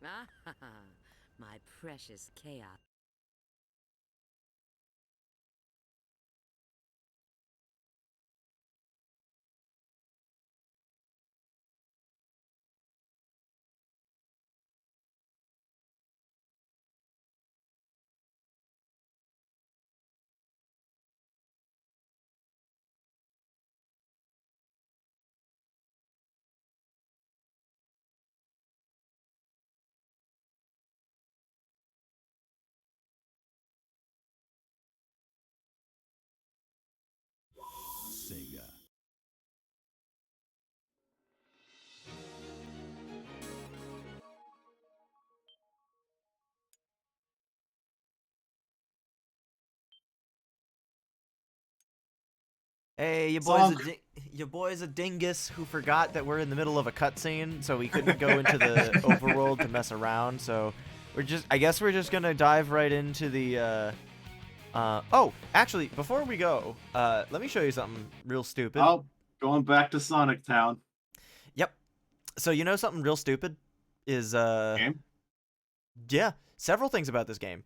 Ah, my precious chaos. Sega. Hey, Song. your boy's a dingus who forgot that we're in the middle of a cutscene, so we couldn't go into the overworld to mess around. So I guess we're just gonna dive right into the. Oh, actually, before we go, let me show you something real stupid. Oh, going back to Sonic Town. Yep. So you know something real stupid is Game. yeah, several things about this game.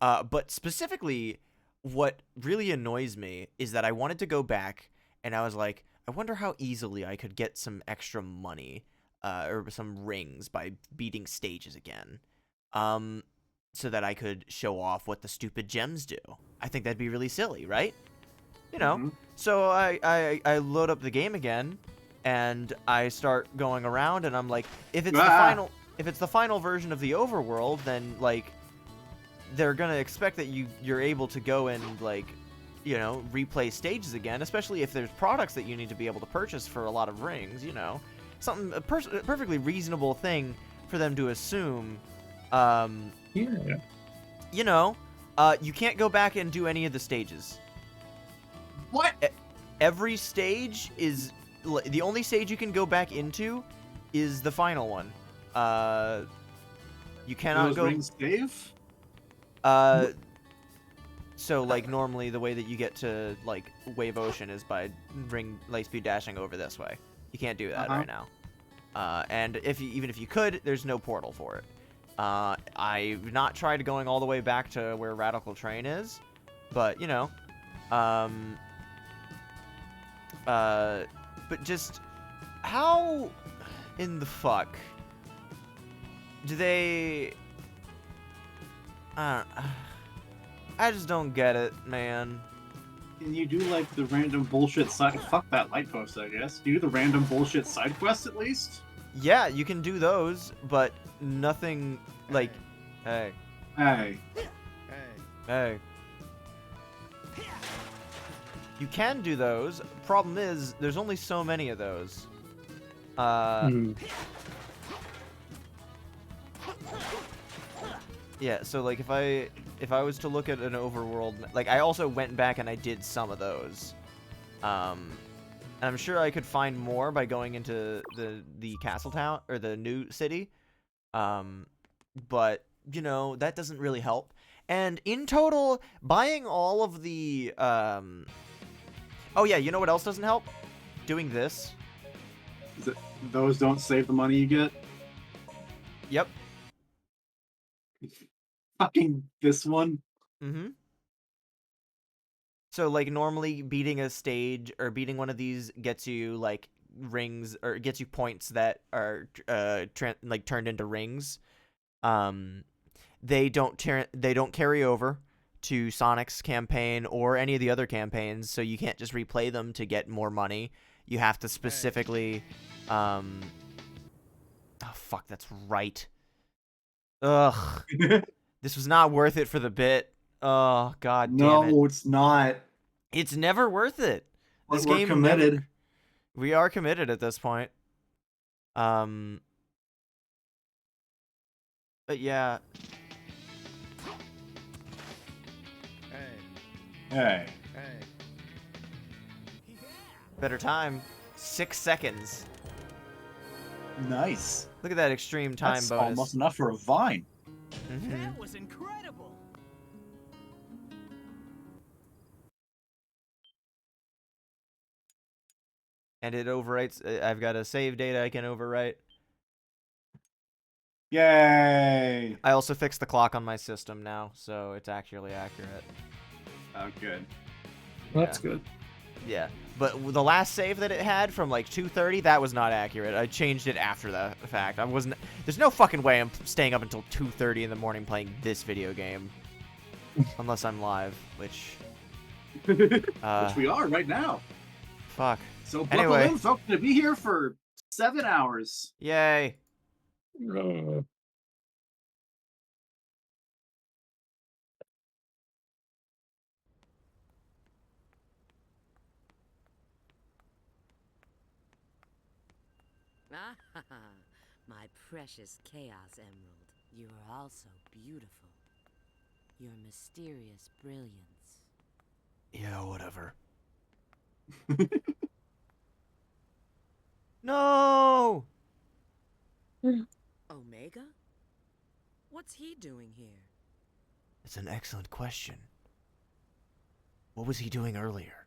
But specifically, what really annoys me is that I wanted to go back and I was like, I wonder how easily I could get some extra money or some rings by beating stages again. Um, so that I could show off what the stupid gems do. I think that'd be really silly, right? You know. Mm-hmm. So I load up the game again and I start going around and I'm like, Ah, if it's the final version of the overworld, then like they're gonna expect that you're able to go and like replay stages again, especially if there's products that you need to be able to purchase for a lot of rings. Something a perfectly reasonable thing for them to assume. Um, yeah. you know, you can't go back and do any of the stages. What? Every stage is the only stage you can go back into is the final one. Uh, you Do cannot those go. rings save? Uh, so like normally the way that you get to like Wave Ocean is by ring lightspeed dashing over this way. You can't do that Uh-huh. right now. And even if you could, there's no portal for it. I've not tried going all the way back to where Radical Train is, but um, but just how in the fuck do they? Uh, I just don't get it, man. Can you do like the random bullshit side? Fuck that light post, I guess. Do you do the random bullshit side quests at least? Yeah, you can do those, but nothing like, hey, Hey. hey. You can do those. Problem is, there's only so many of those. Hmm. Yeah. So like, if I was to look at an overworld, like I also went back and I did some of those. And I'm sure I could find more by going into the castle town or the new city. Um, but that doesn't really help. And in total, buying all of the oh yeah, you know what else doesn't help? Doing this. Is it, those don't save the money you get? Yep. Fucking this one? Mm-hmm. So like normally beating a stage or beating one of these gets you like rings or gets you points that are like turned into rings. Um, they don't carry over to Sonic's campaign or any of the other campaigns, so you can't just replay them to get more money. You have to specifically um oh fuck, that's right. Ugh. This was not worth it for the bit. Oh god damn it. No, it's not. It's never worth it. But This we're game never committed. We are committed at this point. Um but yeah, Hey. better time. 6 seconds. Nice. Look at that extreme time That's bonus. almost enough for a vine. Mhm. Was incredible. And it overwrites. I've got a save data I can overwrite. Yay! I also fixed the clock on my system now, so it's actually accurate. Oh, good. That's good. Yeah, but the last save that it had from like 2:30, that was not accurate. I changed it after the fact. I wasn't. There's no fucking way I'm staying up until 2:30 in the morning playing this video game, unless I'm live, which. Which we are right now. Fuck. So buckle Anyway. in, folks. Gonna be here for 7 hours. Yay. Ah, my precious Chaos Emerald. You are also beautiful. Your mysterious brilliance. Yeah, whatever. No! Omega? What's he doing here? It's an excellent question. What was he doing earlier?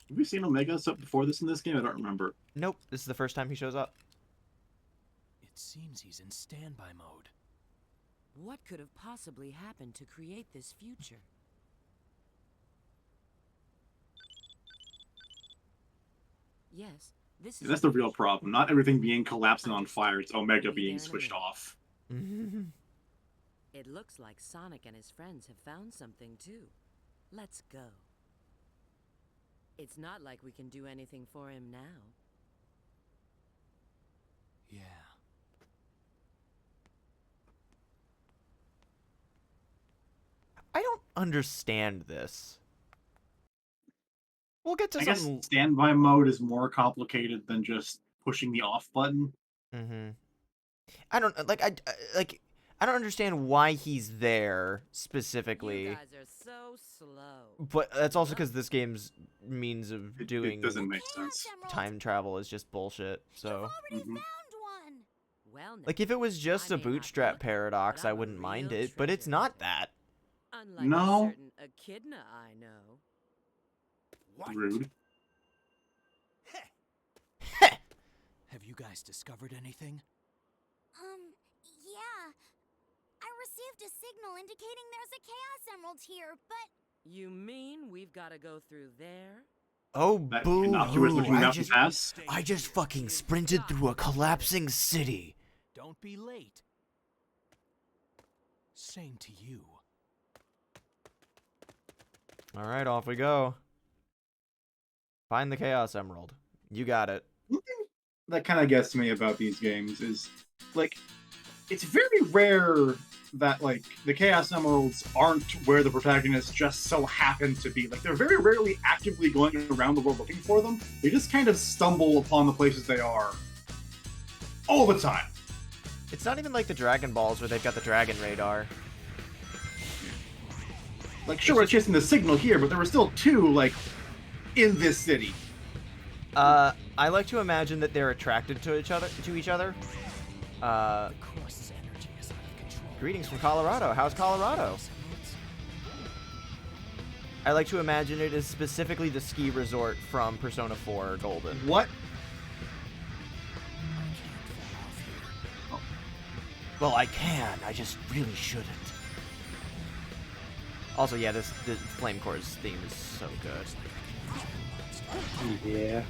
Have we seen Omega before this in this game? I don't remember. Nope, this is the first time he shows up. It seems he's in standby mode. What could have possibly happened to create this future? Yes, this is. That's the real problem. Not everything being collapsed and on fire. It's Omega being switched off. It looks like Sonic and his friends have found something too. Let's go. It's not like we can do anything for him now. Yeah. I don't understand this. We'll get to I guess something. standby mode is more complicated than just pushing the off button. I don't I don't understand why he's there specifically. You guys are so slow. But that's also because this game's means of It doing doesn't make sense. time travel is just bullshit. So, Already Mhm. found one. Well, now, like, if it was just I a may not bootstrap look it, paradox, but I I'm a wouldn't mind real it. But it's treasure not hunter. that. Unlike No. a certain echidna I know. What? Rude. Have you guys discovered anything? Yeah. I received a signal indicating there's a Chaos Emerald here, but You mean we've got to go through there? Oh, That boo innocuous hoo! looking mountain pass. I just fucking sprinted through a collapsing city. Don't be late. Same to you. All right, off we go. Find the Chaos Emerald. You got it. One thing that kind of gets to me about these games is, like, it's very rare that, like, the Chaos Emeralds aren't where the protagonists just so happen to be. Like, they're very rarely actively going around the world looking for them. They just kind of stumble upon the places they are all the time. It's not even like the Dragon Balls where they've got the dragon radar. Like, sure, we're chasing the signal here, but there were still two, like, in this city. I like to imagine that they're attracted to each other. The crust's energy is out of control. Greetings from Colorado. How's Colorado? I like to imagine it is specifically the ski resort from Persona 4 Golden. What? Well, I can. I just really shouldn't. Also, yeah, the Flame Core's theme is so good. Yeah.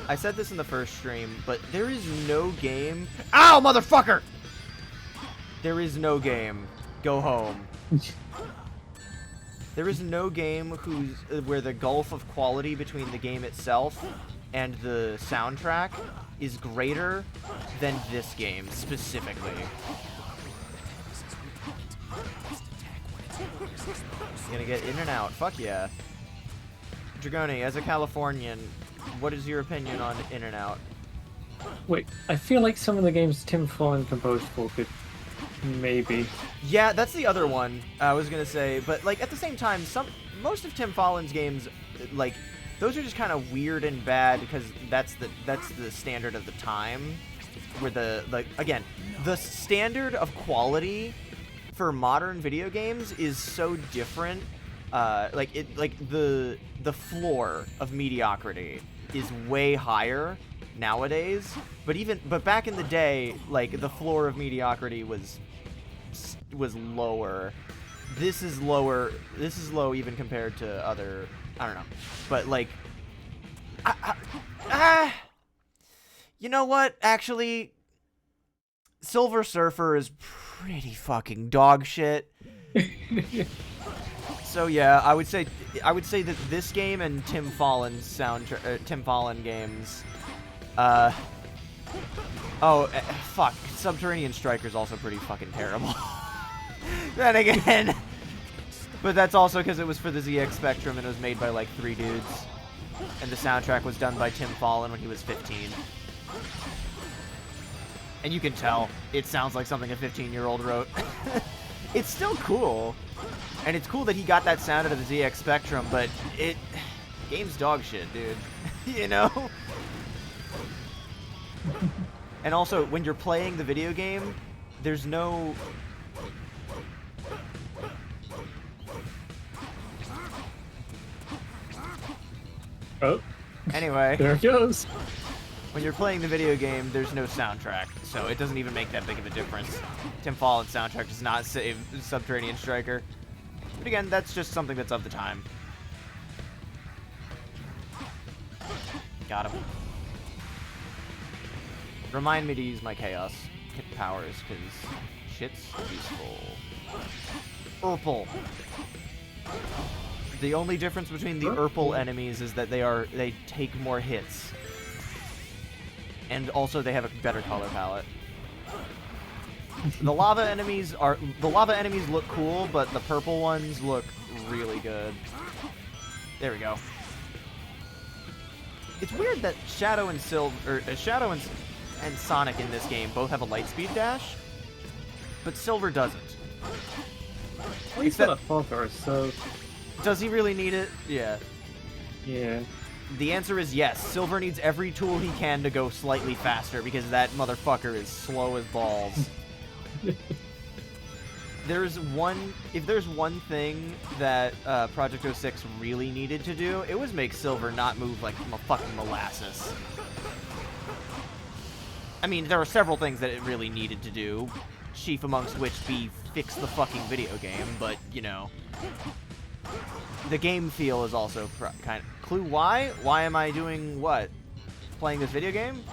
I said this in the first stream, but there is no game. Ow, motherfucker! There is no game. Go home. There is no game where the gulf of quality between the game itself and the soundtrack is greater than this game specifically. Gonna get in and out. Fuck yeah. Dragoni, as a Californian, what is your opinion on In and Out? Wait, I feel like some of the games Tim Fallon composed for could maybe. Yeah, that's the other one I was gonna say, but like at the same time, most of Tim Fallon's games, like those are just kind of weird and bad because that's the standard of the time. Where the standard of quality for modern video games is so different. The floor of mediocrity is way higher nowadays. But back in the day, like the floor of mediocrity was lower. This is lower. This is low even compared to other. I don't know, but like, you know what? Actually, Silver Surfer is pretty fucking dog shit. So yeah, I would say that this game and Tim Fallen's Tim Fallen games. Fuck. Subterranean Striker's also pretty fucking terrible. Then again, but that's also because it was for the ZX Spectrum and it was made by like 3 dudes, and the soundtrack was done by Tim Fallen when he was 15. And you can tell it sounds like something a 15-year-old wrote. It's still cool, and it's cool that he got that sound out of the ZX Spectrum, but game's dog shit, dude. You know? And also, when you're playing the video game, there's no... Oh. Anyway. There it goes. When you're playing the video game, there's no soundtrack, so it doesn't even make that big of a difference. Tim Fallen's soundtrack does not save Subterranean Striker. But again, that's just something that's of the time. Got him. Remind me to use my Chaos powers, because shit's useful. Urple. The only difference between the Urple enemies is that they take more hits. And also they have a better color palette. The lava enemies look cool, but the purple ones look really good. There we go. It's weird that Shadow and Sonic in this game both have a lightspeed dash, but Silver doesn't. Well, he's got a hover, so... Does he really need it? Yeah. Yeah. The answer is yes. Silver needs every tool he can to go slightly faster because that motherfucker is slow as balls. If there's one thing that Project 06 really needed to do, it was make Silver not move like fucking molasses. I mean, there are several things that it really needed to do, chief amongst which be fix the fucking video game, but, you know. The game feel is also kind of... Clue why? Why am I doing what? Playing this video game?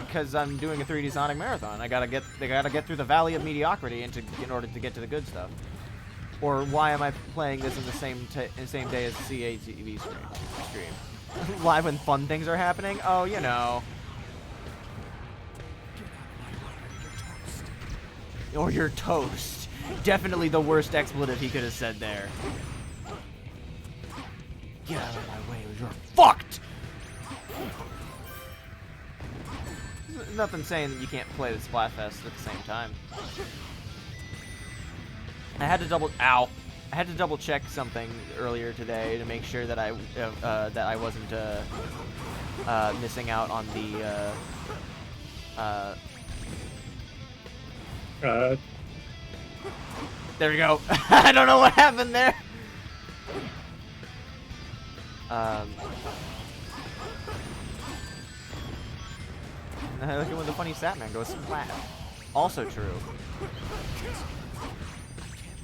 Because I'm doing a 3D Sonic Marathon. I gotta get through the Valley of Mediocrity in order to get to the good stuff. Or why am I playing this in the same day as the CATV stream? Live when fun things are happening? Oh, you know. Or you're toast. Definitely the worst expletive he could have said there. Get out of my way or you're fucked! There's nothing saying that you can't play the Splatfest at the same time. I had to double check something earlier today to make sure that I wasn't missing out on the there we go. I don't know what happened there. I like it when the funny Satman goes flat. Also true. I can't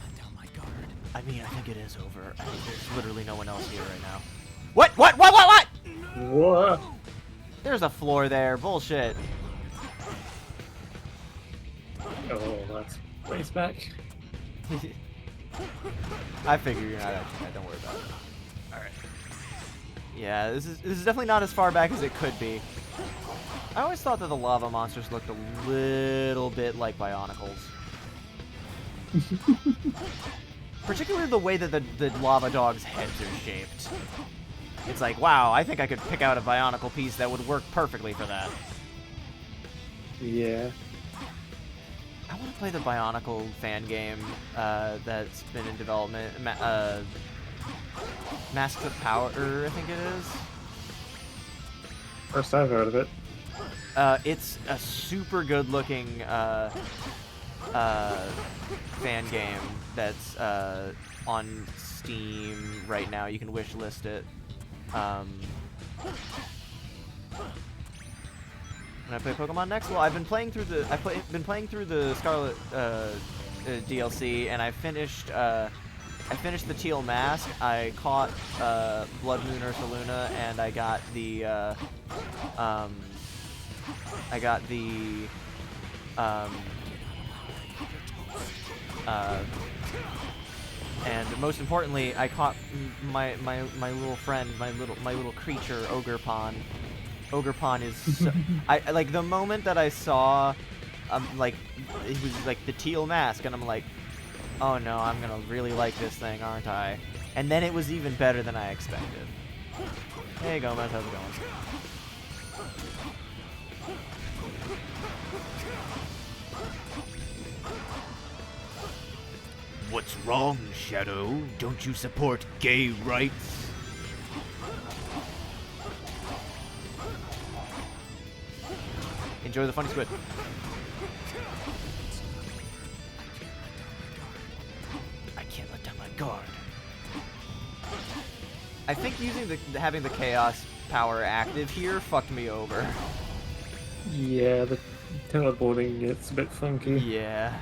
let down my guard. I mean, I think it is over. I think there's literally no one else here right now. What? What? There's a floor there. Bullshit. Oh, that's place back. I figure you're not actually. Don't worry about it. All right. Yeah, this is definitely not as far back as it could be. I always thought that the lava monsters looked a little bit like Bionicles. Particularly the way that the lava dogs' heads are shaped. It's like, wow, I think I could pick out a Bionicle piece that would work perfectly for that. Yeah. I want to play the Bionicle fan game that's been in development. Masks of Power, I think it is. First I've heard of it. It's a super good-looking fan game that's on Steam right now. You can wishlist it. When I play Pokemon next? Well, I've been playing through the been playing through the Scarlet DLC, and I finished the Teal Mask. I caught Blood Moon Ursaluna, and I got the and most importantly, I caught my little friend, my little creature, Ogerpon. Ogerpon is so, I like the moment that I saw like it was like the Teal Mask, and I'm like, oh no, I'm gonna really like this thing, aren't I? And then it was even better than I expected. Hey Gomez, how's it going? What's wrong, Shadow? Don't you support gay rights? Enjoy the funny squid. I can't let down my guard. I think using having the chaos power active here fucked me over. Yeah, the teleporting gets a bit funky. Yeah.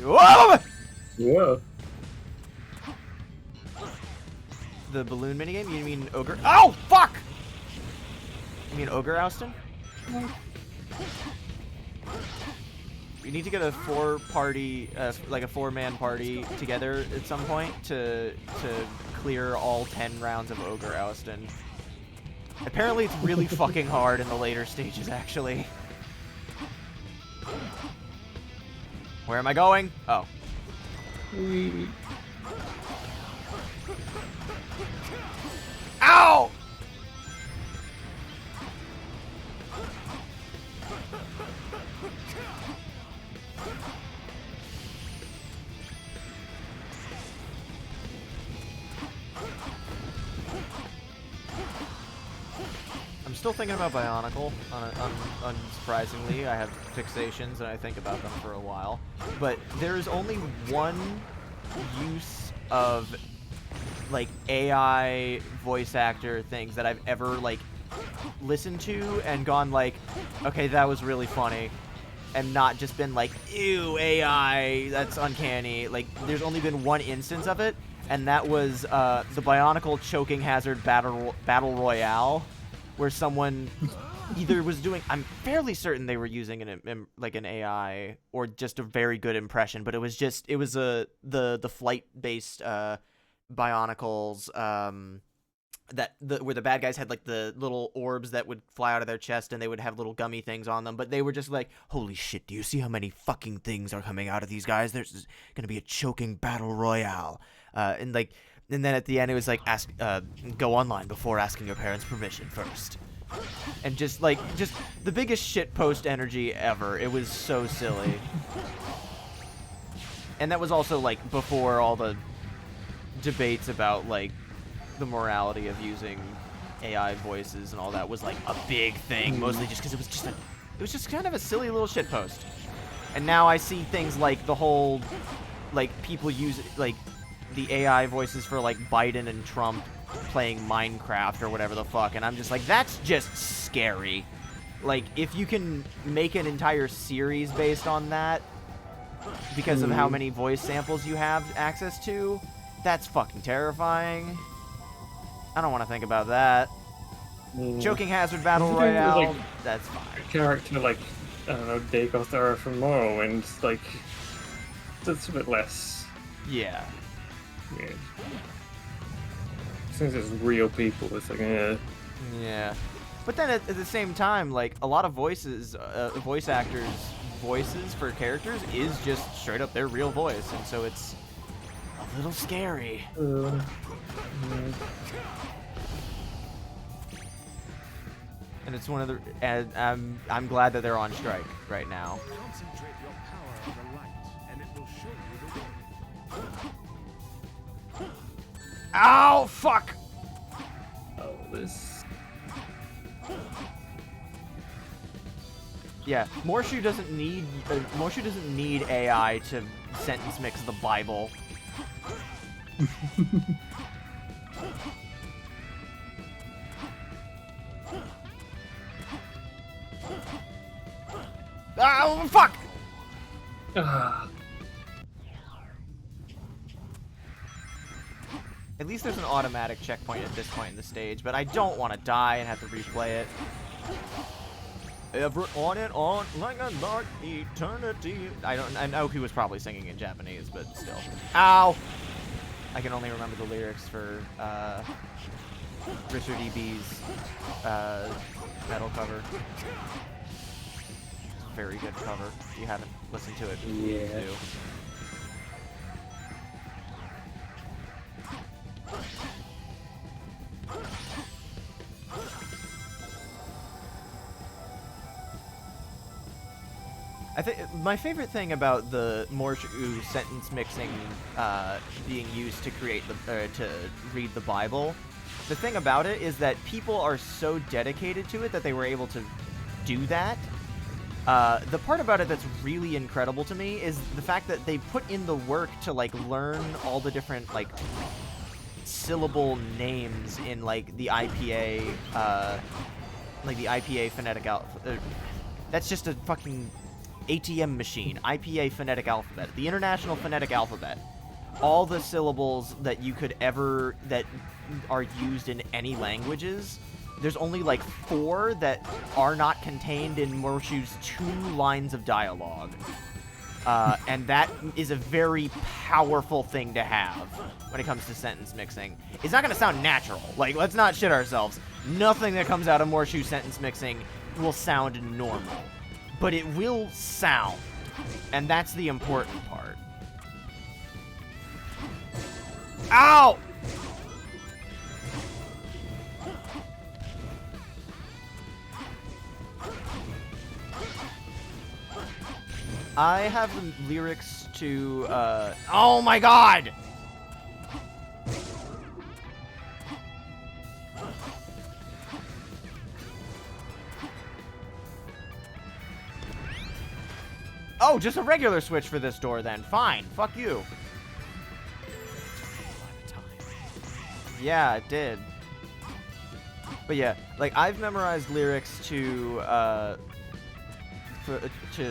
Whoa! Yeah. The balloon minigame? You mean Ogre? Oh, fuck! You mean Ogre Oustin? We need to get a four-man party together at some point to clear all 10 rounds of Ogre Oustin. Apparently it's really fucking hard in the later stages, actually. Where am I going? Oh. Ow! I'm still thinking about Bionicle, unsurprisingly. I have fixations and I think about them for a while. But there's only one use of like AI voice actor things that I've ever like listened to and gone like, okay, that was really funny, and not just been like, ew, AI, that's uncanny. Like, there's only been one instance of it, and that was the Bionicle Choking Hazard Battle Royale, where someone either was doing, I'm fairly certain they were using an AI or just a very good impression, but it was the flight-based Bionicles where the bad guys had like the little orbs that would fly out of their chest and they would have little gummy things on them, but they were just like, holy shit, do you see how many fucking things are coming out of these guys? There's gonna be a choking battle royale, and then at the end it was like, go online before asking your parents' permission first. And just the biggest shit post energy ever. It was so silly. And that was also like before all the debates about like the morality of using AI voices and all that was like a big thing, mostly just because it was just kind of a silly little shit post. And now I see things like the whole like people use like the AI voices for like Biden and Trump playing Minecraft or whatever the fuck, and I'm just like, that's just scary. Like, if you can make an entire series based on that because of how many voice samples you have access to, that's fucking terrifying. I don't want to think about that. Choking Hazard Battle Royale, like, that's fine. A character like, I don't know, Dagothera from Morrowind, like, that's a bit less Yeah. weird. Since it's real people, it's like, Yeah. But then at the same time, like, a lot of voice actors' voices for characters is just straight up their real voice, and so it's a little scary. And it's one of the, and I'm glad that they're on strike right now. Concentrate your power on the light, and it will show you the way. Ow, fuck! oh, this. Yeah, Morshu doesn't need AI to sentence mix the Bible. Oh fuck! Ah. At least there's an automatic checkpoint at this point in the stage, but I don't want to die and have to replay it. Ever on and on like a dark eternity. I know he was probably singing in Japanese, but still. Ow! I can only remember the lyrics for Richard E.B.'s metal cover. Very good cover. If you haven't listened to it, Yeah. do. I think my favorite thing about the Morshu sentence mixing being used to create the to read the Bible, the thing about it is that people are so dedicated to it that they were able to do that. The part about it that's really incredible to me is the fact that they put in the work to like learn all the different like syllable names in like the IPA phonetic alphabet. That's just a fucking ATM machine. IPA phonetic alphabet. The International Phonetic Alphabet. All the syllables that you could ever that are used in any languages. There's only like 4 that are not contained in Morshu's 2 lines of dialogue. And that is a very powerful thing to have when it comes to sentence mixing. It's not going to sound natural. Like, let's not shit ourselves. Nothing that comes out of Morshu sentence mixing will sound normal. But it will sound. And that's the important part. Ow! I have the lyrics to, oh my god! Oh, just a regular switch for this door then. Fine. Fuck you. Yeah, it did. But yeah, like, I've memorized lyrics to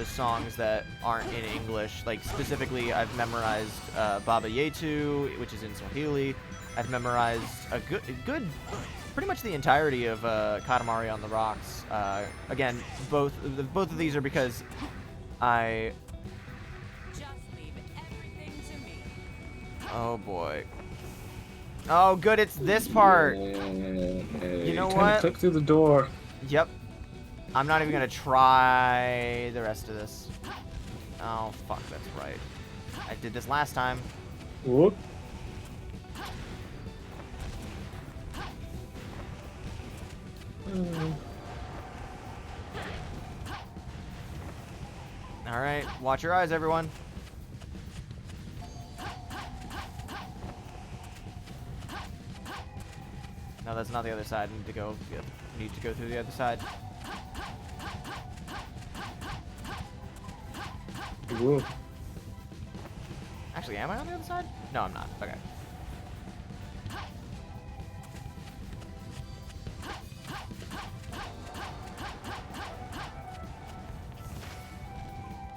songs that aren't in English. Like, specifically, I've memorized Baba Yetu, which is in Swahili. I've memorized a good, pretty much the entirety of Katamari on the Rocks. Again, both of these are because I... Just leave everything to me. Oh boy. Oh, good, it's this part. You know what? Click through the door. Yep. I'm not even gonna try the rest of this. Oh, fuck, that's right. I did this last time. Whoop. Alright, watch your eyes, everyone. No, that's not the other side. Need to go through the other side. Whoop. Actually, am I on the other side? No, I'm not. Okay.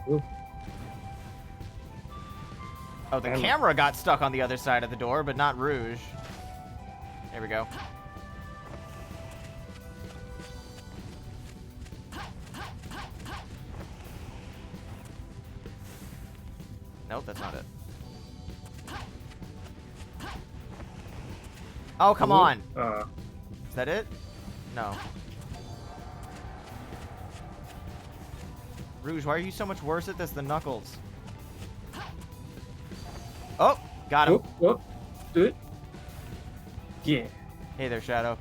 Whoop. Oh, the camera got stuck on the other side of the door, but not Rouge. There we go. Nope, that's not it. Oh, come on! Is that it? No. Rouge, why are you so much worse at this than Knuckles? Oh! Got him. Whoop, whoop. Do it. Yeah. Hey there, Shadow.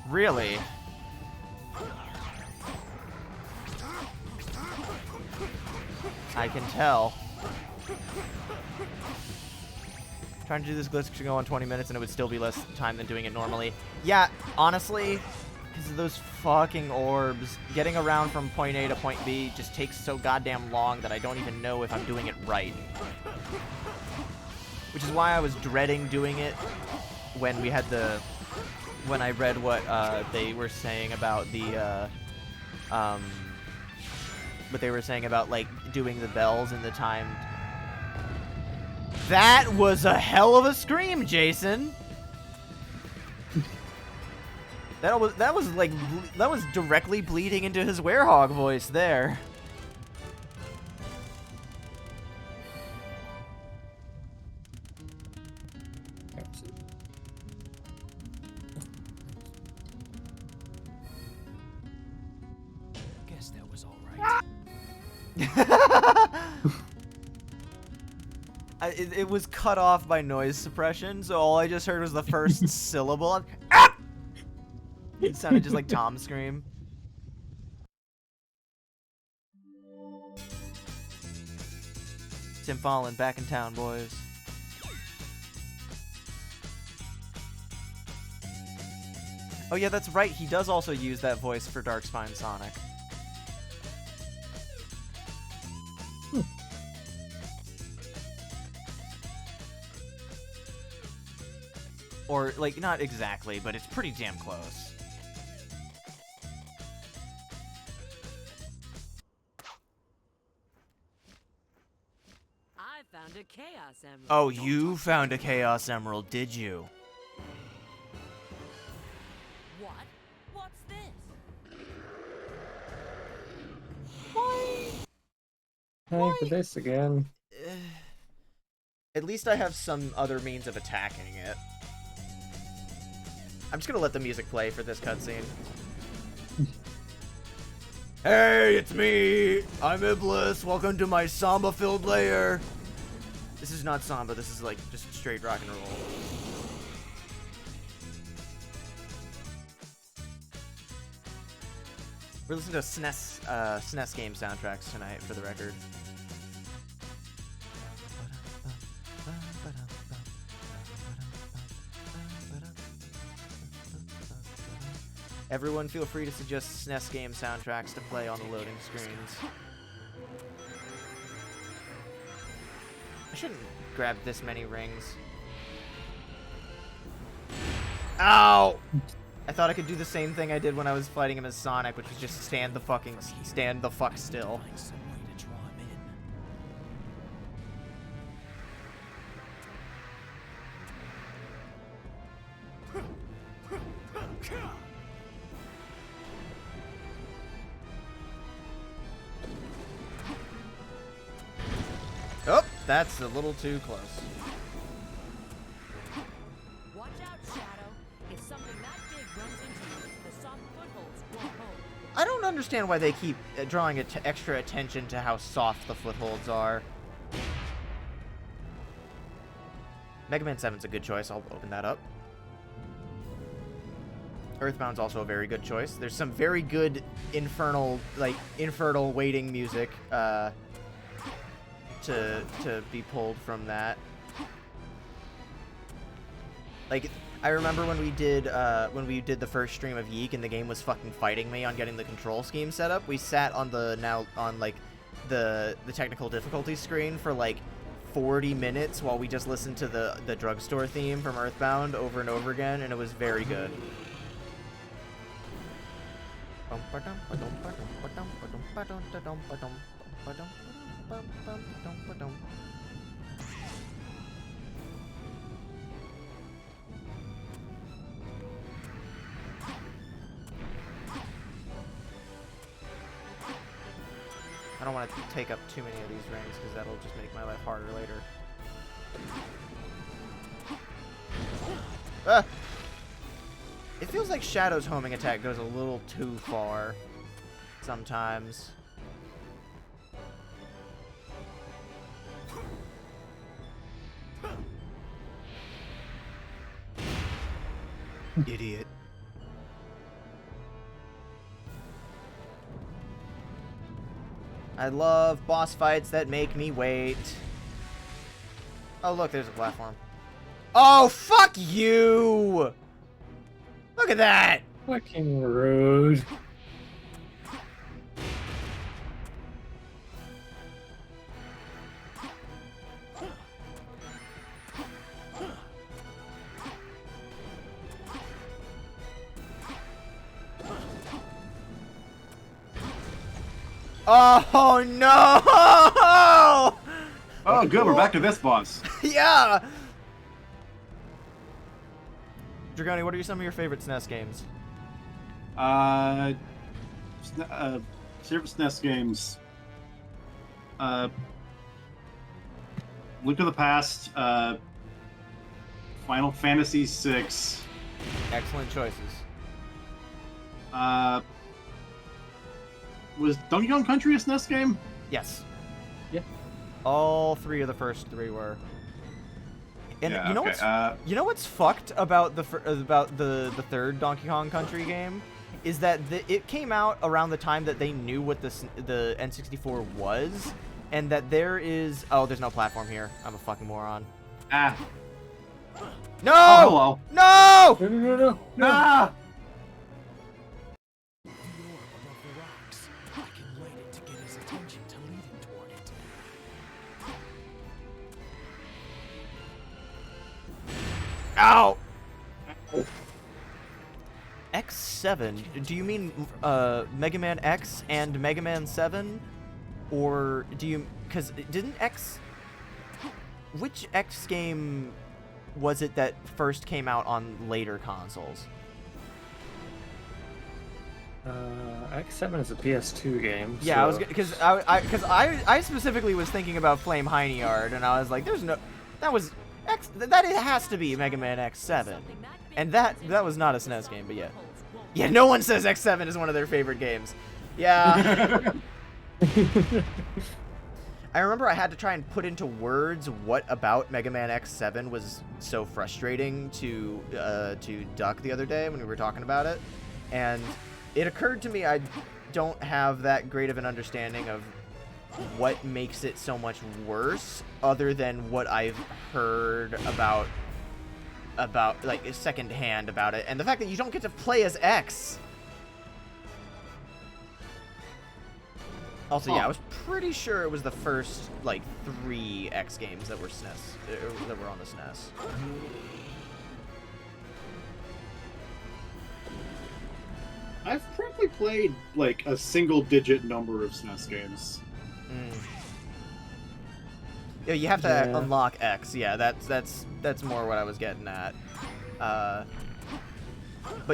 Really? I can tell. Trying to do this glitch to go on 20 minutes and it would still be less time than doing it normally. Yeah, honestly, Because of those fucking orbs. Getting around from point A to point B just takes so goddamn long that I don't even know if I'm doing it right. Which is why I was dreading doing it when we had the... When I read what they were saying about the... what they were saying about, like, doing the bells in the timed... That was a hell of a scream, Jason! That was directly bleeding into his werehog voice there. Guess that was all right. It was cut off by noise suppression, so all I just heard was the first syllable. Ah! It sounded just like Tom's scream. Tim Fallon, back in town, boys. Oh yeah, that's right. He does also use that voice for Darkspine Sonic. Or, like, not exactly, but it's pretty damn close. I found a Chaos Emerald. Oh, you found a Chaos Emerald, did you? What? What's this? Hey, for this again. At least I have some other means of attacking it. I'm just gonna let the music play for this cutscene. Hey, it's me! I'm Iblis. Welcome to my Samba-filled lair. This is not Samba. This is, like, just straight rock and roll. We're listening to SNES game soundtracks tonight, for the record. Everyone feel free to suggest SNES game soundtracks to play on the loading screens. I shouldn't grab this many rings. Ow! I thought I could do the same thing I did when I was fighting him as Sonic, which was just stand the fuck still. Find some way to draw him in. Oh, that's a little too close. Watch out, Shadow. If something that big runs into you, the soft footholds won't hold. I don't understand why they keep drawing extra attention to how soft the footholds are. Mega Man 7's a good choice. I'll open that up. Earthbound's also a very good choice. There's some very good infernal waiting music to be pulled from that. Like, I remember when we did the first stream of Yeek and the game was fucking fighting me on getting the control scheme set up. We sat on the technical difficulty screen for like 40 minutes while we just listened to the drugstore theme from Earthbound over and over again, and it was very good. I don't want to take up too many of these rings because that'll just make my life harder later. Ah! It feels like Shadow's homing attack goes a little too far sometimes. Idiot. I love boss fights that make me wait. Oh, look, there's a platform. Oh, fuck you! Look at that! Fucking rude. Oh no! Oh, good. We're back to this boss. Yeah. Dragoni, what are some of your favorite SNES games? Favorite SNES games. Link of the Past. Final Fantasy VI. Excellent choices. Was Donkey Kong Country a SNES game? Yes. Yeah. All three of the first three were. And Yeah, you know okay. you know what's fucked about the third Donkey Kong Country game is that it came out around the time that they knew what the N64 was, and that there's no platform here. I'm a fucking moron. Ah. No! Oh, hello. No! No. Ah! The orb above the rocks. I can light it to get his attention to lead him toward it. Ow! X7? Do you mean Mega Man X and Mega Man 7? Or do you... Because didn't X... Which X game was it that first came out on later consoles? X7 is a PS2 game. Yeah, so... I was... Because I specifically was thinking about Flame Heiniard, and I was like, there's no... That was... That it has to be Mega Man X7. And that was not a SNES game, but yeah. Yeah, no one says X7 is one of their favorite games. Yeah. I remember I had to try and put into words what about Mega Man X7 was so frustrating to Duck the other day when we were talking about it. And it occurred to me I don't have that great of an understanding of what makes it so much worse other than what I've heard about like secondhand about it, and the fact that you don't get to play as X. Also, yeah, I was pretty sure it was the first like 3 X games that were SNES that were on the SNES. I've probably played like a single-digit number of SNES games. Yeah, you have to Yeah. unlock X. Yeah, that's more what I was getting at. But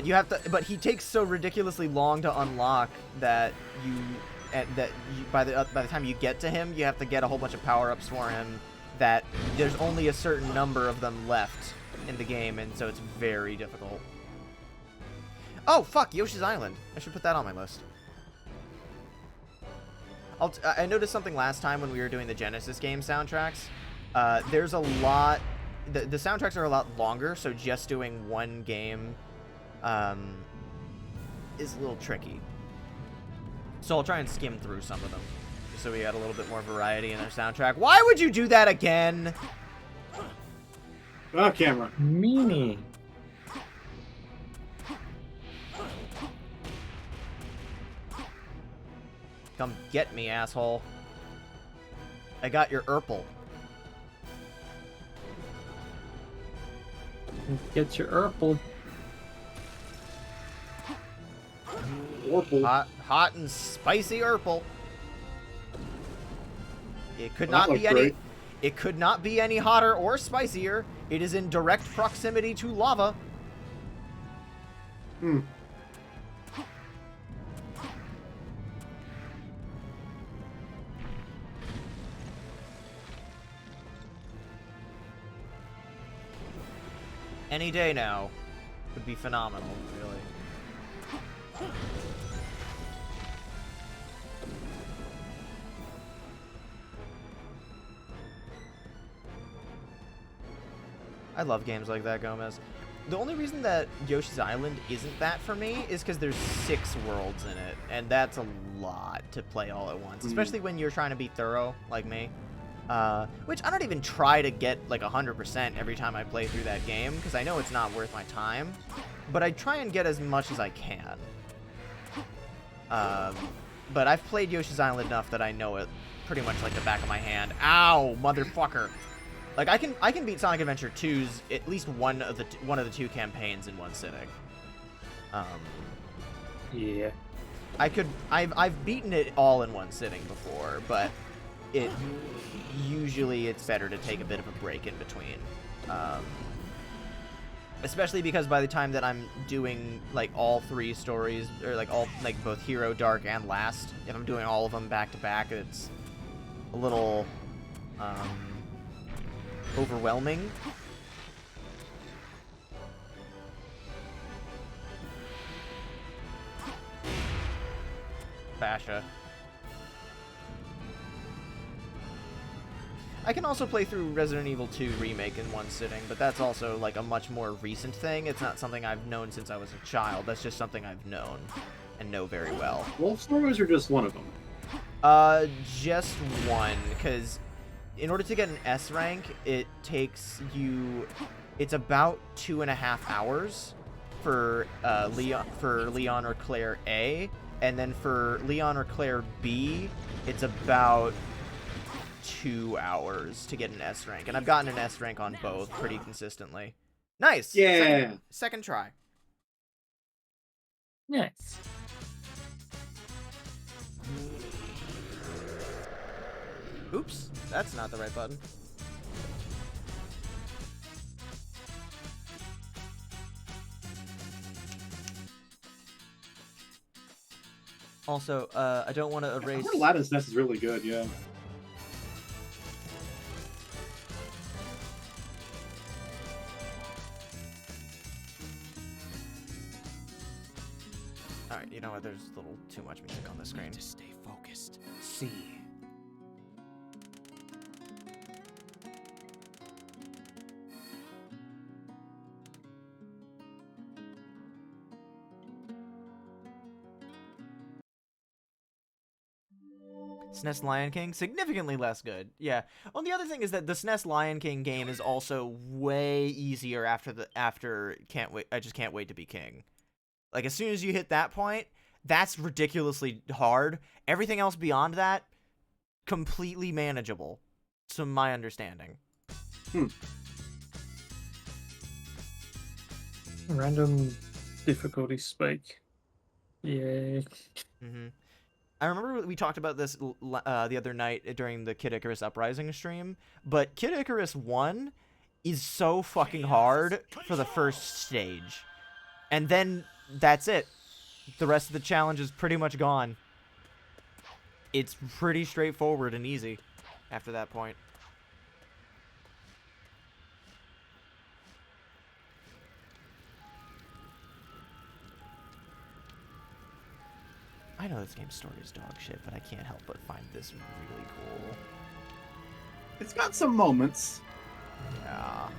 you have to. But he takes so ridiculously long to unlock that by the time you get to him, you have to get a whole bunch of power-ups for him. That there's only a certain number of them left in the game, and so it's very difficult. Oh fuck, Yoshi's Island. I should put that on my list. I noticed something last time when we were doing the Genesis game soundtracks. There's a lot... The soundtracks are a lot longer, so just doing one game is a little tricky. So I'll try and skim through some of them, just so we got a little bit more variety in our soundtrack. Why would you do that again? Ah, camera. Meanie. Come get me, asshole. I got your Urple. Get your Urple. Hot and spicy Urple. It could Well, not that be looked any. great. It could not be any hotter or spicier. It is in direct proximity to lava. Hmm. Any day now would be phenomenal, really. I love games like that, Gomez. The only reason that Yoshi's Island isn't that for me is because there's 6 worlds in it, and that's a lot to play all at once, especially when you're trying to be thorough, like me. Which I don't even try to get like 100% every time I play through that game, because I know it's not worth my time. but I try and get as much as I can. But I've played Yoshi's Island enough that I know it pretty much like the back of my hand. Ow, motherfucker! Like I can beat Sonic Adventure 2's at least one of the two campaigns in one sitting. Yeah. I've beaten it all in one sitting before, but usually it's better to take a bit of a break in between. Especially because by the time that I'm doing like all 3 stories, or like both Hero, Dark, and Last, if I'm doing all of them back to back, it's a little overwhelming. Basha. I can also play through Resident Evil 2 Remake in one sitting, but that's also like a much more recent thing. It's not something I've known since I was a child. That's just something I've known and know very well. Wolf stories are just one of them. Just one, because in order to get an S rank, it takes you... It's about 2.5 hours for Leon or Claire A, and then for Leon or Claire B, it's about 2 hours to get an S rank, and I've gotten an S rank on both pretty consistently. Nice. Yeah. Second try. Nice. Oops, that's not the right button. Also, I don't want to I erase... heard Aladdin's Nest is really good, yeah. Alright, you know what? There's a little too much music on the screen. To stay focused. See. SNES Lion King, significantly less good. Yeah. Well, the other thing is that the SNES Lion King game is also way easier after Can't Wait. I just can't wait to be king. Like as soon as you hit that point, that's ridiculously hard. Everything else beyond that, completely manageable, to my understanding. Random difficulty spike. Yay. Mm-hmm. I remember we talked about this the other night during the Kid Icarus Uprising stream, but Kid Icarus 1 is so fucking hard for the first stage. And then that's it. The rest of the challenge is pretty much gone. It's pretty straightforward and easy after that point. I know this game's story is dog shit, but I can't help but find this really cool. It's got some moments. Yeah.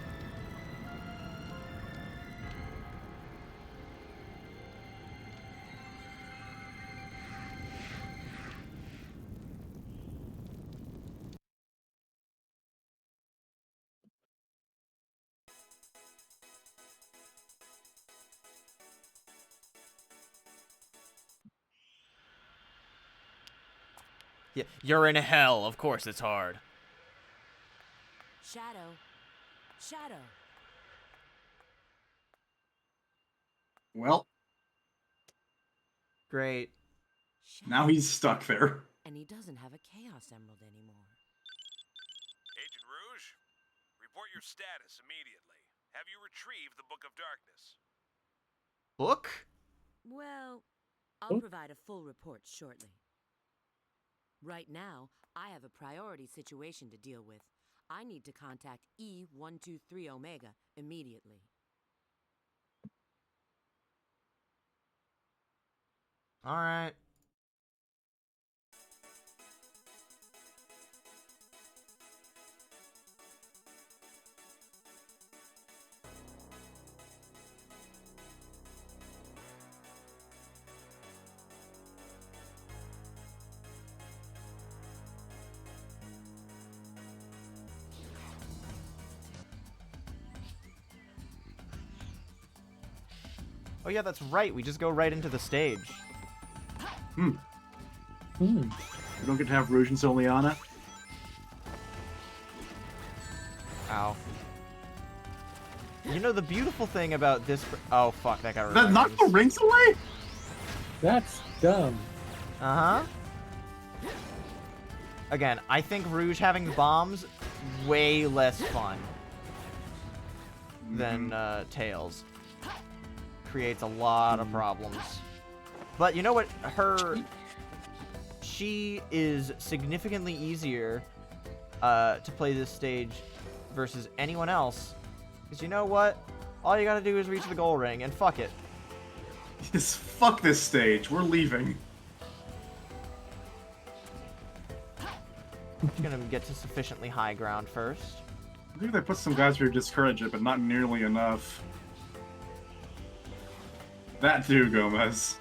Yeah, you're in hell. Of course it's hard. Shadow. Shadow. Well, Great. now he's stuck there. And he doesn't have a Chaos Emerald anymore. Agent Rouge, report your status immediately. Have you retrieved the Book of Darkness? Book? Well, I'll provide a full report shortly. Right now, I have a priority situation to deal with. I need to contact E123 Omega immediately. All right. Oh yeah, that's right. We just go right into the stage. Hmm. We don't get to have Rouge and Soliana. Ow. You know the beautiful thing about this... Oh, fuck, that got That knocked the rings away? That's dumb. Uh-huh. Again, I think Rouge having the bombs way less fun than Tails. Creates a lot of problems. But you know what? She is significantly easier to play this stage versus anyone else. Because you know what? All you gotta do is reach the goal ring, and fuck it. Just fuck this stage. We're leaving. Just gonna get to sufficiently high ground first. I think they put some guys who discourage it, but not nearly enough. That too, Gomez.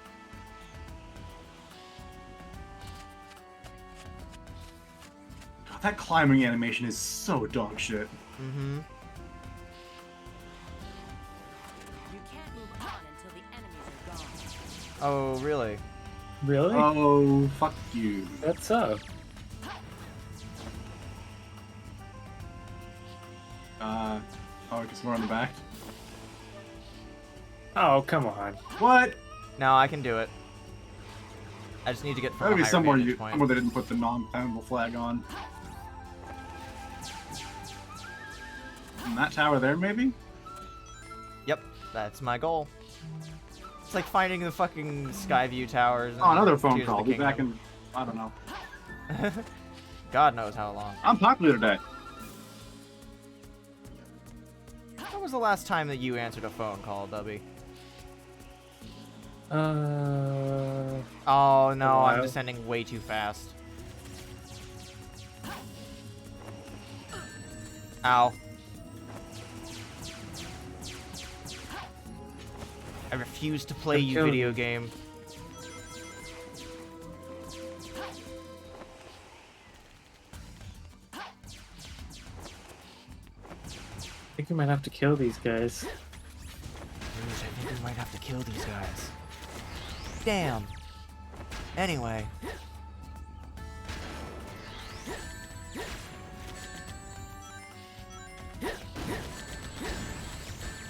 God, that climbing animation is so dog shit. Mm-hmm. You can't move on until the enemies are gone. Oh, really? Really? Oh, fuck you. That's so. Oh, because we're on the back. Oh, come on. What? No, I can do it. I just need to get from That'd a be higher somewhere vantage point. somewhere they didn't put the non-flammable flag on. And that tower there, maybe? Yep, that's my goal. It's like finding the fucking Skyview towers. Oh, another and phone Tears of call. I'll the be back Kingdom. in, I don't know. God knows how long. I'm popular today. When was the last time that you answered a phone call, Dubby? Oh no, I'm while. descending way too fast. Ow. I refuse to play Don't you, kill video me. game. I think we might have to kill these guys. I think we might have to kill these guys. Damn. Anyway.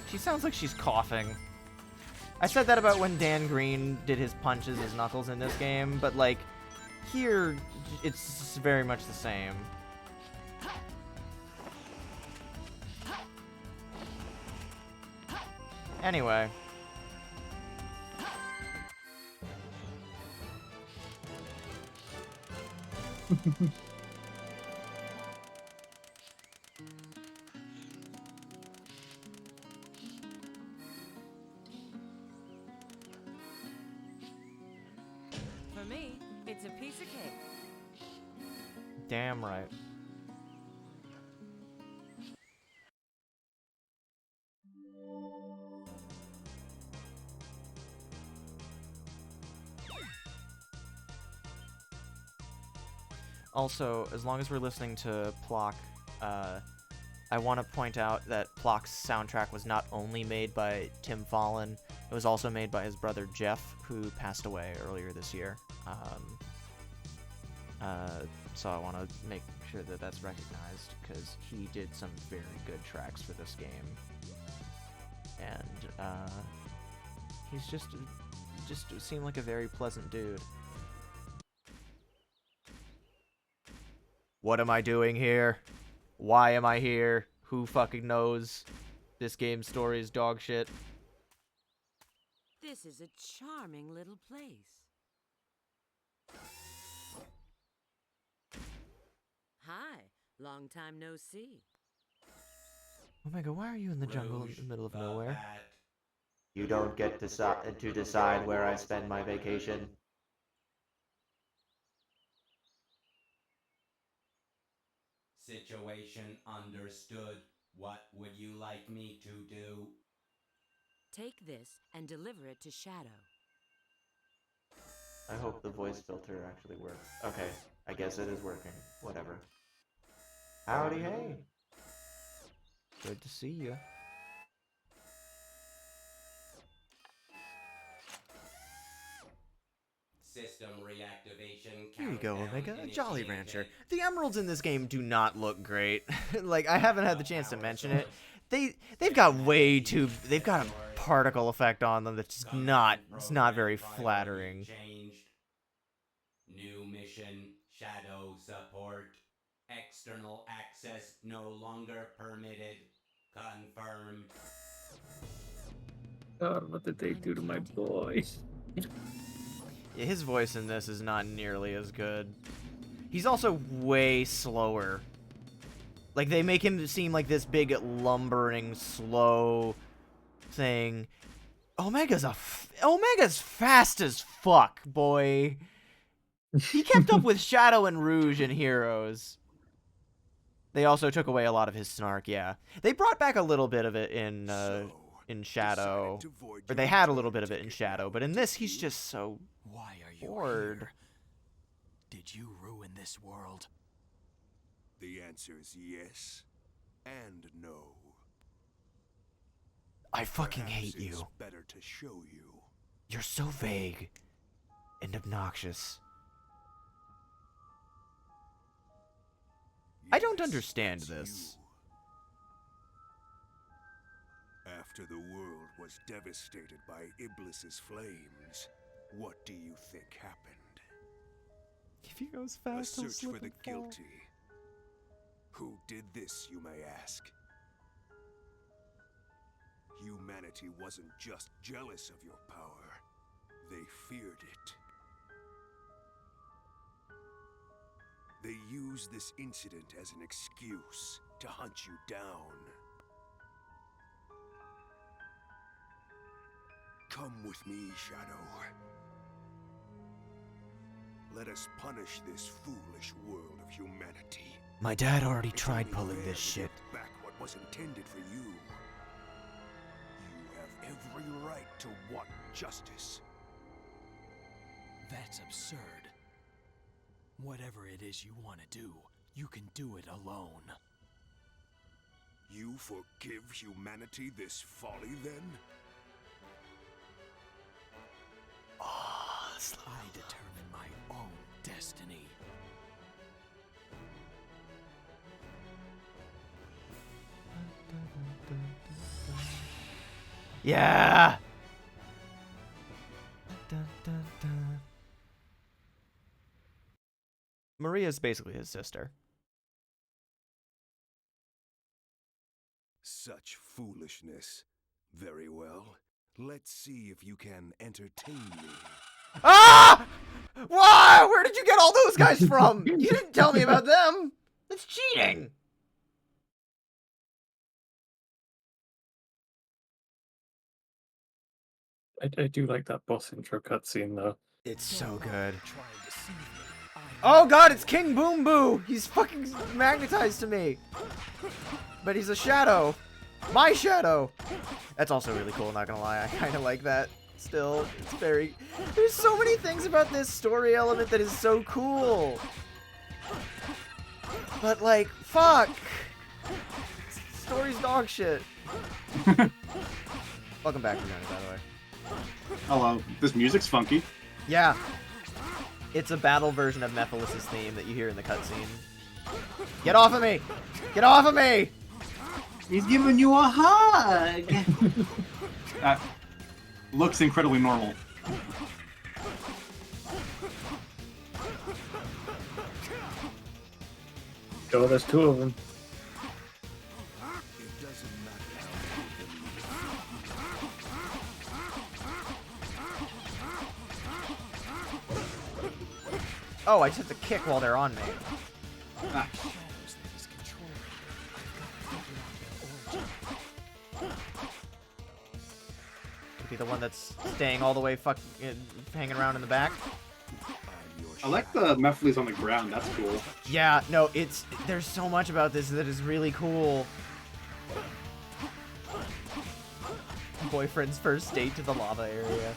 She sounds like she's coughing. I said that about when Dan Green did his punches as Knuckles in this game, but like, here, it's very much the same. Anyway. For me, it's a piece of cake. Damn right. Also, as long as we're listening to Plock, I want to point out that Plock's soundtrack was not only made by Tim Fallon, it was also made by his brother Jeff, who passed away earlier this year. So I want to make sure that that's recognized, because he did some very good tracks for this game. And he's just seemed like a very pleasant dude. What am I doing here? Why am I here? Who fucking knows? This game's story is dog shit. This is a charming little place. Hi, long time no see. Omega, why are you in the jungle in the middle of nowhere? You don't get to decide where I spend my vacation. Situation understood. What would you like me to do? Take this and deliver it to Shadow. I hope the voice filter actually works. Okay, I guess it is working. Whatever. Howdy, hey. Good to see you. system reactivation. Here you go, countdown Omega, a Jolly initiated. Rancher. The emeralds in this game do not look great. Like, I haven't had the chance to mention it. They've got a particle effect on them that's just it's not very flattering. Changed. New mission, shadow support. External access no longer permitted. Confirmed. God, what did they do to my boy? Yeah, his voice in this is not nearly as good. He's also way slower. Like, they make him seem like this big, lumbering, slow thing. Omega's fast as fuck, boy. He kept up with Shadow and Rouge in Heroes. They also took away a lot of his snark, yeah. They brought back a little bit of it in Shadow. Or they had a little bit of it in Shadow, but in this, he's just so Why are you bored. here? Did you ruin this world? The answer's yes and no. I fucking Perhaps hate it's you. better to show you. You're so vague and obnoxious. I don't Yes, understand it's this. you. After the world was devastated by Iblis's flames, what do you think happened? If he goes A fast, he'll search slip for the and fall. guilty. Who did this, you may ask? Humanity wasn't just jealous of your power, they feared it. They used this incident as an excuse to hunt you down. Come with me, Shadow. Let us punish this foolish world of humanity. My dad already It's tried only pulling fair this to shit. give back what was intended for you. You have every right to want justice. That's absurd. Whatever it is you want to do, you can do it alone. You forgive humanity this folly, then? I determine my own destiny. Yeah! Maria's basically his sister. Such foolishness. Very well. Let's see if you can entertain me. Ah! Why? Where did you get all those guys from? You didn't tell me about them. That's cheating. I do like that boss intro cutscene though. It's so good. Try and deceive me. Oh god, it's King Boom Boo! He's fucking magnetized to me. But he's a shadow. My shadow! That's also really cool, not gonna lie. I kinda like that. Still, it's very... There's so many things about this story element that is so cool. But, like, fuck! Story's dog shit. Welcome back, Johnny, by the way. Hello. This music's funky. Yeah. It's a battle version of Mephiles' theme that you hear in the cutscene. Get off of me! Get off of me! He's giving you a hug. That looks incredibly normal. Oh, there's two of them. It doesn't matter. Oh, I just have to kick while they're on me. Ah, Shadows that is controlling. I've got to figure out their origin. Could be the one that's staying all the way hanging around in the back. I'm your I like the Mephiles on the ground. That's cool. Yeah, no, there's so much about this that is really cool. Boyfriend's first date to the lava area.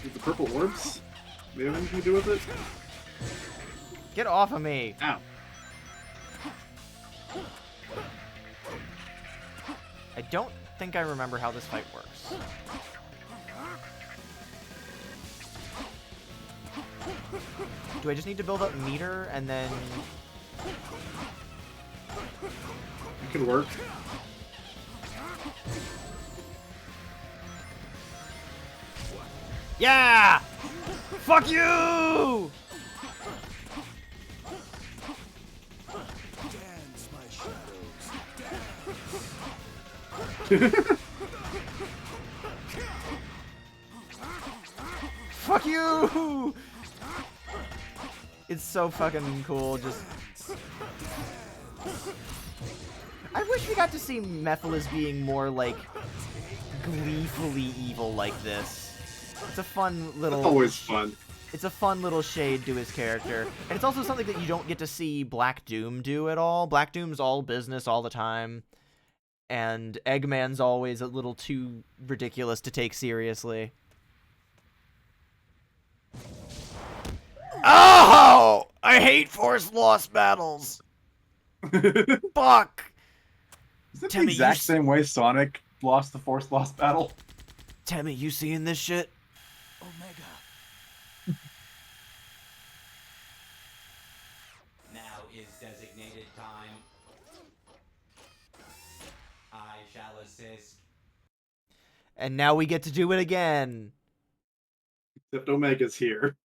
With the purple orbs? They have anything to do with it? Get off of me! Ow. I don't think I remember how this fight works. Do I just need to build up meter and then... It could work. Yeah! Fuck you! Dance, my shadows. Fuck you! It's so fucking cool, just... I wish we got to see Mephiles being more, like, gleefully evil like this. It's a fun little... It's always fun. It's a fun little shade to his character. And it's also something that you don't get to see Black Doom do at all. Black Doom's all business all the time. And Eggman's always a little too ridiculous to take seriously. Oh! I hate Force Lost battles! Fuck! Is that the Timmy, exact same way Sonic lost the Force Lost battle? Timmy, you seeing this shit? Omega. Now is designated time. I shall assist. And now we get to do it again. Except Omega's here.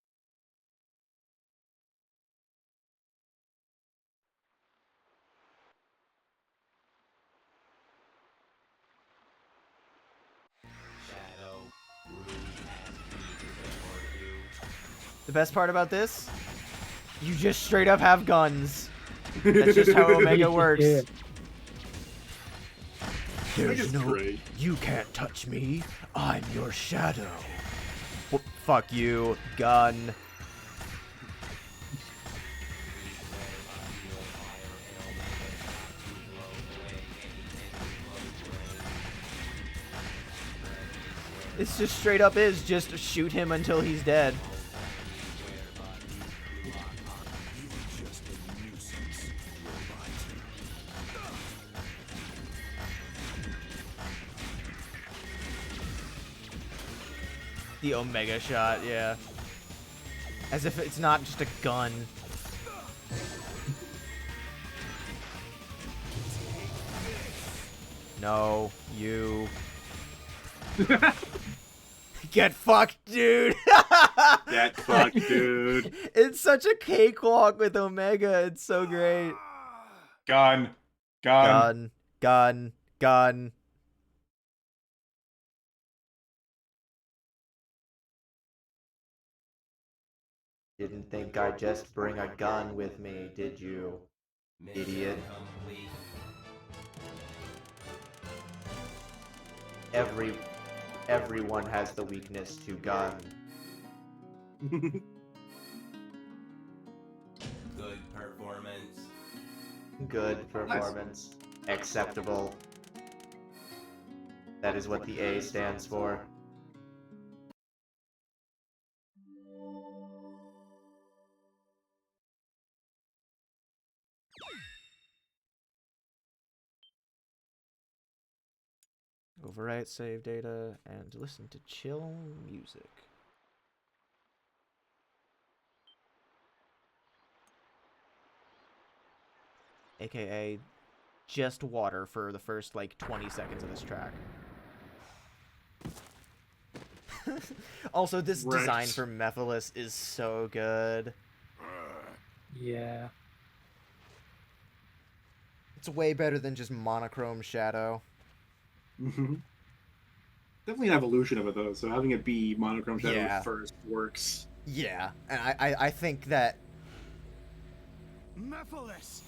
Shadow, Rouge, and me before you. The best part about this? You just straight up have guns. That's just how Omega works. Yeah. Omega's great. You can't touch me. I'm your shadow. Fuck you, gun. It's just straight up is just shoot him until he's dead. Just a nuisance, robot. The Omega shot, yeah. As if it's not just a gun. No, you. Get fucked, dude! Get fucked, dude. It's such a cakewalk with Omega. It's so great. Gun. Gun, gun, gun. Didn't think I'd just bring a gun with me, did you? Idiot. Complete. Everyone has the weakness to gun. Good performance. Good performance. Acceptable. That is what the A stands for. Overwrite save data and listen to chill music. AKA just water for the first like 20 seconds of this track. Also, this Right. design for Mephiles is so good. Yeah. It's way better than just monochrome shadow. Mm-hmm. Definitely an evolution of it though, so having it be monochrome shadow Yeah. first works. Yeah, and I think that Mephiles!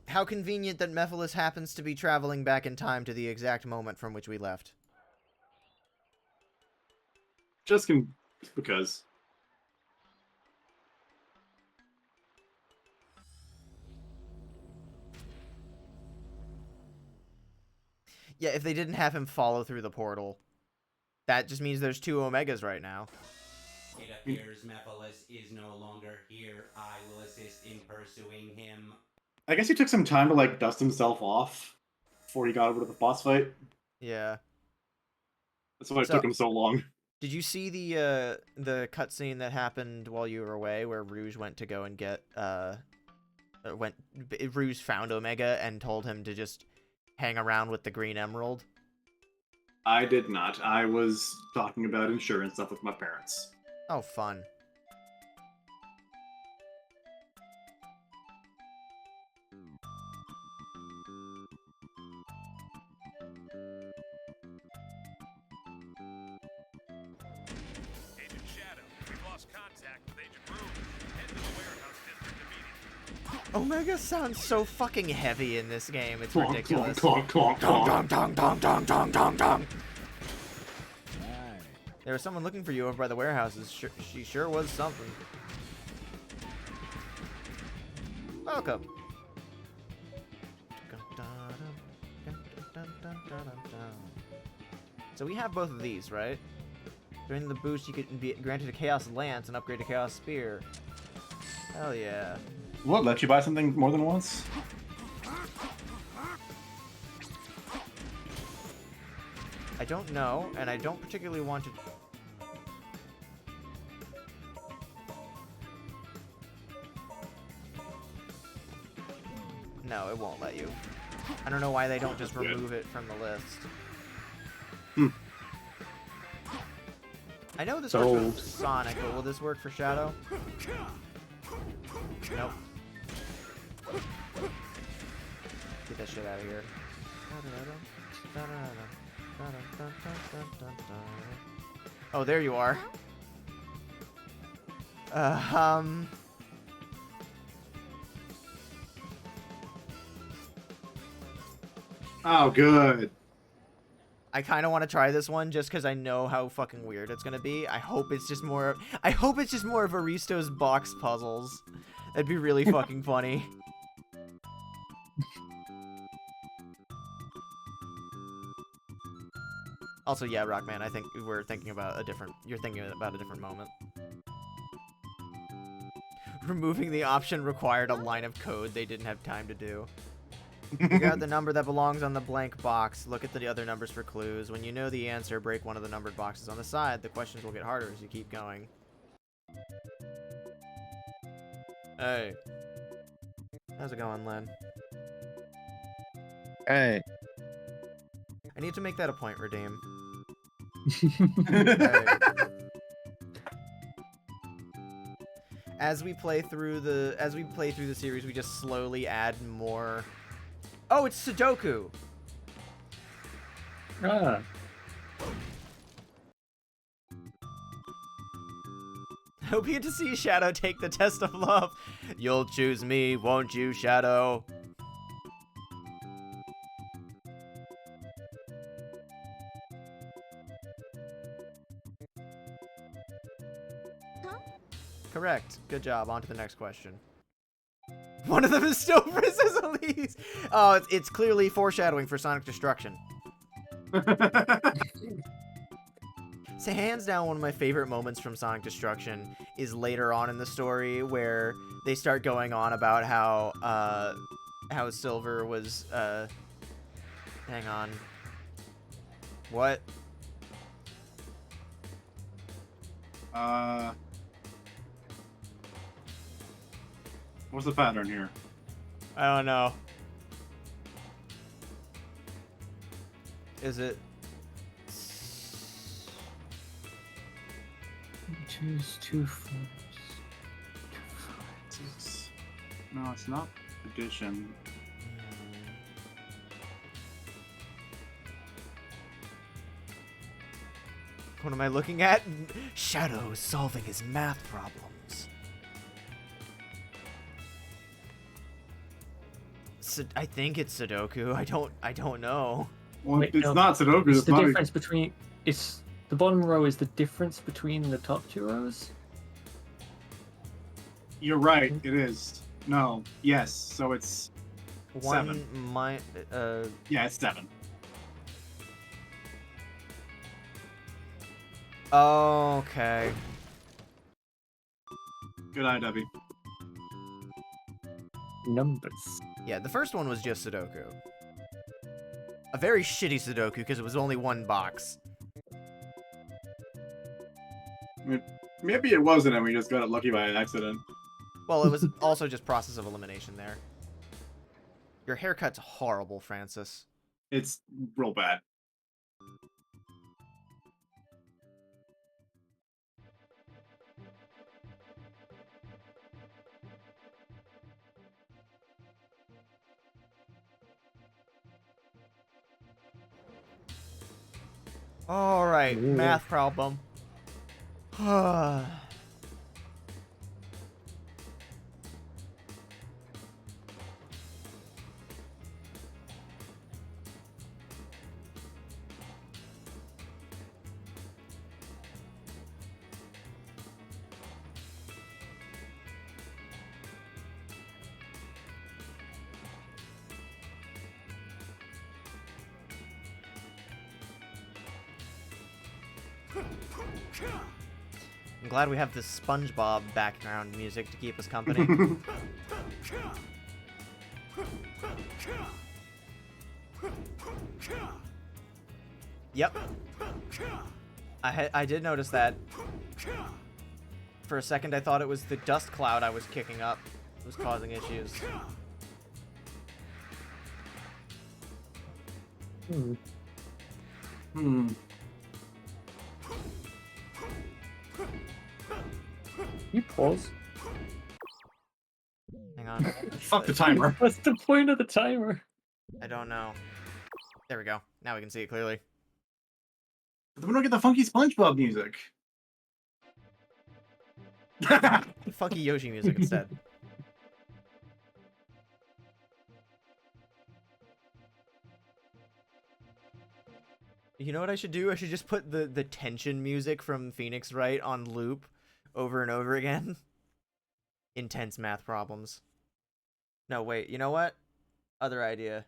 how convenient that Mephiles happens to be traveling back in time to the exact moment from which we left. Just because. Yeah, if they didn't have him follow through the portal, that just means there's two Omegas right now. It appears Mephiles is no longer here. I will assist in pursuing him. I guess he took some time to like dust himself off before he got over to the boss fight. Yeah. That's why it So- took him so long. Did you see the cutscene that happened while you were away, where Rouge went to go and get Rouge found Omega and told him to just hang around with the green emerald? I did not. I was talking about insurance stuff with my parents. Oh, fun. Agent Shadow, we've lost contact with Agent Rouge. Head to the warehouse district immediately. Omega sounds so fucking heavy in this game. It's Clonk, ridiculous. clonk, clonk, clonk, clonk. Dong, dong, dong, dong, dong, dong. There was someone looking for you over by the warehouses. She sure was something. Welcome. So we have both of these, right? During the boost, you could be granted a Chaos Lance and upgrade to Chaos Spear. Hell yeah. What, let you buy something more than once? I don't know, and I don't particularly want to... No, it won't let you. I don't know why they don't just remove it from the list. I know this works with Sonic, but will this work for Shadow? Nope. Get that shit out of here. Oh, there you are. Oh, good. I kind of want to try this one just because I know how fucking weird it's gonna be. I hope it's just more of Aristo's box puzzles. That'd be really fucking funny. Also, yeah, Rockman, I think we're thinking about a different... You're thinking about a different moment. Removing the option required a line of code they didn't have time to do. Figure out the number that belongs on the blank box. Look at the other numbers for clues. When you know the answer, break one of the numbered boxes on the side. The questions will get harder as you keep going. Hey. How's it going, Len? Hey. I need to make that a point, Redeem. As we play through the series, we just slowly add more. Oh, it's Sudoku. Ah. Hope you get to see Shadow take the test of love. You'll choose me, won't you, Shadow? Correct. Good job. On to the next question. One of them is still Princess Elise. Oh, it's clearly foreshadowing for Sonic Destruction. So hands down, one of my favorite moments from Sonic Destruction is later on in the story where they start going on about how Silver was hang on. What? What's the pattern here? I don't know. Is it? Choose two forms. No, it's not addition. What am I looking at? Shadow solving his math problems. I think it's Sudoku. I don't know. Well, Wait, it's no. not Sudoku. It's It's the not. difference between. It's the bottom row is the difference between the top two rows. You're right. It is. No. Yes. So it's 7. Yeah, it's 7. Okay. Good eye, Debbie. Numbers. Yeah, the first one was just Sudoku. A very shitty Sudoku because it was only one box. Maybe it wasn't, and we just got it lucky by accident. Well, it was also just process of elimination there. Your haircut's horrible, Francis. It's real bad. All right, Ooh. math problem. I'm glad we have this SpongeBob background music to keep us company. Yep. I did notice that. For a second, I thought it was the dust cloud I was kicking up. It was causing issues. Hmm. You pause. Hang on. Fuck the timer. What's the point of the timer? I don't know. There we go. Now we can see it clearly. We don't get the funky SpongeBob music. Funky Yoshi music instead. You know what I should do? I should just put the tension music from Phoenix Wright on loop over and over again. Intense math problems. No, wait. You know what? Other idea.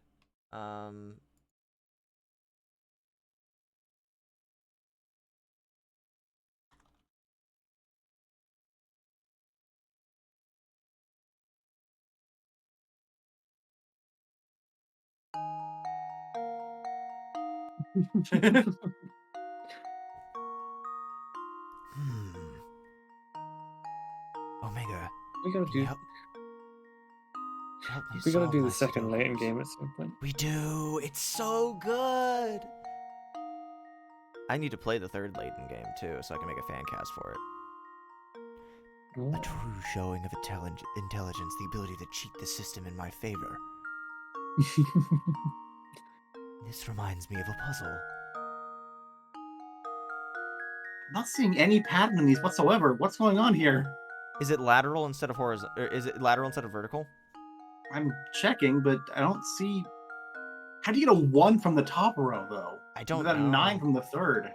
Omega, We gotta can do. you help me We gotta solve do my the second Layton Sudokus? game at some point. We do. It's so good. I need to play the third Layton game too, so I can make a fan cast for it. Oh. A true showing of intelligence, the ability to cheat the system in my favor. This reminds me of a puzzle. I'm not seeing any pattern in these whatsoever. What's going on here? Is it lateral instead of horizontal? Or is it lateral instead of vertical? I'm checking, but I don't see. How do you get a 1 from the top row, though? I don't With a know. 9 from the third.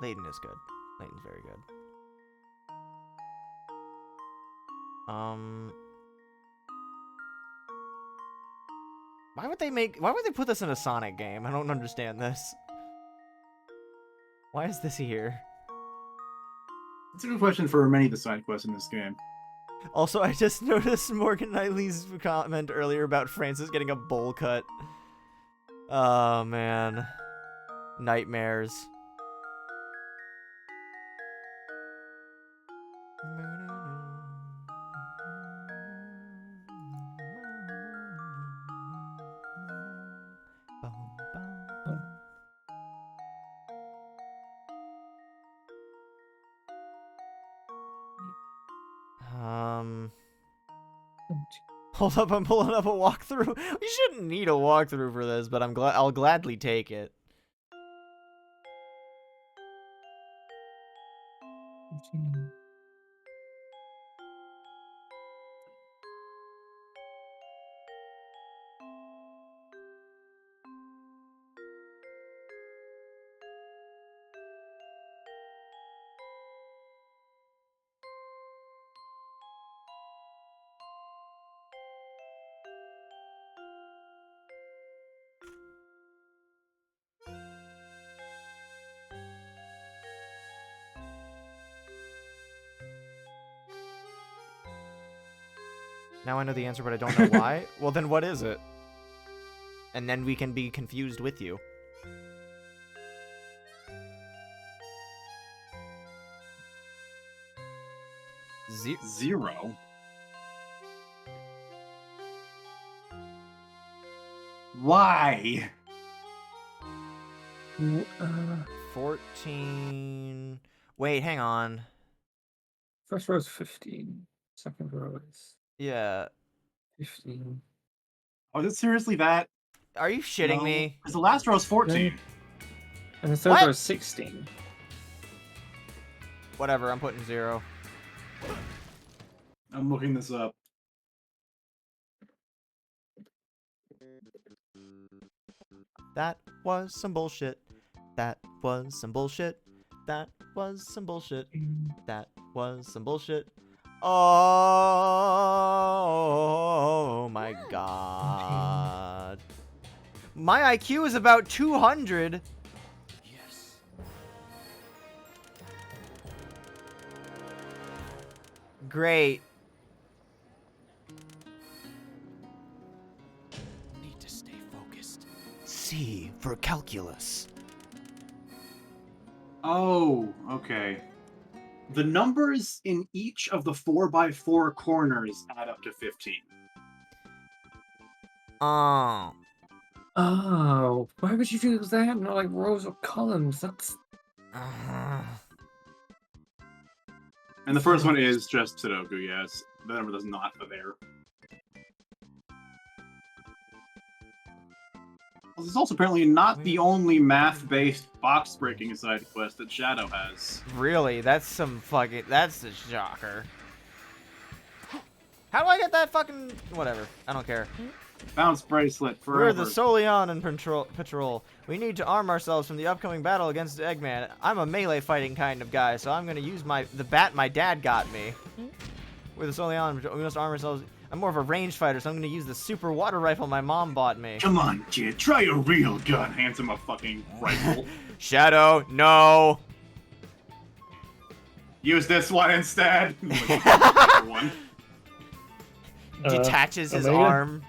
Layton is good. Layton's very good. Why would they put this in a Sonic game? I don't understand this. Why is this here? It's a good question for many of the side quests in this game. Also, I just noticed Morgan Knightley's comment earlier about Francis getting a bowl cut. Oh, man. Nightmares. Hold up, I'm pulling up a walkthrough. We shouldn't need a walkthrough for this, but I'll gladly take it. Now I know the answer, but I don't know why. Well, then what is it? And then we can be confused with you. 0. Why? 14. Wait, hang on. First row is 15. Second row is Yeah. 15. Oh, is it seriously that? Are you shitting me? Because the last row is 14. And the third What? row is 16. Whatever, I'm putting 0. I'm looking this up. That was some bullshit. That was some bullshit. That was some bullshit. That was some bullshit. Oh my god. My IQ is about 200. Yes. Great. Need to stay focused. C for calculus. Oh, okay. The numbers in each of the 4x4 corners add up to 15. Oh. Oh, why would you do that? Not like rows or columns. That's And the first one is just Sudoku, yes. The number that's not there. Well, this is also apparently not the only math-based box-breaking side quest that Shadow has. Really? That's a shocker. How do I get that fucking... Whatever. I don't care. Bounce bracelet forever. We're the CluelessAnon patrol. We need to arm ourselves from the upcoming battle against Eggman. I'm a melee fighting kind of guy, so I'm gonna use the bat my dad got me. We're the CluelessAnon patrol. We must arm ourselves. I'm more of a range fighter, so I'm gonna use the super water rifle my mom bought me. Come on, kid, try a real gun. Hands him a fucking rifle. Shadow, no. Use this one instead. One. Detaches his Omega? arm.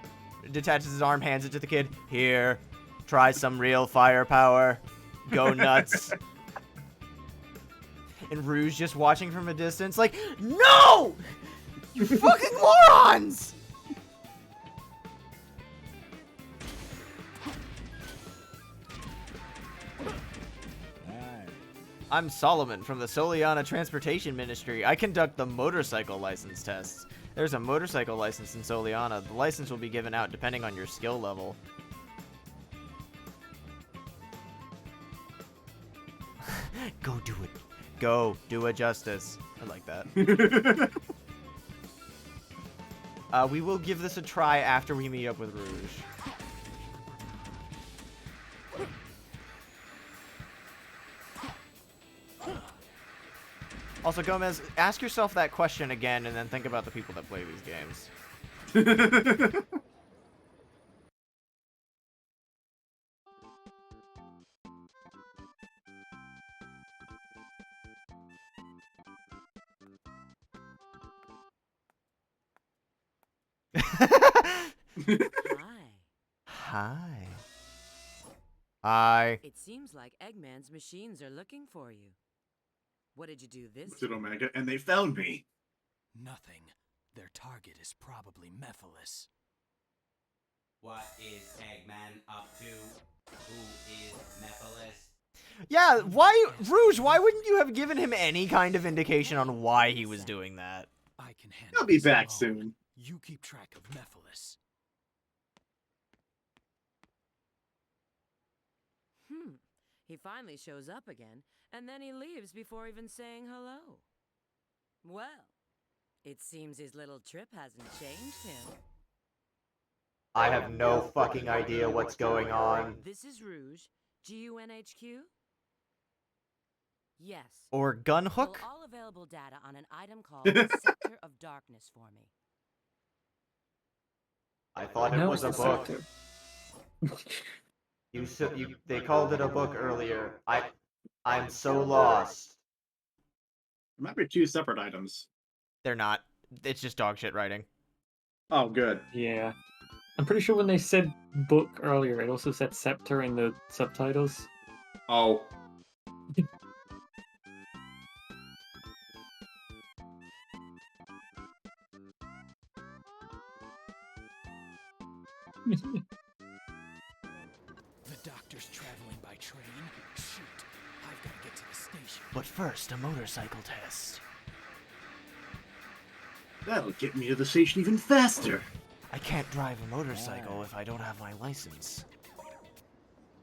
Detaches his arm, hands it to the kid. Here, try some real firepower. Go nuts. And Rouge just watching from a distance, like, no! You fucking morons! I'm Solomon from the Soliana Transportation Ministry. I conduct the motorcycle license tests. There's a motorcycle license in Soliana. The license will be given out depending on your skill level. Go do it. Go do it justice. I like that. We will give this a try after we meet up with Rouge. Also, Gomez, ask yourself that question again and then think about the people that play these games. Hi. Hi. Hi. It seems like Eggman's machines are looking for you. What did you do this Did time? Omega, and they found me. Nothing. Their target is probably Mephiles. What is Eggman up to? Who is Mephiles? Yeah, Rouge, why wouldn't you have given him any kind of indication on why he was doing that? I can handle He'll be this back alone. soon. You keep track of Mephiles. He finally shows up again, and then he leaves before even saying hello. Well, it seems his little trip hasn't changed him. I have no fucking idea what's going on. This is Rouge, GUNHQ? Yes. Or Pull Gunhook? all available data on an item called Sector of Darkness for me. I thought it No, was a it's book. Sector. They called it a book earlier. I'm so lost. There might be 2 separate items. They're not. It's just dog shit writing. Oh, good. Yeah. I'm pretty sure when they said book earlier, it also said scepter in the subtitles. Oh. The doctor's traveling by train. Shoot, I've got to get to the station. But first, a motorcycle test. That'll get me to the station even faster. I can't drive a motorcycle if I don't have my license.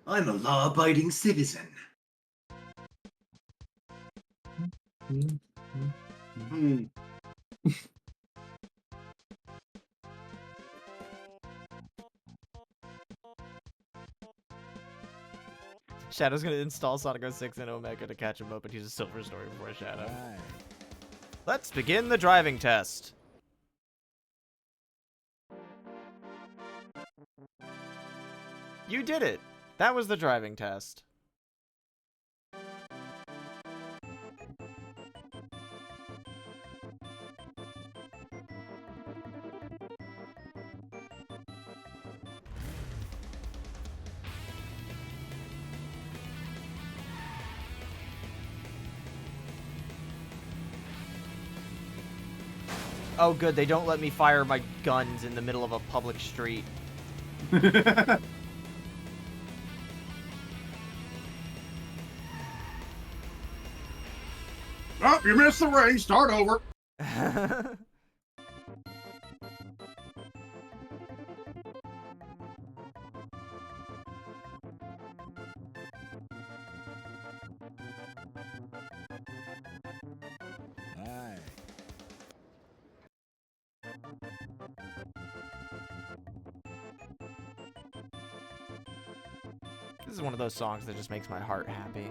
I'm a law-abiding citizen. Hmm. Shadow's gonna install Sonic 06 and Omega to catch him up, and he's a Silver Story before Shadow. Let's begin the driving test. You did it! That was the driving test. Oh good, they don't let me fire my guns in the middle of a public street. Oh, you missed the race. Start over. This is one of those songs that just makes my heart happy.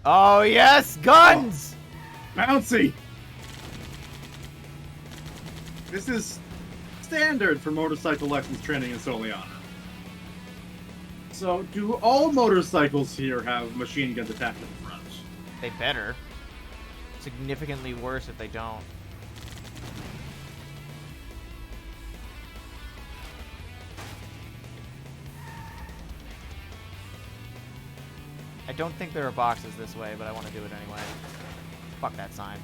Oh yes, guns! Oh, bouncy. This is standard for motorcycle license training in Soliana. So, do all motorcycles here have machine guns attached to the front? They better. Significantly worse if they don't. I don't think there are boxes this way, but I want to do it anyway. Fuck that sign.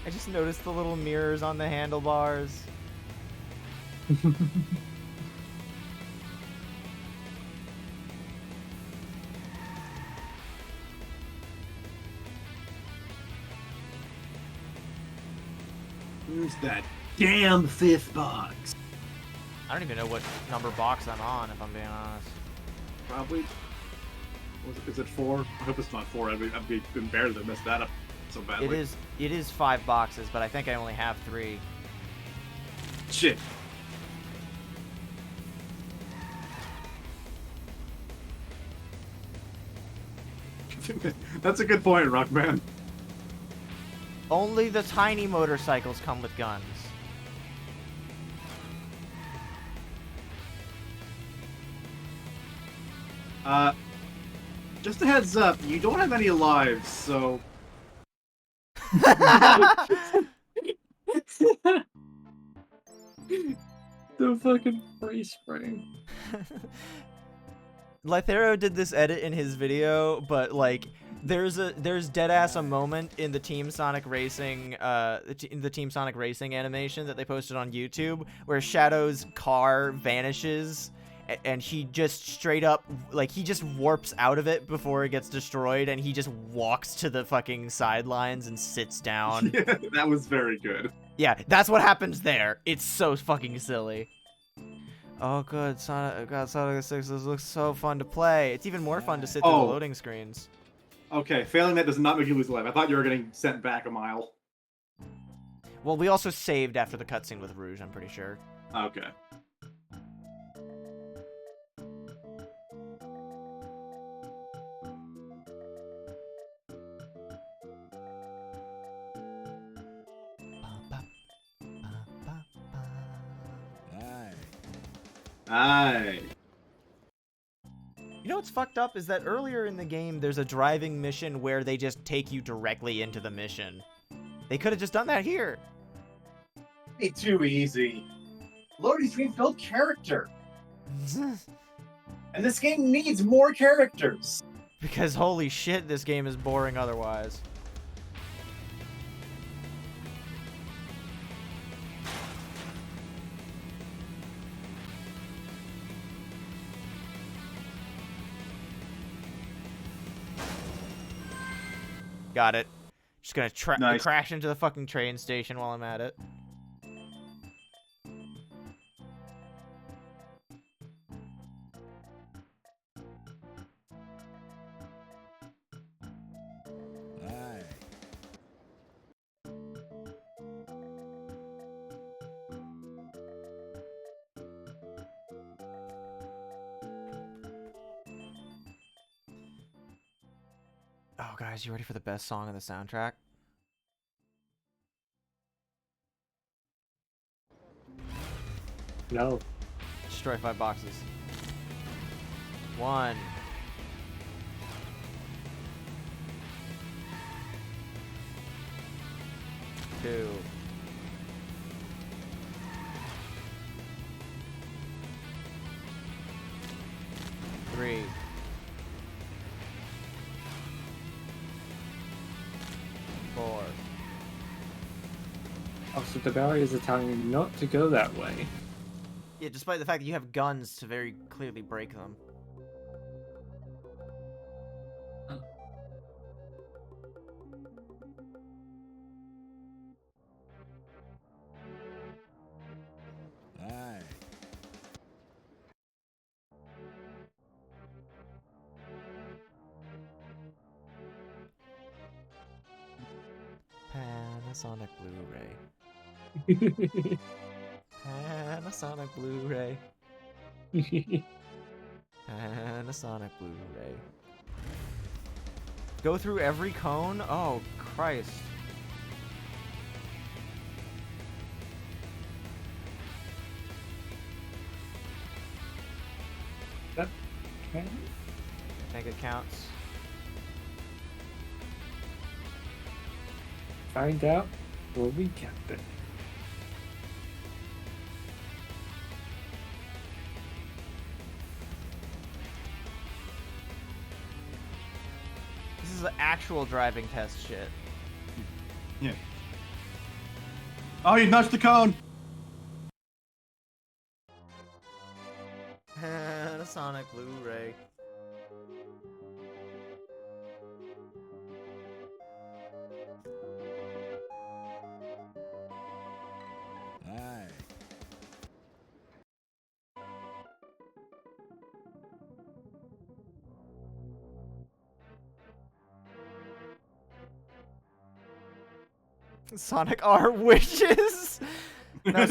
I just noticed the little mirrors on the handlebars. Where's that damn fifth box? I don't even know what number box I'm on, if I'm being honest. Probably. Is it 4? I hope it's not 4. I'd be embarrassed to mess that up so badly. It is 5 boxes, but I think I only have 3. Shit. That's a good point, Rockman. Only the tiny motorcycles come with guns. Just a heads up, you don't have any lives, so... The fucking freeze frame. Lythero did this edit in his video, but like there's dead ass a moment in the Team Sonic Racing the Team Sonic Racing animation that they posted on YouTube where Shadow's car vanishes and he just straight up like he just warps out of it before it gets destroyed and he just walks to the fucking sidelines and sits down. Yeah, that was very good. Yeah, that's what happens there. It's so fucking silly. Oh, good. Sonic 06. This looks so fun to play. It's even more fun to sit through the loading screens. Okay, failing that does not make you lose life. I thought you were getting sent back a mile. Well, we also saved after the cutscene with Rouge, I'm pretty sure. Okay. You You know what's fucked up is that earlier in the game, there's a driving mission where they just take you directly into the mission. They could have just done that here. It's too easy. Loading screens build character. And this game needs more characters. Because holy shit, this game is boring otherwise. Got it. Just gonna Nice. crash into the fucking train station while I'm at it. Oh, guys, you ready for the best song on the soundtrack? No. Destroy 5 boxes. 1. 2. 3. 4. Oh, so the barriers are telling you not to go that way. Yeah, despite the fact that you have guns to very clearly break them. Panasonic Blu-ray. Panasonic Blu-ray. Panasonic Blu-ray. Go through every cone? Oh, Christ. That okay. I think it counts. Find out when we get there. This is actual driving test shit. Yeah. Oh, you nudged the cone! Panasonic Blu-ray. Sonic R wishes. No,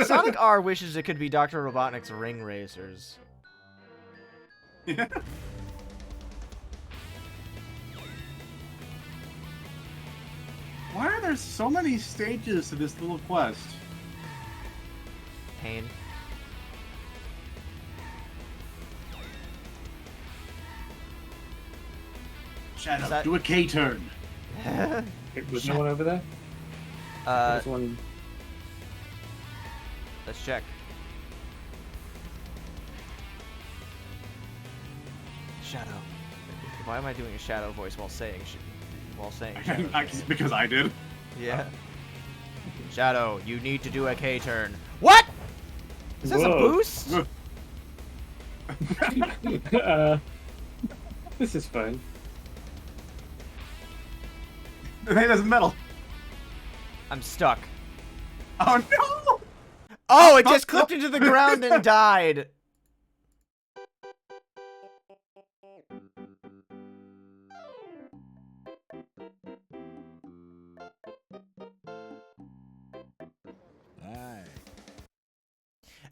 Sonic R wishes it could be Dr. Robotnik's ring racers. Yeah. Why are there so many stages to this little quest? Pain. Shadow, do a K-turn. Was no one over there? There's one. Let's check. Shadow. Why am I doing a shadow voice while saying shadow? Because I did. Yeah. Shadow, you need to do a K-turn. What? Is this a boost? This is fun. Hey, there's metal. I'm stuck. Oh no! Oh, it just clipped into the ground and died.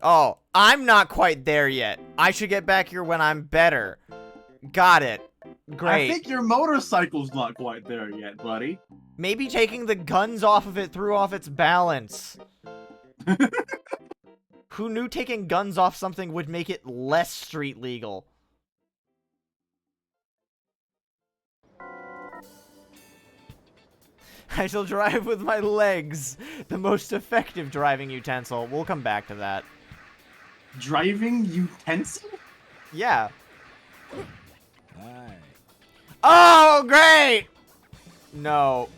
Oh, I'm not quite there yet. I should get back here when I'm better. Got it. Great. I think your motorcycle's not quite there yet, buddy. Maybe taking the guns off of it threw off its balance. Who knew taking guns off something would make it less street legal? I shall drive with my legs. The most effective driving utensil. We'll come back to that. Driving utensil? Yeah. Aye. Oh, great! No.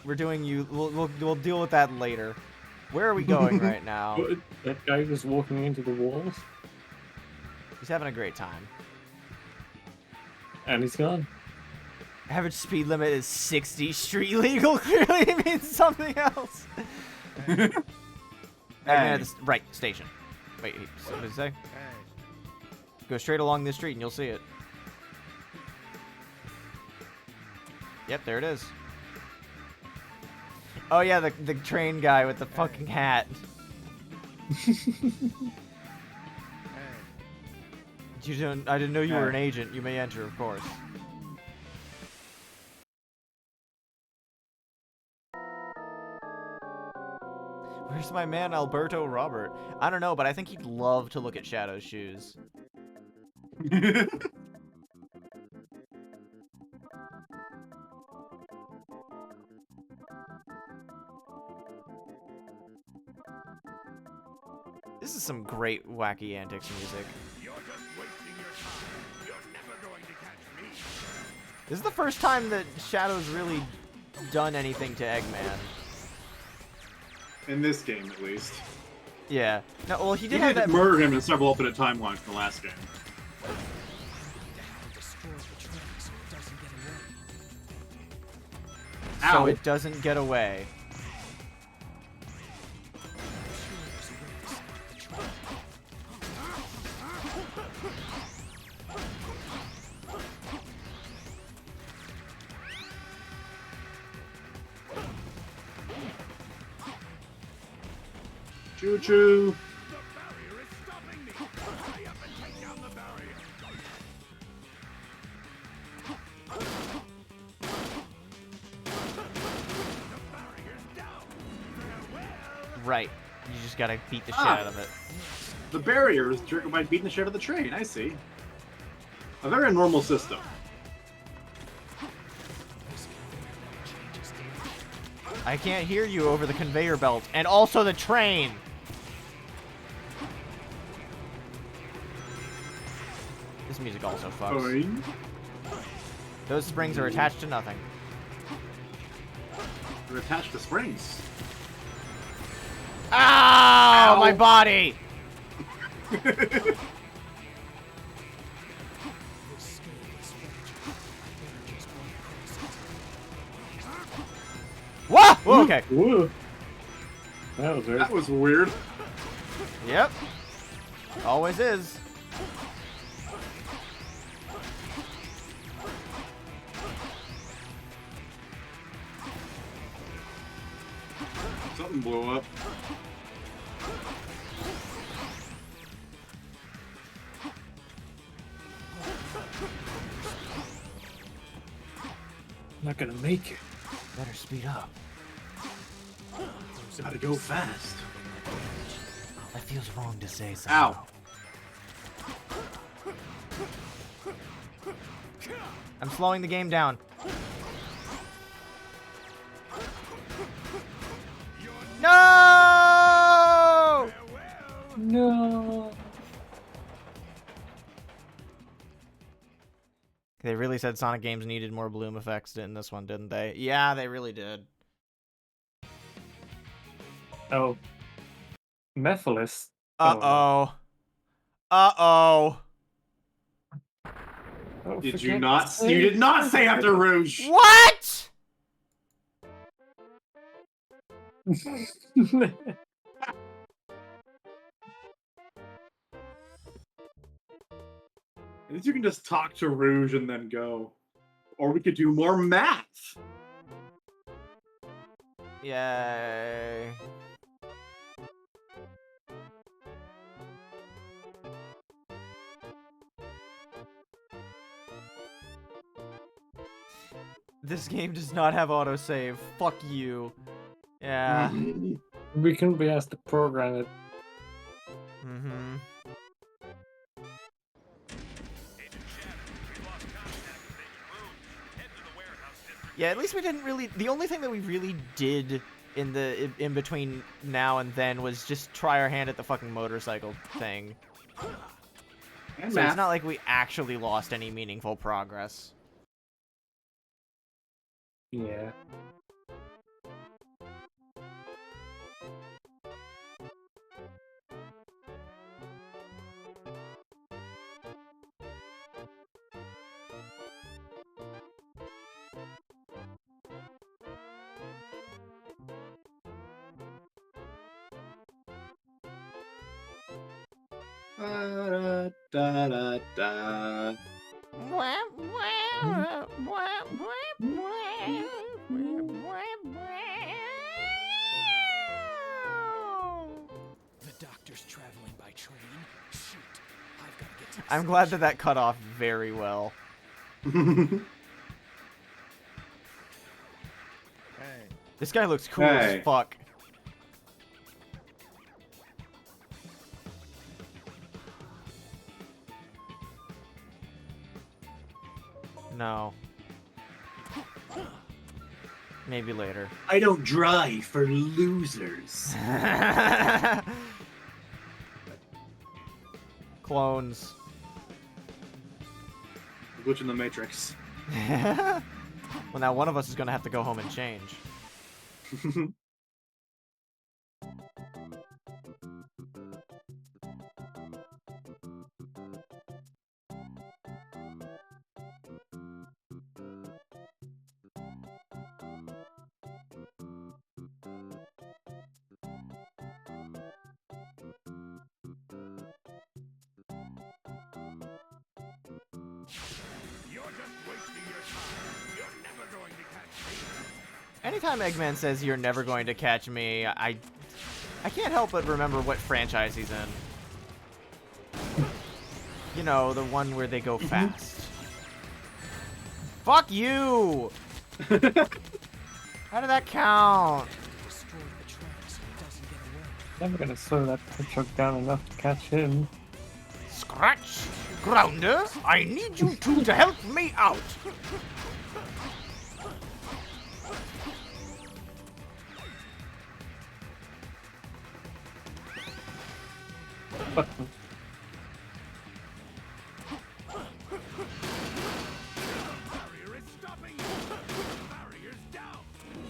We're doing you. We'll deal with that later. Where are we going right now? What, that guy was walking into the walls, He's having a great time. and he's gone. Average speed limit is 60. Street legal clearly means something else. Eggman at the right station. Wait, what did it say? Go straight along this street and you'll see it. Yep, there it is. Oh yeah, the train guy with the fucking hat. I didn't know you were an agent. You may enter, of course. Where's my man Alberto Robert? I don't know, but I think he'd love to look at Shadow's shoes. This is some great wacky antics music. You're just wasting your time. You're never going to catch me. This is the first time that Shadow's really done anything to Eggman. In this game, at least. Yeah. No, well, he He did have did that. murder him in several alternate timelines in the last game. Destroy the train so it doesn't get away. So Ow. it doesn't get away. There's a way to stop the train. Choo choo. The barrier is stopping me. Hurry up and take down the barrier. The barrier's down. Farewell. Right. You just gotta beat the shit Ah. out of it. The barrier is triggered by beating the shit out of the train. I see. A very normal system. This conveyor belt changes daily. I can't hear you over the conveyor belt and also the train. This music also fucks. Boing. Those springs are attached to nothing. They're attached to springs. Ow! Ow. My body! This scaleless fracture. Energies run across it. Whoa! Whoa, okay. Whoa. That was weird. That was weird. Yep. Always is. Something blew up. I'm not gonna make it. Better speed up. Gotta go fast. That feels wrong to say so. Ow. I'm slowing the game down. No! No. They really said Sonic games needed more bloom effects in this one, didn't they? Yeah, they really did. Oh. Mephiles. Uh-oh. Uh-oh. Oh, Did you forget not? to say- You did not say after Rouge. What? At least you can just talk to Rouge and then go. Or we could do more math. Yay. This game does not have autosave. Fuck you. Yeah. We can be asked to program it. Mm-hmm. Agent Shadow, we lost contact with Agent Rouge. Head to the warehouse district Yeah, at least we didn't really. The only thing that we really did in between now and then was just try our hand at the fucking motorcycle thing. And So math. it's not like we actually lost any meaningful progress. Yeah. Da, da, da, da. The doctor's traveling by train. Shoot. I've got to get to the I'm glad station. that cut off very well. This guy looks cool Hey. as fuck. No. Maybe later. I don't drive for losers. Clones. Glitch in the Matrix. Well, now one of us is gonna have to go home and change. You're just wasting your time. You're never going to catch me. Anytime Eggman says you're never going to catch me, I can't help but remember what franchise he's in. You know, the one where they go fast. Fuck you! How did that count? Destroy the train so it doesn't get away. Never gonna slow that tow truck down enough to catch him. Scratch! Grounder, I need you two to help me out! But Barrier is stopping you. Barrier's down.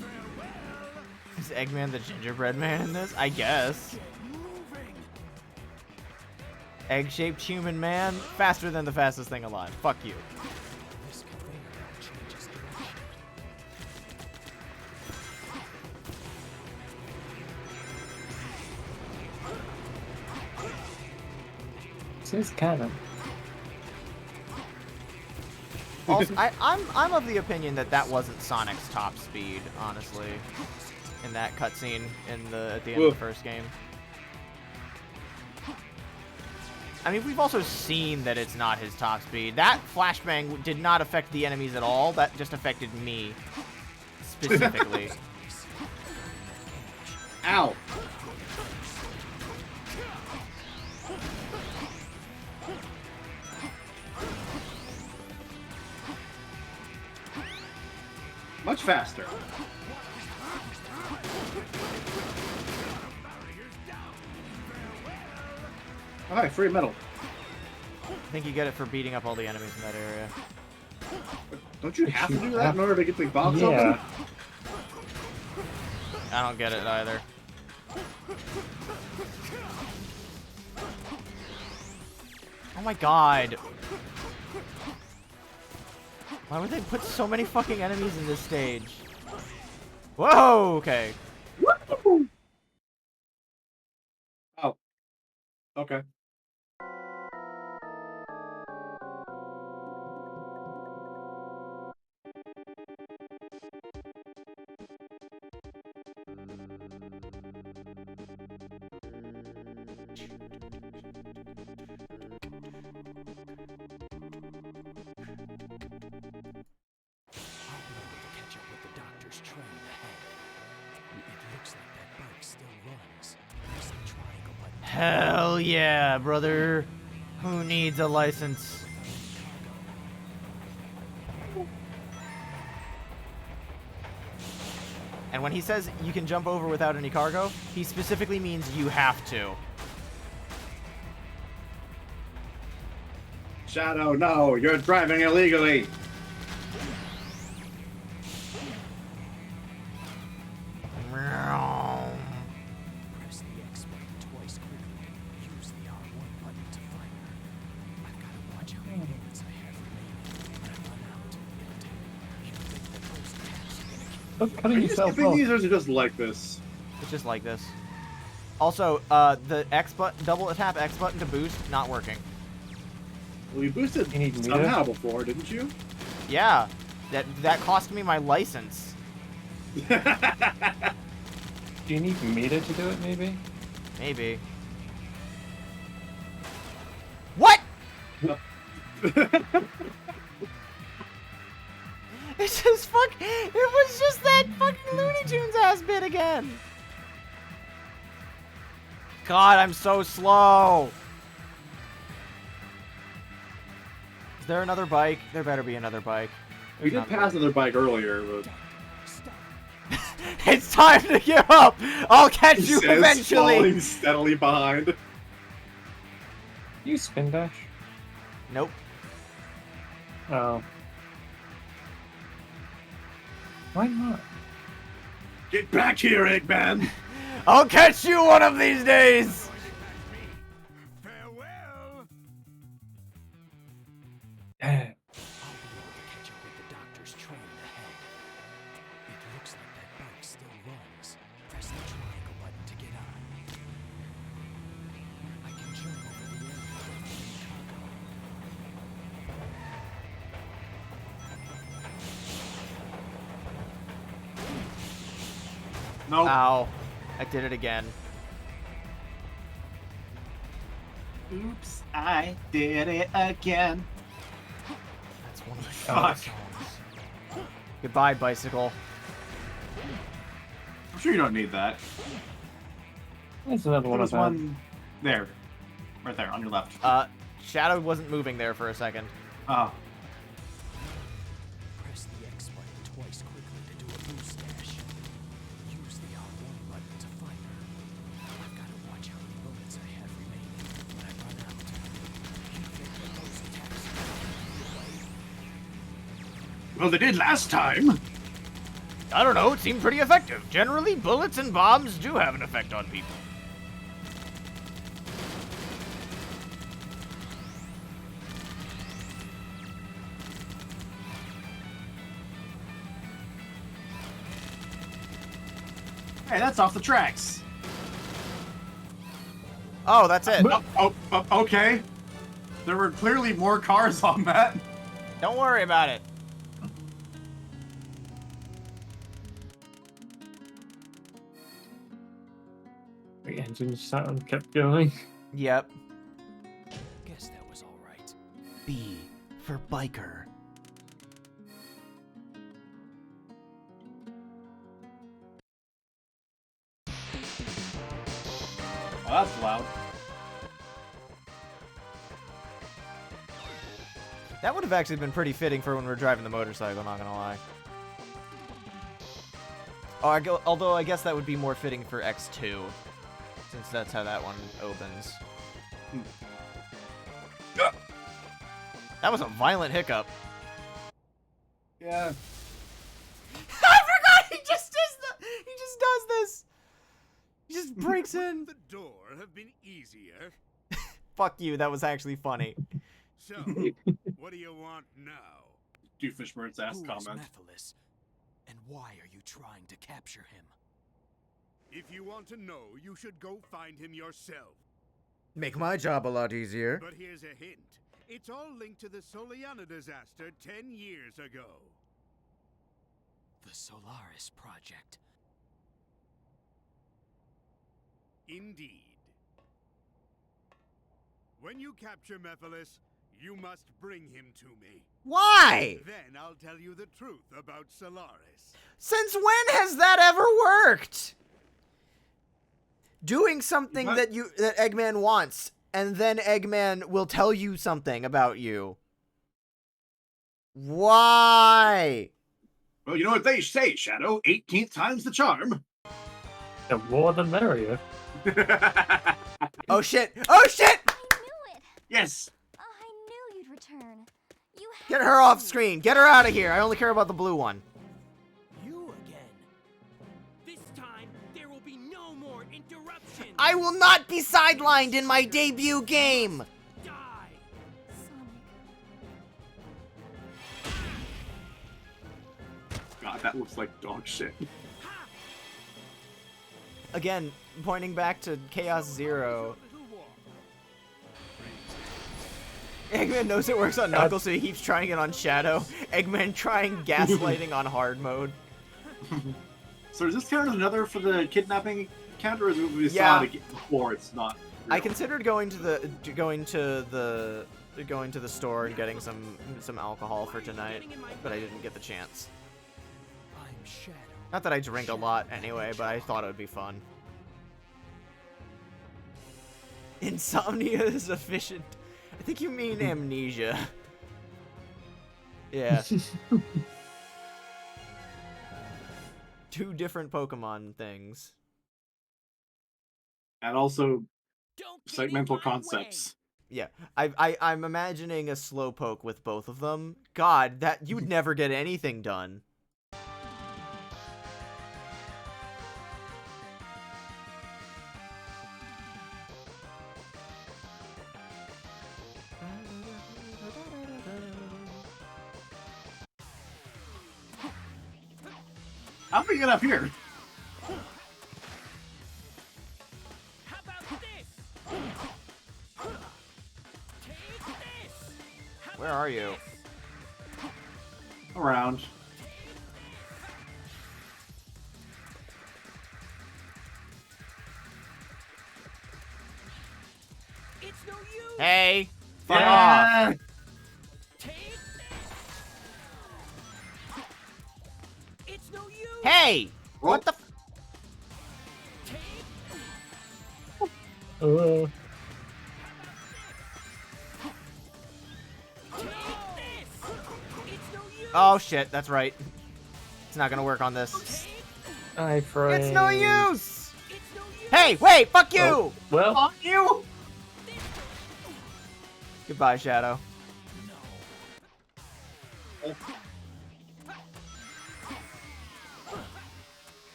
Farewell. Is Eggman the gingerbread man in this? I guess. Moving. Egg-shaped human man, faster than the fastest thing alive. Fuck you. This conveyor belt changes direction. this is canon. Also, I'm of the opinion that that wasn't Sonic's top speed, honestly, in that cutscene at the end of the first game. I mean, we've also seen that it's not his top speed. That flashbang did not affect the enemies at all. That just affected me specifically. Ow. Much faster. Alright, free metal. I think you get it for beating up all the enemies in that area. Don't you have to do that in order to get the box Yeah. open? I don't get it either. Oh my god. Why would they put so many fucking enemies in this stage? Whoa, okay. Oh. Okay. I'll be able to catch up with the doctor's train ahead. It looks like that bike still runs. Press the triangle button. Hell yeah, brother. Who needs a license? And when he says you can jump over without any cargo, he specifically means you have to. Shadow, no, you're driving illegally. Press the X button twice quickly. Use the R1 button to fire. I've got to watch how many bullets I have remaining. When I run out, you think that those attacks are gonna kill Stop Are cutting you yourself skipping off. these or is it just like this? It's just like this. Also, the X button, double tap X button to boost, not working. Well, you boosted You need meter? somehow before, didn't you? Yeah, that cost me my license. Do you need meter to do it, maybe? Maybe. What? It's just it was just that fucking Looney Tunes ass bit again. God, I'm so slow. Is there another bike? There better be another bike. We There's did not. pass another bike earlier, but Stop. It's time to give up. I'll catch he you says, eventually. falling steadily behind. You spin dash? Nope. Oh. Why not? Get back here, Eggman! I'll catch you one of these days. Farewell! I'll be able to catch up with the doctor's train ahead. It looks like that bike still runs. Press the triangle button to get on. I can jump over the area without any cargo. Nope. Ow. I did it again. Oops, I did it again. That's one of my Fuck. favorite songs. Goodbye, bicycle. I'm sure you don't need that. There's another one There's of them. one there. Right there, on your left. Shadow wasn't moving there for a second. Oh. Press the X button twice quickly to do a boost dash. Use the R1 button to fire. I've got to watch how many bullets I have remaining. When I run out, you think that those attacks are gonna keep you away? Well, they did last time. I don't know, it seemed pretty effective. Generally, bullets and bombs do have an effect on people. Hey, that's off the tracks. Oh, that's it. Okay. There were clearly more cars on that. Don't worry about it. The engine sound kept going. Yep. Guess that was all right. B for biker. Oh, that's loud. That would have actually been pretty fitting for when we're driving the motorcycle, not gonna lie. Oh, although I guess that would be more fitting for X2, since that's how that one opens. That was a violent hiccup. Yeah. I forgot he just does this. He just breaks in. The door have been easier. Fuck you, that was actually funny. So, what do you want now? Doofenshmirtz ass Who is comment. Mephiles? And why are you trying to capture him? If you want to know, you should go find him yourself. Make my job a lot easier. But here's a hint. It's all linked to the Soliana disaster 10 years ago. The Solaris Project. Indeed. When you capture Mephiles, you must bring him to me. Why? Then I'll tell you the truth about Solaris. Since when has that ever worked? Doing something What? that Eggman wants, and then Eggman will tell you something about you. Why? Well, you know what they say, Shadow. 18th time's the charm. The more the merrier. Oh shit! Oh shit! I knew it. Yes. I knew you'd return. You Get had her off to. screen. Get her out of here. I only care about the blue one. You again. This time, there will be no more interruptions. I will not be sidelined in my debut game. Die. Sonic. God, that looks like dog shit. Again, pointing back to Chaos Zero. Eggman knows it works on Knuckles, so he keeps trying it on Shadow. Eggman trying gaslighting on hard mode. So is this count as another for the kidnapping counter, or is it we Yeah. saw it before? It's not. I real? considered going to the store and getting some alcohol for tonight, but I didn't get the chance. I'm Shadow. Not that I drink a lot anyway, but I thought it would be fun. Insomnia is efficient. I think you mean amnesia. Yeah. Two different Pokemon things. And also Don't get in segmental my concepts. Yeah, I'm imagining a Slowpoke with both of them. God, that you'd never get anything done. How do we get up here? How about this? Take this. How Where about are you? this? Around. It's no use. Hey, fuck off. Take this. It's no use. Hey, what the? Uh, Oh shit, that's right. It's not gonna work on this. I friend. It's no use. Hey, wait, fuck you. Oh, well, Fuck you! Goodbye, Shadow.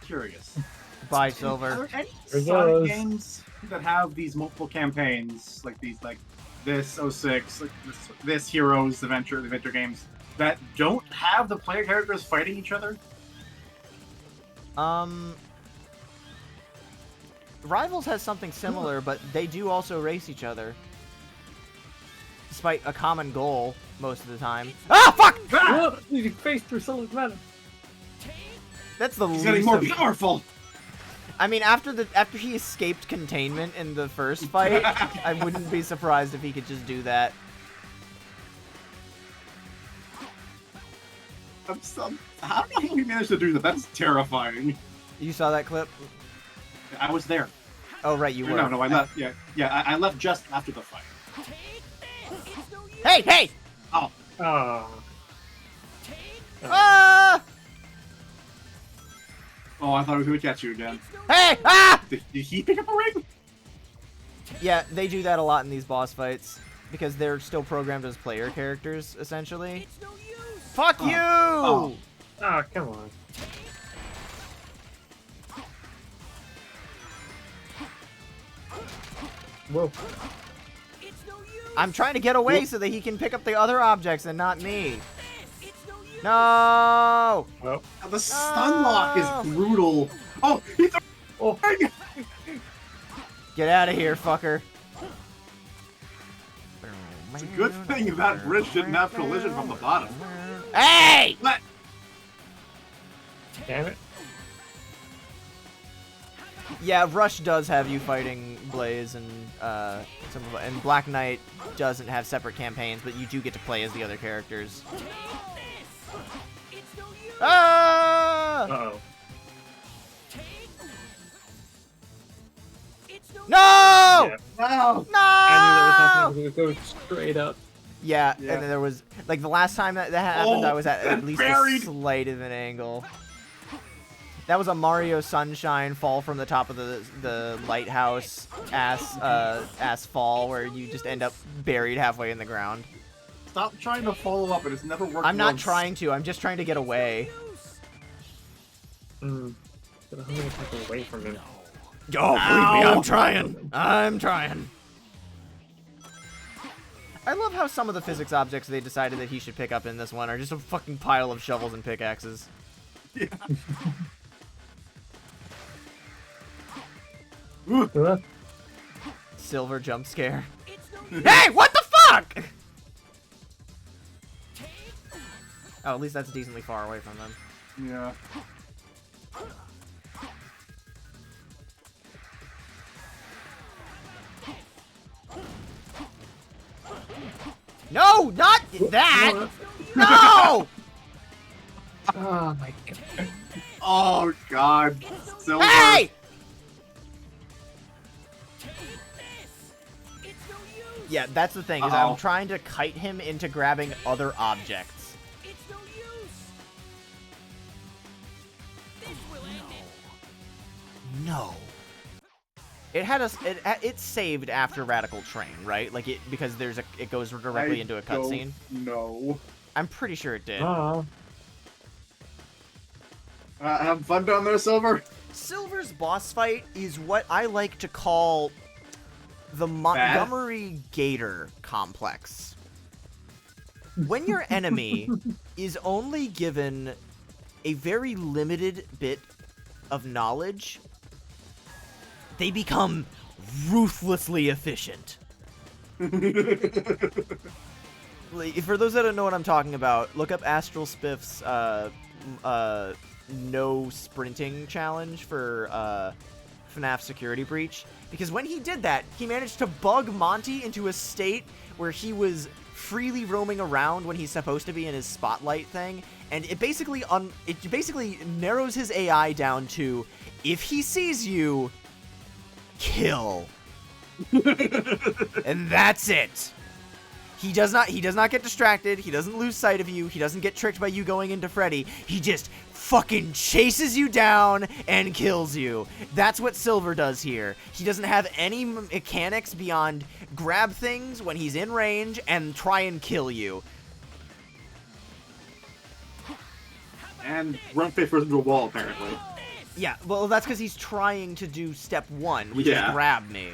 Curious. Bye, Are Silver. there any There Sonic goes. games that have these multiple campaigns, like this 06, like this Heroes, the Adventure games, that don't have the player characters fighting each other? Rivals has something similar, but they do also race each other. Despite a common goal most of the time. Ah, fuck! ah! You faced through solid matter. That's the He's least getting more of- powerful! I mean, after he escaped containment in the first fight, I wouldn't be surprised if he could just do that. How do he manage to do that? That's terrifying. You saw that clip? I was there. Oh, right, you were. No, I left. Yeah, I left just after the fight. Hey, hey! Oh, Oh. Ah! oh, I thought he was going to catch you again. Hey! Ah! Did he pick up a ring? Yeah, they do that a lot in these boss fights because they're still programmed as player characters, essentially. Fuck Oh. you! Oh. Oh, come on. Whoa. I'm trying to get away so that he can pick up the other objects and not me. No! Well, The stun lock is brutal. Oh, he's oh. Get out of here, fucker. It's a good thing that bridge didn't have collision from the bottom. Hey! What? Damn it. Yeah, Rush does have you fighting Blaze, and Black Knight doesn't have separate campaigns, but you do get to play as the other characters. Ah! Uh-oh. No! Yeah. Wow. No! I knew that was happening. It would go straight up. Yeah, Yeah. and then there was like the last time that happened, I was at and least buried. a slight of an angle. That was a Mario Sunshine fall from the top of the lighthouse ass fall where you just end up buried halfway in the ground. Stop trying to follow up. It has never worked. I'm not once. trying to. I'm just trying to get away. Mm. But I'm gonna take away from him. Oh, believe me, I'm trying. I'm trying. I love how some of the physics objects they decided that he should pick up in this one are just a fucking pile of shovels and pickaxes. Yeah. Silver jump scare. Hey, what the fuck? Oh, at least that's decently far away from them. Yeah. No, not that! No! Oh my god. Oh God. Silver. Hey! Yeah, that's the thing, is Uh-oh. I'm trying to kite him into grabbing other objects. No. It had us. It saved after Radical Train, right? Like because it goes directly into a cutscene. No. I'm pretty sure it did. Oh. Have fun down there, Silver. Silver's boss fight is what I like to call the Montgomery Gator complex. When your enemy is only given a very limited bit of knowledge, they become ruthlessly efficient. Like, for those that don't know what I'm talking about, look up Astral Spiff's no sprinting challenge for FNAF Security Breach. Because when he did that, he managed to bug Monty into a state where he was freely roaming around when he's supposed to be in his spotlight thing, and it basically narrows his AI down to, if he sees you, kill. And that's it. He does not get distracted, he doesn't lose sight of you, he doesn't get tricked by you going into Freddy, he just fucking chases you down and kills you. That's what Silver does here. He doesn't have any mechanics beyond grab things when he's in range and try and kill you. And run face first into a wall, apparently. Yeah, well, that's because he's trying to do step one, which is Yeah. grab me.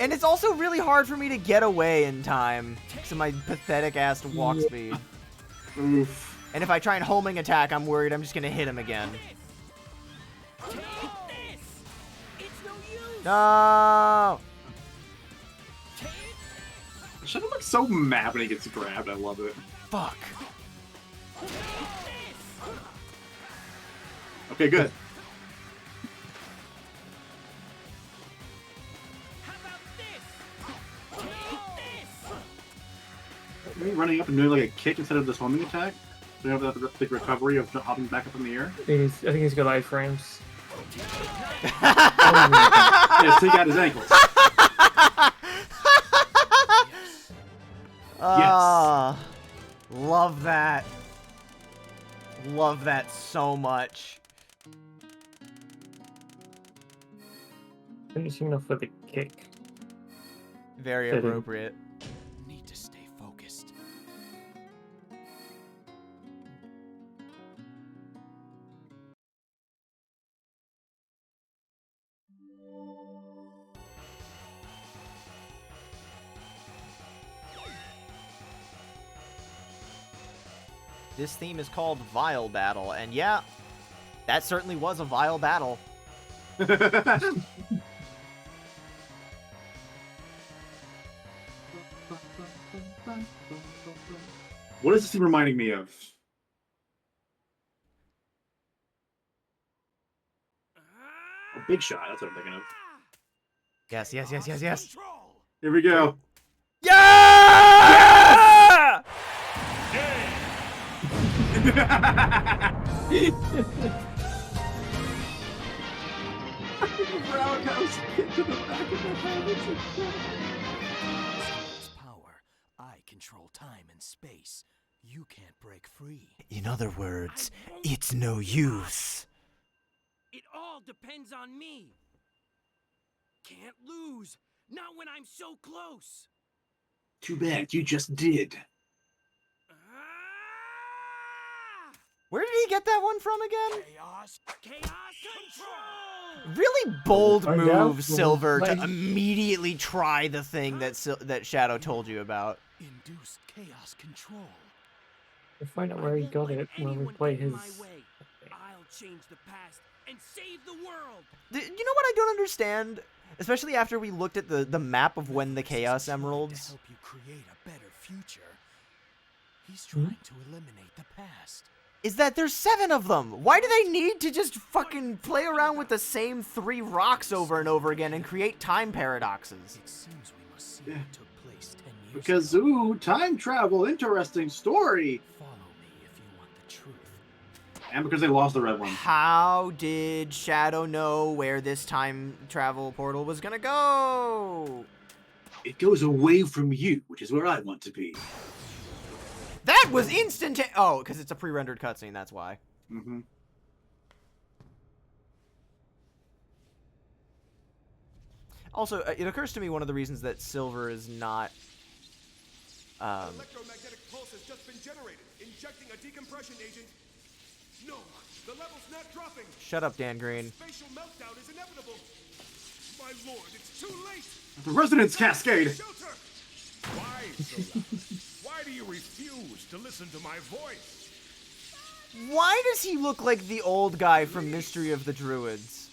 And it's also really hard for me to get away in time to my pathetic ass walk speed. Oof. And if I try and homing attack, I'm worried I'm just gonna hit him again. No! Shadow looks so mad when he gets grabbed. I love it. Fuck. Okay, good. Maybe running up and doing like a kick instead of this homing attack. So you have the recovery of hopping back up in the air. I think he's got iframes. Yeah, so he got his ankles. Ah, love that. Love that so much. Finishing enough with a kick. Very Fitting. appropriate. Need to stay focused. This theme is called Vile Battle, and yeah, that certainly was a vile battle. What is this scene reminding me of? A Big Shot. That's what I'm thinking of. Yes, yes, yes, yes, yes. Here we go. Yeah! Roundhouse kick to the back of the head. It's Its power. I control time and space. You can't break free. In other words, it's no use. It all depends on me. Can't lose. Not when I'm so close. Too bad you just did. Where did he get that one from again? Chaos control. Really bold Find out. move, Silver, to Like- immediately try the thing that Shadow told you about. Induced chaos control. We'll find out where he got it when we play his. I'll change the past and save the world. You know what I don't understand? Especially after we looked at the map of when the Chaos To Emeralds... help you create a better future. He's trying to eliminate the past. is that there's 7 of them. Why do they need to just fucking play around with the same 3 rocks over and over again and create time paradoxes? It seems we must see what took place 10 years Because, ago. ooh, time travel, interesting story. Follow me if you want the truth. And because they lost the red one. How did Shadow know where this time travel portal was gonna go? It goes away from you, which is where I want to be. That was instantaneous. Oh, because it's a pre-rendered cutscene, that's why. Mm-hmm. Also, it occurs to me one of the reasons that Silver is not... Electromagnetic pulse has just been generated, injecting a decompression agent. No, the level's not dropping. Shut up, Dan Green. Spatial meltdown is inevitable. My lord, it's too late. The Resonance Cascade! Shelter! Why so loud? Why do you refuse to listen to my voice? Why does he look like the old guy from Mystery of the Druids?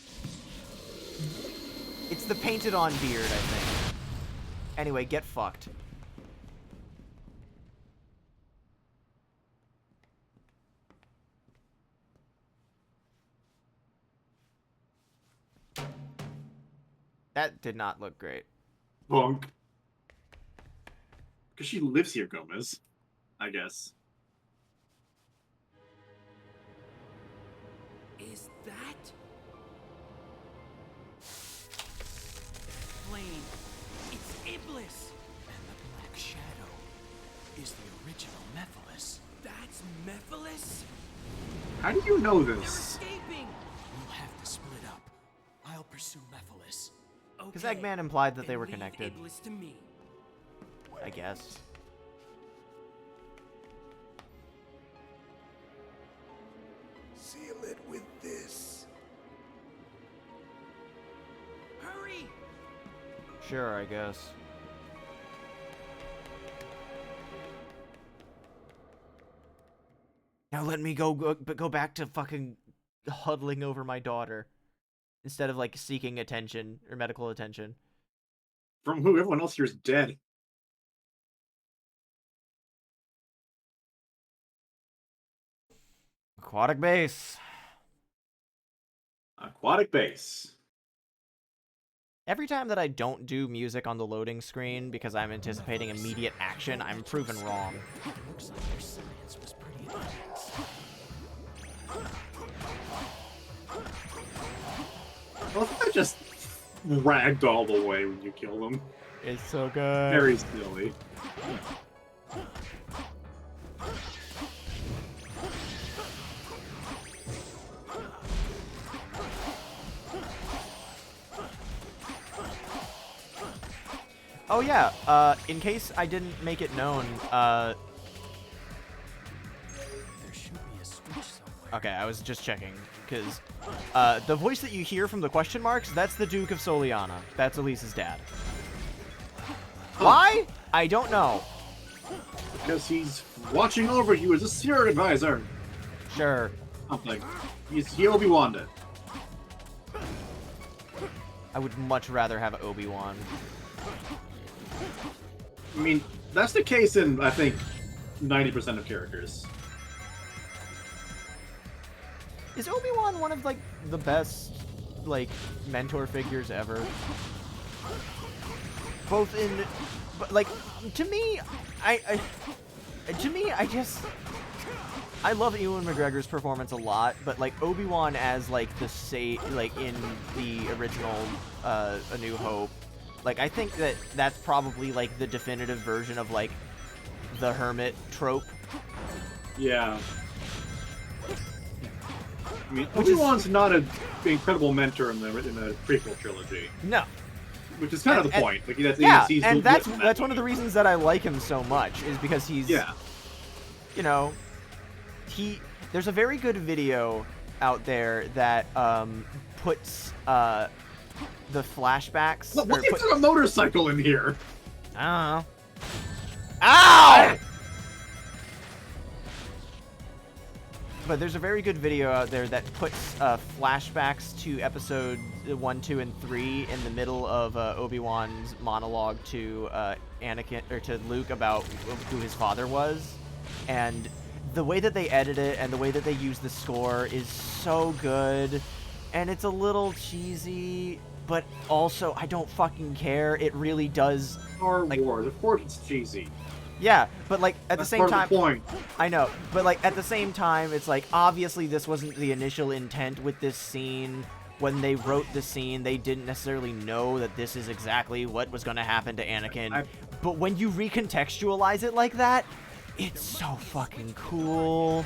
It's the painted-on beard, I think. Anyway, get fucked. That did not look great. Bonk. Because she lives here, Gomez. I guess. Is that? Flame. It's Iblis. And the Black Shadow is the original Mephiles. That's Mephiles? How do you know They're this? escaping. We'll have to split up. I'll pursue Mephiles. Because Okay, Eggman implied that they then were leave connected, Iblis to me. I guess. Seal it with this. Hurry! Sure, I guess. Now let me go back to fucking huddling over my daughter instead of like seeking attention or medical attention. From who? Everyone else here is dead. Aquatic base. Aquatic base. Every time that I don't do music on the loading screen because I'm anticipating immediate action, I'm proven wrong. Looks like your science was pretty advanced. Well, I just ragged all the way when you kill them. It's so good. Very silly. Oh yeah, in case I didn't make it known, There should be a switch somewhere. okay, I was just checking, because the voice that you hear from the question marks, that's the Duke of Soliana. That's Elise's dad. Why? I don't know. Because he's watching over you as a secret advisor. Sure. Something. He Obi-Wan'd it. I would much rather have Obi-Wan. I mean, that's the case in, I think, 90% of characters. Is Obi-Wan one of, like, the best, like, mentor figures ever? Both in, but, like, to me, I love Ewan McGregor's performance a lot, but, like, Obi-Wan as, like, like, in the original, A New Hope, like, I think that's probably, like, the definitive version of, like, the hermit trope. Yeah. I mean, Obi-Wan's not an incredible mentor in the prequel trilogy. No. Which is kind of the point. Like, he's and that's one of the reasons that I like him so much, is because he's, you know, there's a very good video out there that puts the flashbacks. What is there a motorcycle in here? I don't know. Ow! But there's a very good video out there that puts flashbacks to episodes 1, 2, and 3 in the middle of Obi-Wan's monologue to Anakin, or to Luke, about who his father was, and the way that they edit it and the way that they use the score is so good, and it's a little cheesy, but also I don't fucking care. It really does. Star Wars, of course it's cheesy. Yeah, but, like, at the same time... That's part of the point. I know, but, like, at the same time, it's like, obviously this wasn't the initial intent with this scene. When they wrote the scene, they didn't necessarily know that this is exactly what was going to happen to Anakin. But when you recontextualize it like that, it's so fucking cool.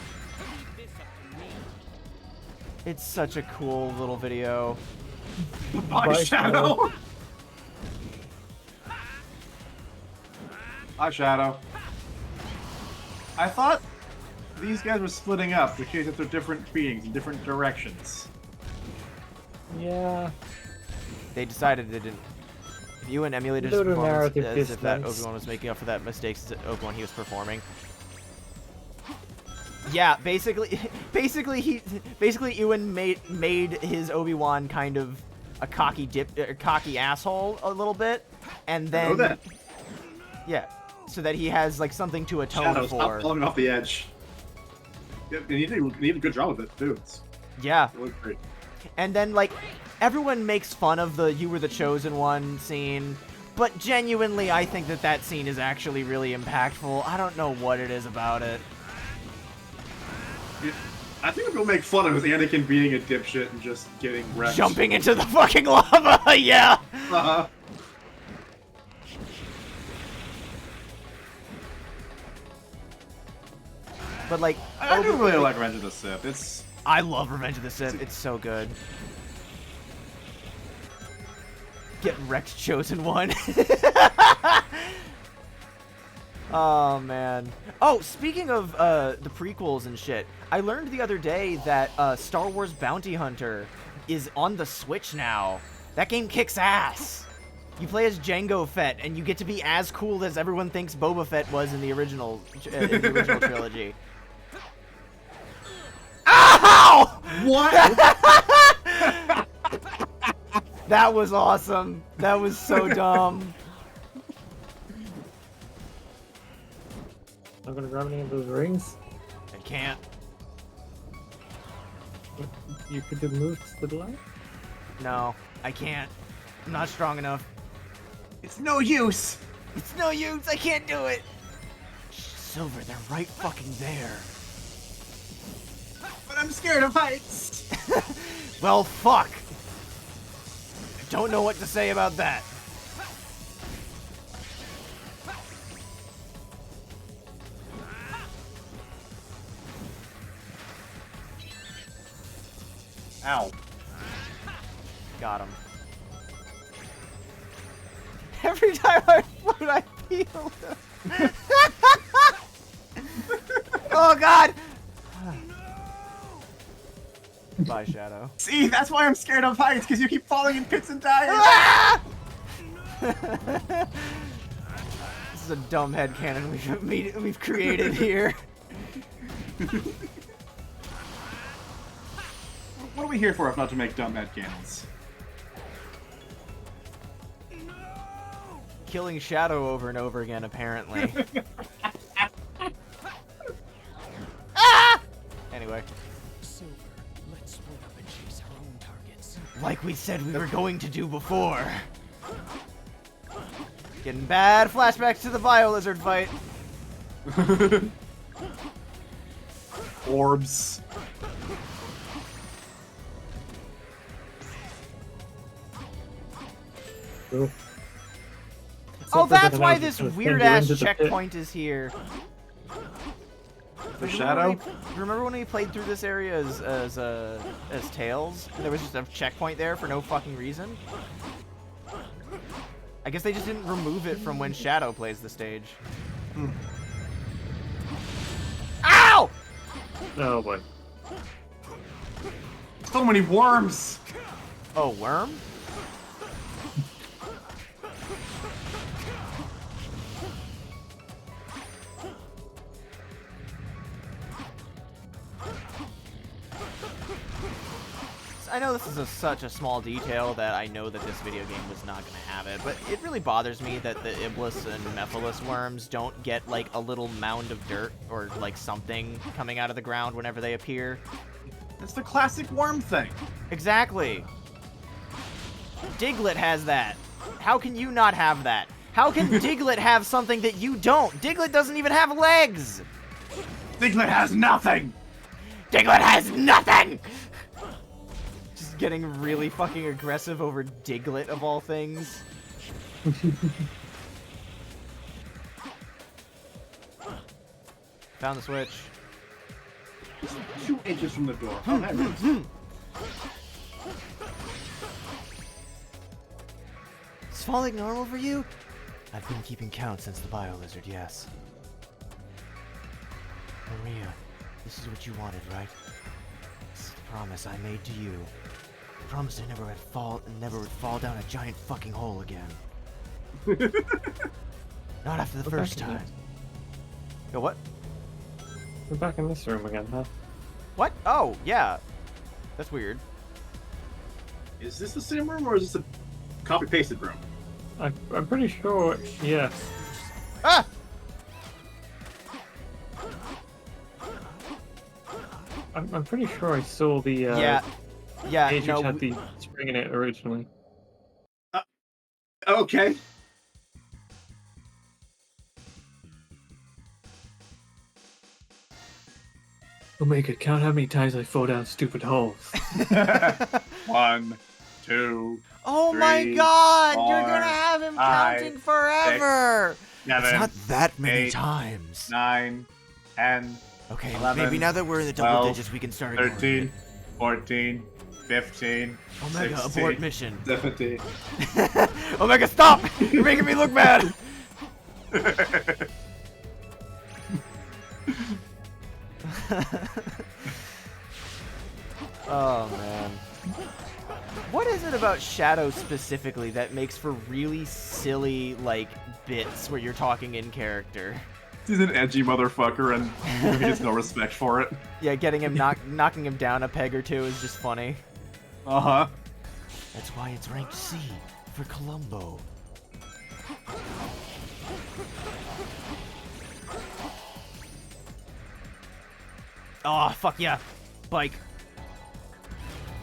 It's such a cool little video. Bye, Shadow! Hi, Shadow. I thought these guys were splitting up in case that they're different beings in different directions. Yeah. They decided they didn't. If Ewan emulated his performance as if that Obi-Wan was making up for that mistakes as Obi-Wan he was performing. Yeah, basically Ewan made his Obi-Wan kind of a cocky asshole a little bit, and then I know that. Yeah, so that he has, like, something to atone Shadow, for. stop falling off the edge. Yeah, you did a good job of it, too. Yeah. It looked great. And then, like, everyone makes fun of the "You Were the Chosen One" scene, but genuinely, I think that scene is actually really impactful. I don't know what it is about it. Yeah, I think people make fun of Anakin being a dipshit and just getting wrecked. Jumping into the fucking lava, yeah! Uh-huh. But, like, I do really like Revenge of the Sith. I love Revenge of the Sith. It's so good. Get wrecked, Chosen One. Oh, man. Oh, speaking of the prequels and shit, I learned the other day that Star Wars Bounty Hunter is on the Switch now. That game kicks ass. You play as Jango Fett, and you get to be as cool as everyone thinks Boba Fett was in the original trilogy. Ow! What? That was awesome. That was so dumb. Not gonna grab any of those rings? I can't. You could have moved to the light? No, I can't. I'm not strong enough. It's no use! It's no use. I can't do it. Silver, they're right fucking there. But I'm scared of heights! Well, fuck. I don't know what to say about that. Ow. Got him. Every time I float, I feel them. Oh, God! Bye, Shadow. See, that's why I'm scared of heights, because you keep falling in pits and dying! Ah! This is a dumb headcanon we've created here. What are we here for if not to make dumb headcanons? killing Shadow over and over again, apparently. Ah! Anyway. Silver, let's split up and chase our own targets. Like we said we were going to do before. Getting bad flashbacks to the Bio-Lizard fight. Orbs. Cool. Oh, that's why this Gonna send you weird-ass into the pit. checkpoint is here. The Shadow? Remember when we played through this area as Tails? And there was just a checkpoint there for no fucking reason? I guess they just didn't remove it from when Shadow plays the stage. Ow! Oh boy. So many worms. Oh, worm? I know this is such a small detail that I know that this video game was not going to have it, but it really bothers me that the Iblis and Mephiles worms don't get, like, a little mound of dirt or, like, something coming out of the ground whenever they appear. That's the classic worm thing. Exactly. Diglett has that. How can you not have that? How can Diglett have something that you don't? Diglett doesn't even have legs! Diglett has nothing! Diglett has nothing! Just getting really fucking aggressive over Diglett of all things. Found the switch. 2 inches from the door. Oh, there it is. Is falling normal for you? I've been keeping count since the Bio-Lizard, yes. Maria, this is what you wanted, right? This is the promise I made to you. I promised I never would fall down a giant fucking hole again. Not after the first time. Yo, what? We're back in this room again, huh? What? Oh, yeah. That's weird. Is this the same room or is this a copy-pasted room? I'm pretty sure, yes. Ah! I'm pretty sure I saw the Yeah, page no, which had the spring in it originally. Okay. Omega, count how many times I fall down stupid holes. 1, 2, oh my 3, god! 4, You're gonna have him 5, counting forever! 7, It's not that many 8, times. 9, 10, Okay, 11, maybe now that we're in the double 12, digits, we can start ignoring 13, it. 14, 15, Omega, 16, abort mission. 17. Omega, stop! You're making me look bad! Oh, man. What is it about Shadow specifically that makes for really silly, like, bits where you're talking in character? He's an edgy motherfucker and he has no respect for it. Yeah, getting him knocking him down a peg or two is just funny. Uh-huh. That's why it's ranked C for Columbo. Oh, fuck yeah. Bike.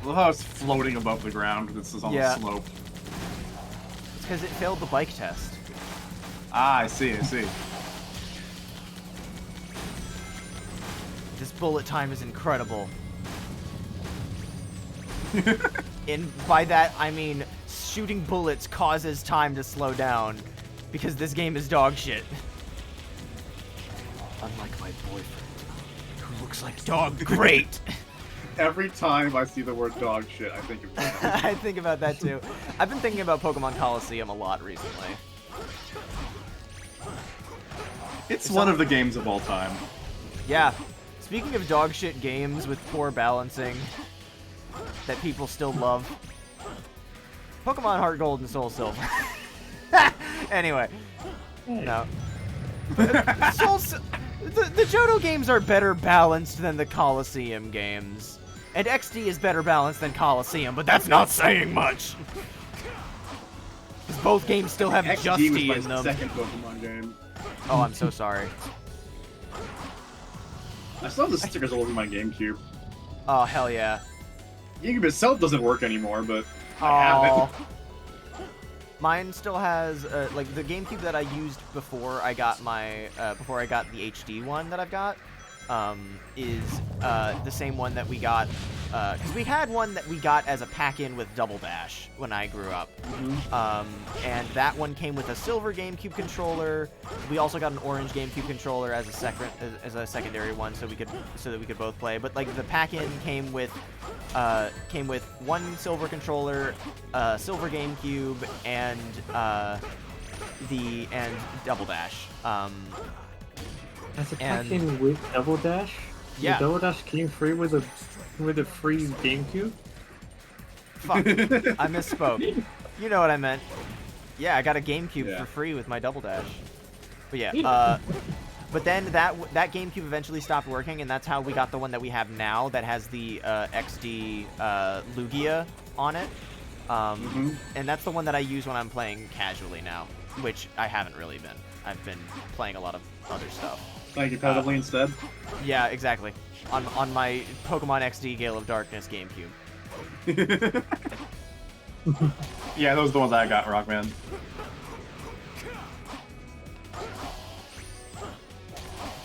I love how it's floating above the ground. This is on Yeah. the slope. It's because it failed the bike test. Ah, I see, I see. This bullet time is incredible. And by that, I mean shooting bullets causes time to slow down. Because this game is dog shit. Unlike my boyfriend, who looks like Dog great! Every time I see the word dog shit, I think of that. I think about that too. I've been thinking about Pokemon Coliseum a lot recently. It's one of the games of all time. Yeah. Speaking of dog shit games with poor balancing that people still love. Pokemon Heart Gold and Soul Silver. Anyway. No. The Johto games are better balanced than the Coliseum games. And XD is better balanced than Coliseum, but that's not saying much. both games still have XD Justy was my in them. second Pokemon game. Oh, I'm so sorry. I still have the stickers all over my GameCube. Oh, hell yeah. GameCube itself doesn't work anymore, but I have Oh. it. Mine still has, like, the GameCube that I used before I got my, before I got the HD one that I've got, is, the same one that we got, because we had one that we got as a pack-in with Double Dash when I grew up. And that one came with a silver GameCube controller. We also got an orange GameCube controller as a secondary one, so that we could both play. But like the pack-in came with one silver controller, silver GameCube, and Double Dash. As a pack-in with Double Dash? Yeah. The Double Dash came free with a free GameCube? Fuck, I misspoke. You know what I meant. Yeah, I got a GameCube for free with my Double Dash. But yeah, but then that GameCube eventually stopped working, and that's how we got the one that we have now that has the XD Lugia on it. And that's the one that I use when I'm playing casually now, which I haven't really been. I've been playing a lot of other stuff. Like competitively instead? Yeah, exactly. On my Pokemon XD Gale of Darkness GameCube. Yeah, those are the ones I got, Rockman.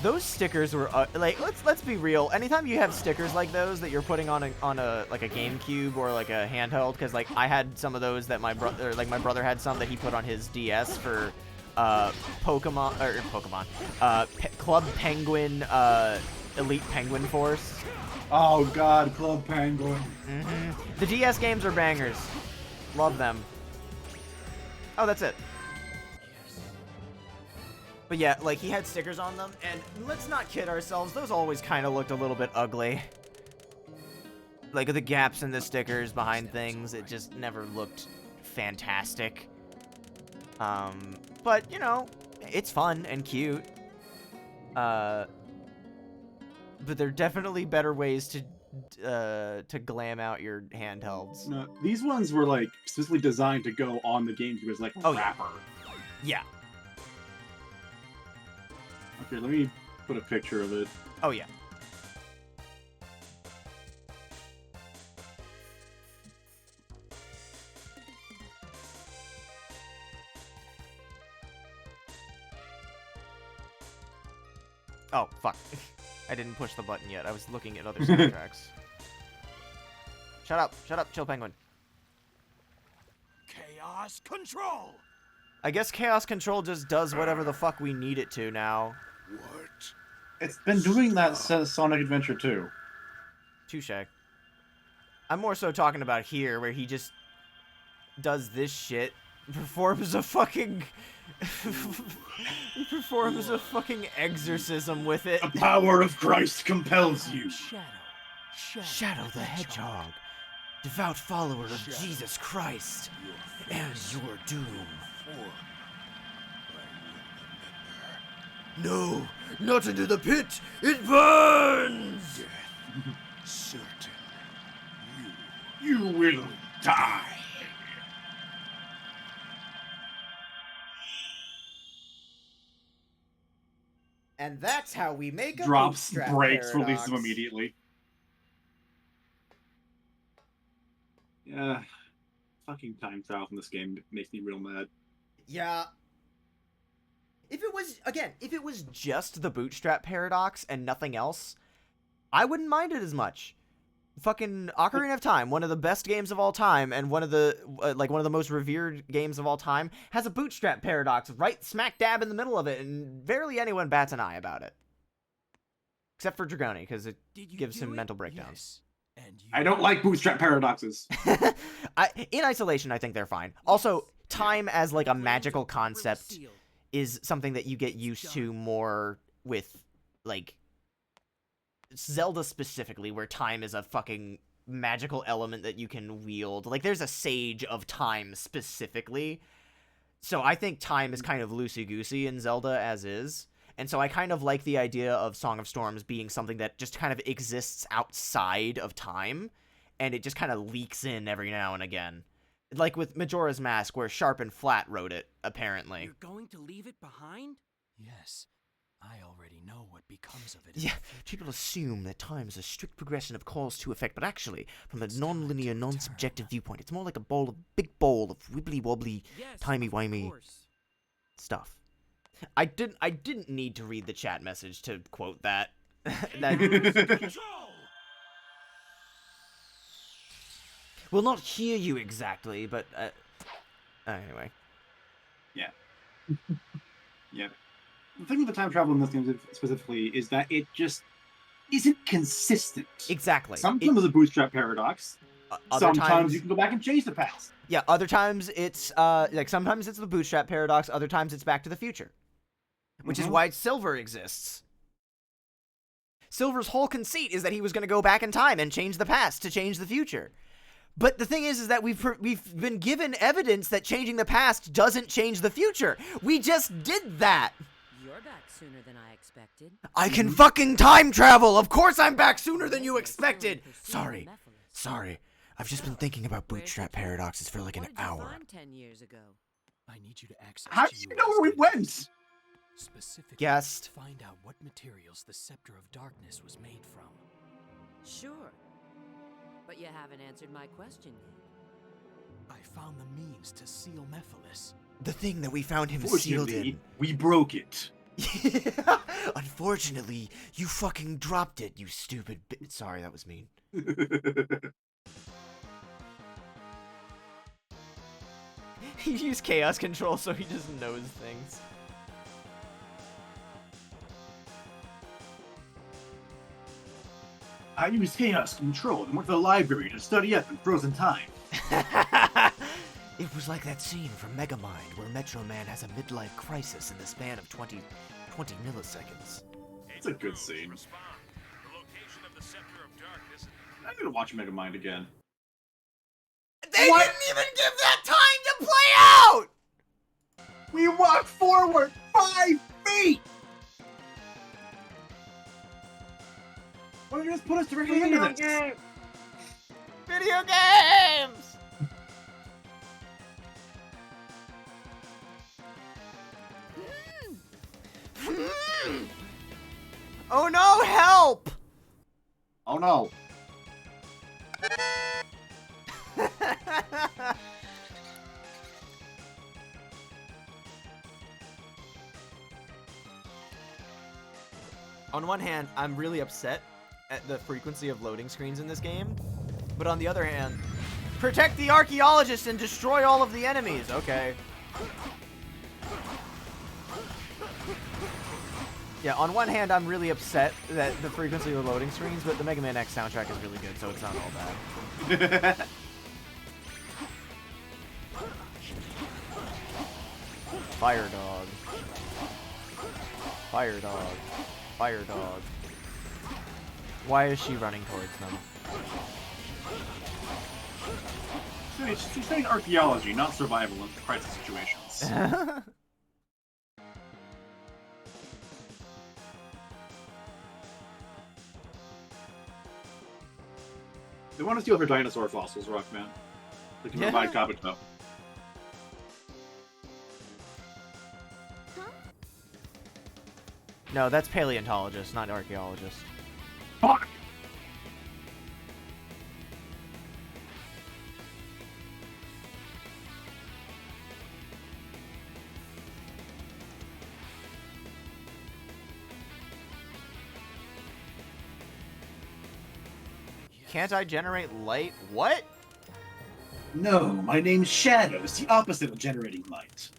Those stickers were like, let's be real. Anytime you have stickers like those that you're putting on a like a GameCube or like a handheld, because like I had some of those that my brother had some that he put on his DS for Club Penguin Elite Penguin Force. Oh god, Club Penguin. The DS games are bangers. Love them. Oh, that's it. But yeah, like, he had stickers on them, and let's not kid ourselves, those always kind of looked a little bit ugly. Like, the gaps in the stickers behind things, it just never looked fantastic. But, you know, it's fun and cute. But there are definitely better ways to glam out your handhelds. No, these ones were, like, specifically designed to go on the GameCube as, like, a wrapper. Yeah. Okay, let me put a picture of it. Oh, yeah. Oh, fuck. I didn't push the button yet. I was looking at other soundtracks. Shut up, Chill Penguin. Chaos Control! I guess Chaos Control just does whatever the fuck we need it to now. What? It's been doing that since Sonic Adventure 2. Touche. I'm more so talking about here, where he just does this shit, performs a fucking... he performs a fucking exorcism with it. The power of Christ compels you. Shadow the Hedgehog, devout follower of Jesus Christ, and your doom. No, not into the pit! It burns! Certain. You will die. And that's how we make a Drops, bootstrap breaks, paradox. releases them immediately. Yeah. Fucking time travel in this game makes me real mad. Yeah. If it was just the bootstrap paradox and nothing else, I wouldn't mind it as much. Fucking Ocarina of Time, one of the best games of all time, and one of the most revered games of all time, has a bootstrap paradox right smack dab in the middle of it, and barely anyone bats an eye about it. Except for Dragoni, because it gives him mental breakdowns. I don't like bootstrap paradoxes. In isolation, I think they're fine. Also, time as like a magical concept is something that you get used to more with, like, Zelda specifically, where time is a fucking magical element that you can wield. Like, there's a Sage of Time specifically. So I think time is kind of loosey-goosey in Zelda as is. And so I kind of like the idea of Song of Storms being something that just kind of exists outside of time, and it just kind of leaks in every now and again. Like with Majora's Mask, where Sharp and Flat wrote it, apparently. You're going to leave it behind? Yes, I already know what becomes of it. Yeah, people assume that time is a strict progression of cause to effect, but actually, from a non-linear, non-subjective viewpoint, it's more like a big bowl of wibbly-wobbly, Yes, timey-wimey of course. stuff. I didn't need to read the chat message to quote that. That Control! will not hear you exactly, but anyway. Yeah. Yeah. The thing with the time travel in this game specifically is that it just isn't consistent. Exactly. Sometimes it's a bootstrap paradox. Other Sometimes times you can go back and change the past. Yeah, other times it's like sometimes it's the bootstrap paradox, other times it's Back to the Future. Which is why Silver exists. Silver's whole conceit is that he was going to go back in time and change the past to change the future. But the thing is that we've been given evidence that changing the past doesn't change the future. We just did that. You're back sooner than I expected. I can fucking time travel. Of course I'm back sooner than you expected. Sorry. I've just been thinking about bootstrap paradoxes for like an hour. What did you find 10 years ago? I need you to access. How do you know where we went? Specifically, Guessed. find out what materials the Scepter of Darkness was made from. Sure. But you haven't answered my question yet. I found the means to seal Mephiles. The thing that we found him sealed in. We broke it. Unfortunately, you fucking dropped it, you stupid Sorry, that was mean. He used chaos control so he just knows things. I used chaos control and went to the library to study up in frozen time. It was like that scene from Megamind where Metro Man has a midlife crisis in the span of 20 milliseconds. It's a good scene. I'm gonna watch Megamind again. They didn't even give that time to play out! We walked forward 5 feet! Why don't you just put us directly into this? Video games! Oh no, help! Oh no. On one hand, I'm really upset at the frequency of loading screens in this game, but on the other hand, protect the archaeologist and destroy all of the enemies. Okay. Yeah, on one hand, I'm really upset that the frequency of loading screens, but the Mega Man X soundtrack is really good, so it's not all bad. Fire dog. Fire dog. Fire dog. Why is she running towards them? She's studying archaeology, not survival in crisis situations. They want to steal her dinosaur fossils, Rockman. They can provide Kabuto. No, that's paleontologist, not archaeologist. Fuck! Can't I generate light? What? No, my name's Shadow. It's the opposite of generating light.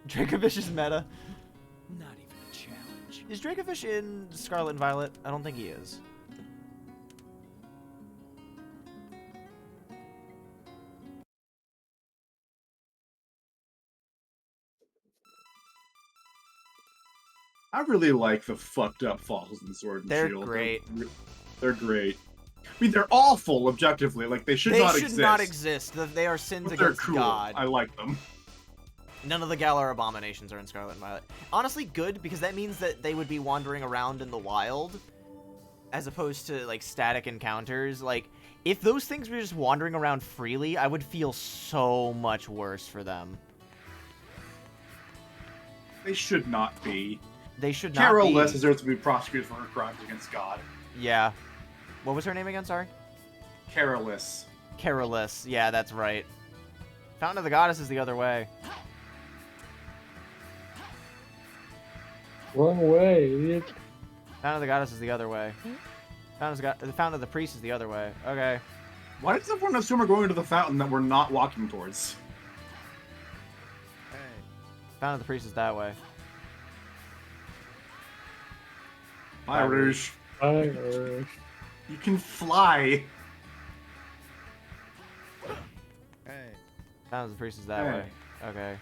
Dracovish is meta. Not even a challenge. Is Dracovish in Scarlet and Violet? I don't think he is. I really like the fucked up fossils in Sword and They're Shield. great. They're great. I mean, they're awful, objectively. Like, they should not exist. They should not exist. They are sins But they're against cool. God. I like them. None of the Galar abominations are in Scarlet and Violet. Honestly, good, because that means that they would be wandering around in the wild, as opposed to, like, static encounters. Like, If those things were just wandering around freely, I would feel so much worse for them. They should not be. They should not be. Carolus deserves to be prosecuted for her crimes against God. Yeah. What was her name again? Sorry. Carolus. Carolus. Yeah, that's right. Fountain of the Goddess is the other way. Wrong way, idiot. Fountain of the Goddess is the other way. The Fountain of the Priest is the other way. Okay. Why does everyone assume we're going to the fountain that we're not walking towards? Fountain of the Priest is that way. Hi, Rouge. Hi, Rouge. You can fly. Fountain of the Priest is that way. Okay.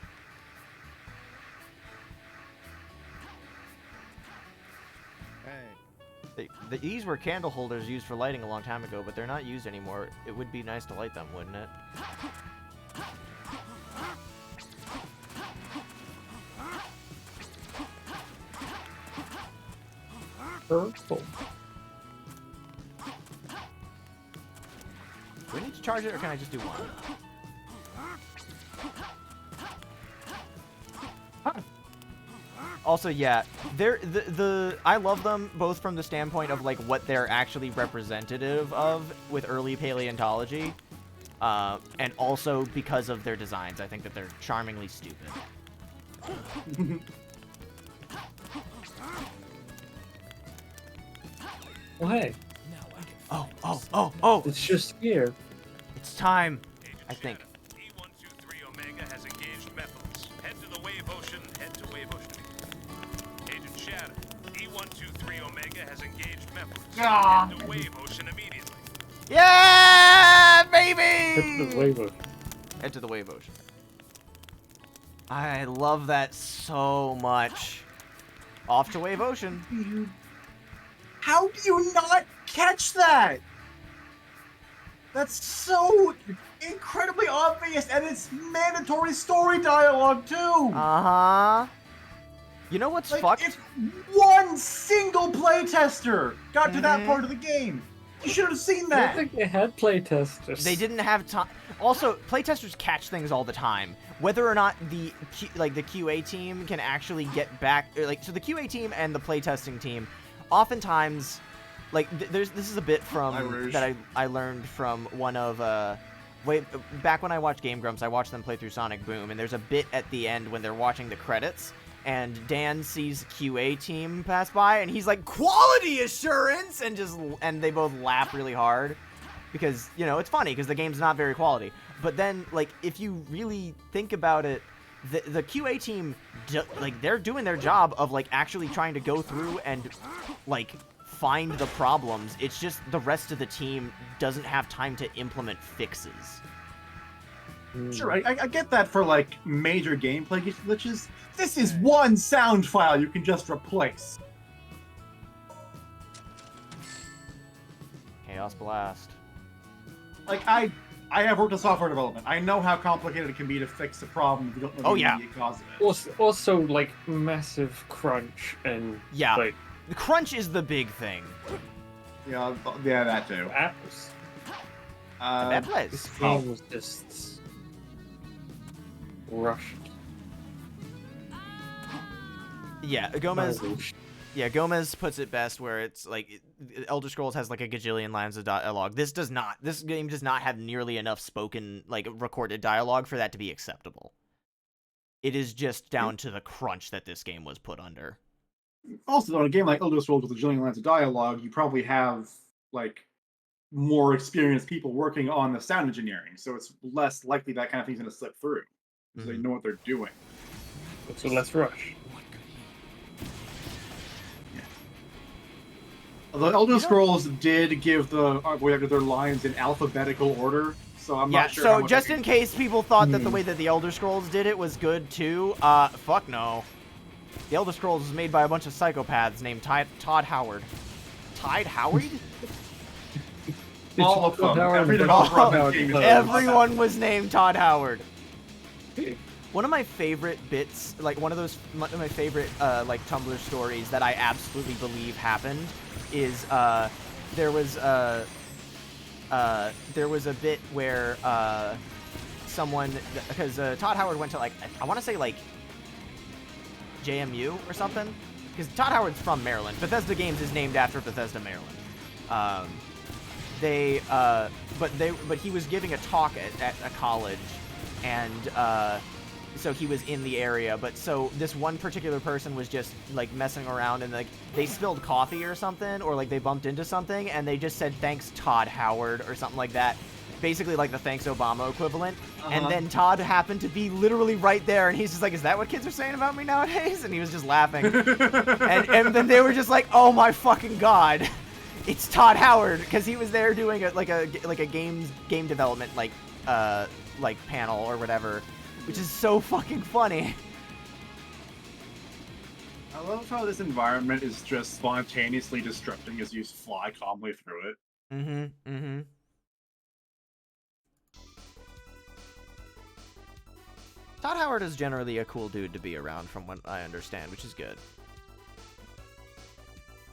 These were candle holders used for lighting a long time ago, but they're not used anymore. It would be nice to light them, wouldn't it? Purple. Do I need to charge it, or can I just do one? Also, yeah, I love them both from the standpoint of like what they're actually representative of with early paleontology, and also because of their designs. I think that they're charmingly stupid. Well, hey. Oh! It's just here. It's time. Agent I think. Shadow, E123 Omega has engaged Metals. Head to the Wave Ocean. Head to Wave Ocean. Agent Shadow, E123 Omega has engaged Metals. Ah. Head to Wave Ocean immediately. Yeah, baby! Head to the Wave Ocean. Head to the Wave Ocean. I love that so much. Off to Wave Ocean. How do you not catch that? That's so incredibly obvious, and it's mandatory story dialogue too. Uh-huh. You know what's Like, fucked? if one single playtester got to that part of the game, you should have seen I that. don't think they had playtesters. They didn't have time. Also, playtesters catch things all the time. Whether or not the QA team can actually get back, so the QA team and the playtesting team, oftentimes, this is a bit from that I learned from one of back when I watched Game Grumps. I watched them play through Sonic Boom, and there's a bit at the end when they're watching the credits, and Dan sees QA team pass by, and he's like, "Quality assurance!" and they both laugh really hard. Because, it's funny, because the game's not very quality. But then, if you really think about it, the QA team, they're doing their job of, actually trying to go through and, find the problems. It's just the rest of the team doesn't have time to implement fixes. Sure, I get that for, major gameplay glitches. This is one sound file you can just replace. Chaos Blast. I have worked in software development. I know how complicated it can be to fix a problem if you don't know the immediate cause of it. Also, massive crunch and the crunch is the big thing. Yeah, that too. Apples. This game was just rushed. Yeah, Gomez. Yeah, Gomez puts it best where it's Elder Scrolls has a gajillion lines of dialogue. This does not. This game does not have nearly enough spoken, recorded dialogue for that to be acceptable. It is just down to the crunch that this game was put under. Also, on a game like Elder Scrolls with a jillion lines of dialogue, you probably have, more experienced people working on the sound engineering, so it's less likely that kind of thing's going to slip through. So they know what they're doing. So less rush. The Elder Scrolls did give the voice actors their lines in alphabetical order, so I'm not sure. So just in case people thought that the way that the Elder Scrolls did it was good too, fuck no. The Elder Scrolls was made by a bunch of psychopaths named Todd Howard. Todd Howard? All of them. Everyone was named Todd Howard. One of my favorite bits, one of my favorite Tumblr stories that I absolutely believe happened is there was there was a bit where someone, because Todd Howard went to like, I want to say like JMU or something, because Todd Howard's from Maryland. Bethesda Games is named after Bethesda, Maryland. But he was giving a talk at a college, and so he was in the area. But so this one particular person was just like messing around, and like they spilled coffee or something, or like they bumped into something, and they just said thanks Todd Howard or something like that. Basically like the thanks Obama equivalent. And then Todd happened to be literally right there, and he's just like, is that what kids are saying about me nowadays? And he was just laughing. and then they were just like, oh my fucking god, it's Todd Howard, because he was there doing a game development like panel or whatever, which is so fucking funny. I love how this environment is just spontaneously destructing as you fly calmly through it. Todd Howard is generally a cool dude to be around, from what I understand, which is good.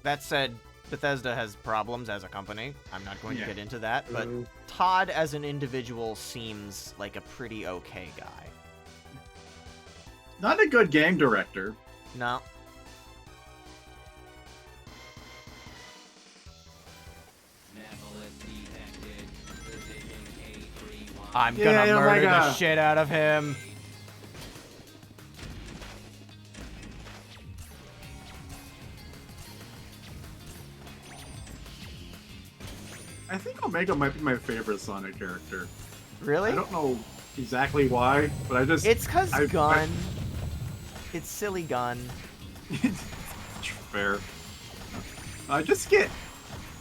That said, Bethesda has problems as a company. I'm not going to get into that, but Todd as an individual seems like a pretty okay guy. Not a good game director. No. I'm gonna murder the shit out of him. I think Omega might be my favorite Sonic character. Really? I don't know exactly why, but I just... It's cause Gun. It's silly Gun. Fair. I just get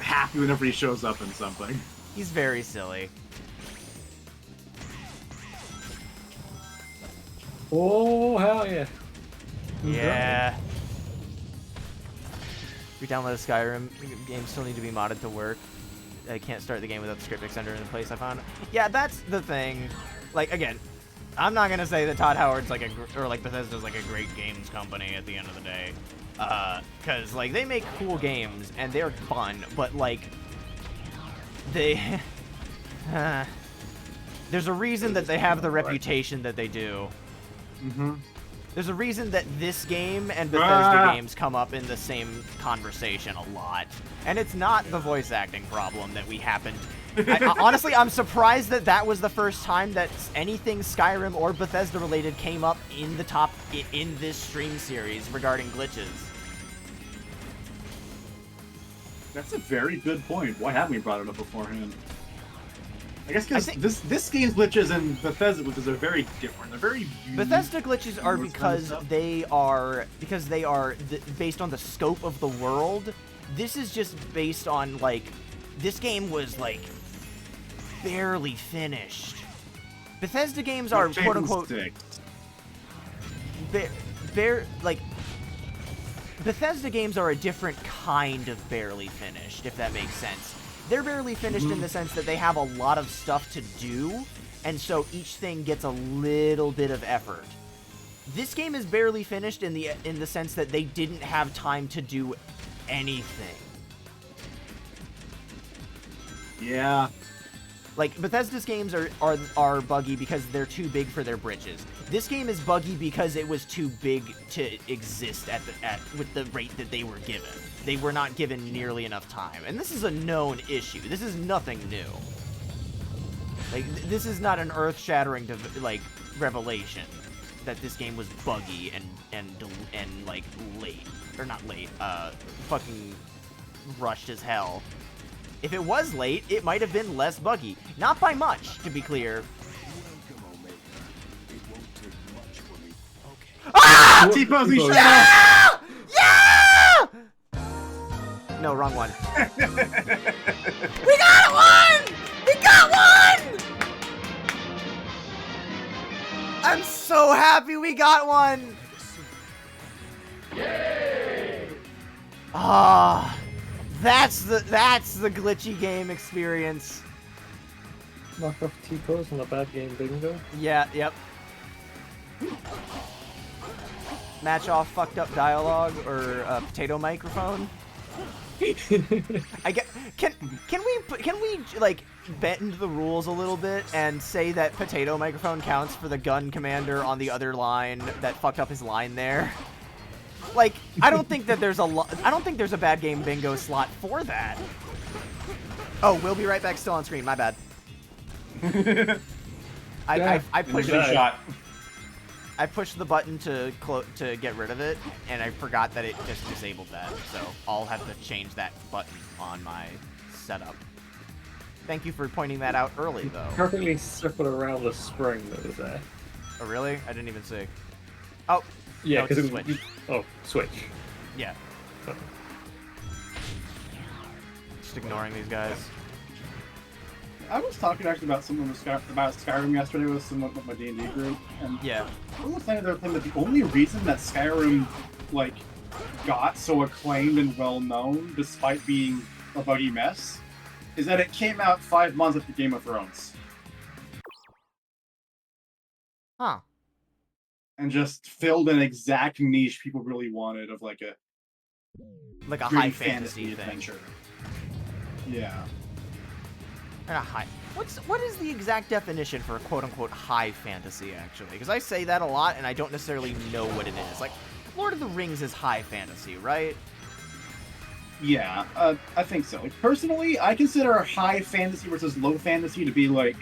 happy whenever he shows up in something. He's very silly. Oh, hell yeah. Yeah. Re-download Skyrim. Games still need to be modded to work. I can't start the game without the script extender in place, I found. Yeah, that's the thing. Like, again, I'm not gonna say that Todd Howard's like Bethesda's like a great games company at the end of the day. Cause like they make cool games and they're fun, but like they there's a reason that they have the reputation that they do. There's a reason that this game and Bethesda games come up in the same conversation a lot. And it's not the voice acting problem that we happened... honestly, I'm surprised that that was the first time that anything Skyrim or Bethesda related came up in the top... in this stream series regarding glitches. That's a very good point. Why haven't we brought it up beforehand? I guess because this game's glitches and Bethesda glitches are very different. They're very unique. Bethesda glitches are because they are based on the scope of the world. This is just based on like this game was like barely finished. Bethesda games are quote unquote Bethesda games are a different kind of barely finished, if that makes sense. They're barely finished in the sense that they have a lot of stuff to do, and so each thing gets a little bit of effort. This game is barely finished in the sense that they didn't have time to do anything. Yeah. Like, Bethesda's games are buggy because they're too big for their britches. This game is buggy because it was too big to exist with the rate that they were given. They were not given nearly enough time. And this is a known issue. This is nothing new. Like, this is not an earth-shattering, like, revelation that this game was buggy and like, late. Or not late, fucking rushed as hell. If it was late, it might have been less buggy. Not by much, to be clear. Ah! T-Posey, shut up! Yeah! No, wrong one. We got one! We got one! I'm so happy we got one! Yay! Ah, that's the glitchy game experience. Knock off T-pose on a bad game bingo. Yeah, yep. Match off fucked up dialogue or potato microphone. I get. Can we like bend the rules a little bit and say that potato microphone counts for the gun commander on the other line that fucked up his line there. Like, I don't think that there's I don't think there's a bad game bingo slot for that. Oh, we'll be right back. Still on screen. My bad. I pushed I pushed the button to get rid of it, and I forgot that it just disabled that. So I'll have to change that button on my setup. Thank you for pointing that out early, though. Perfectly circled around the spring that was there. Oh, really? I didn't even see. Oh, yeah, no, because it's a switch. Oh, switch. Yeah. Oh. Just ignoring these guys. I was talking actually about someone about Skyrim yesterday with someone with my D&D group, and yeah, someone was saying that the only reason that Skyrim like got so acclaimed and well known, despite being a buggy mess, is that it came out 5 months after Game of Thrones. Huh. And just filled an exact niche people really wanted of like a high fantasy adventure. Yeah. And a high. What is the exact definition for a quote-unquote high fantasy, actually? Because I say that a lot, and I don't necessarily know what it is. Like, Lord of the Rings is high fantasy, right? Yeah, I think so. Like, personally, I consider high fantasy versus low fantasy to be like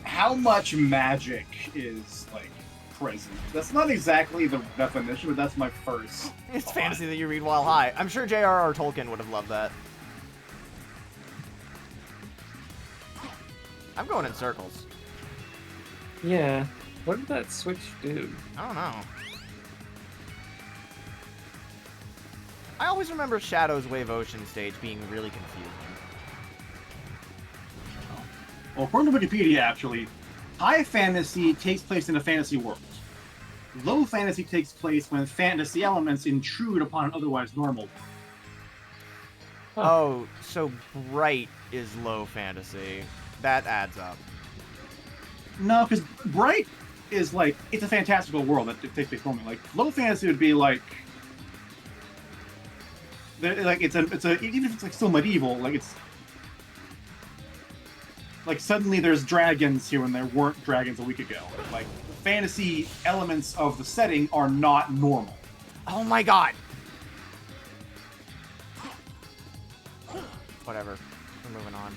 how much magic is like present. That's not exactly the definition, but that's my first. It's fantasy that you read while high. I'm sure J.R.R. Tolkien would have loved that. I'm going in circles. Yeah. What did that switch do? I don't know. I always remember Shadow's Wave Ocean stage being really confusing. Well, according to Wikipedia, actually, high fantasy takes place in a fantasy world. Low fantasy takes place when fantasy elements intrude upon an otherwise normal world. Oh, so bright is low fantasy. That adds up. No, because bright is like, it's a fantastical world that takes place normally. Like, low fantasy would be like, it's a even if it's like still medieval, like it's like suddenly there's dragons here when there weren't dragons a week ago. Like, the fantasy elements of the setting are not normal. Oh my god! Whatever. We're moving on.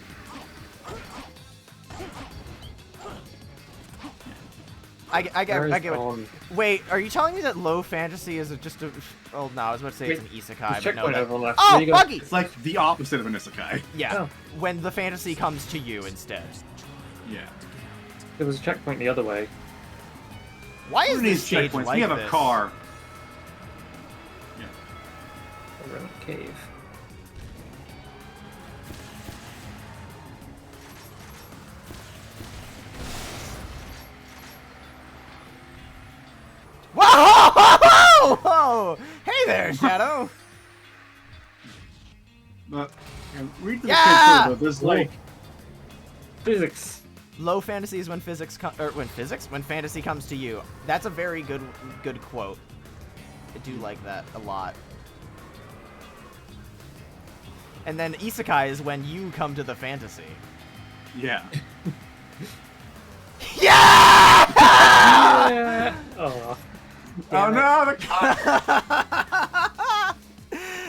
I get what. Wait, are you telling me that low fantasy is just a? Oh no, I was about to say it's an isekai, but no. That... Oh, buggy! It's like the opposite of an isekai. Yeah, when the fantasy comes to you instead. Yeah. There was a checkpoint the other way. Why is this stage like this? We have a car. Yeah. We're in a cave. Whoa! Hey there, Shadow. But read the picture, but there's like physics. Low fantasy is when when fantasy comes to you. That's a very good quote. I do like that a lot. And then isekai is when you come to the fantasy. Yeah. Yeah! Yeah! Oh. Oh no!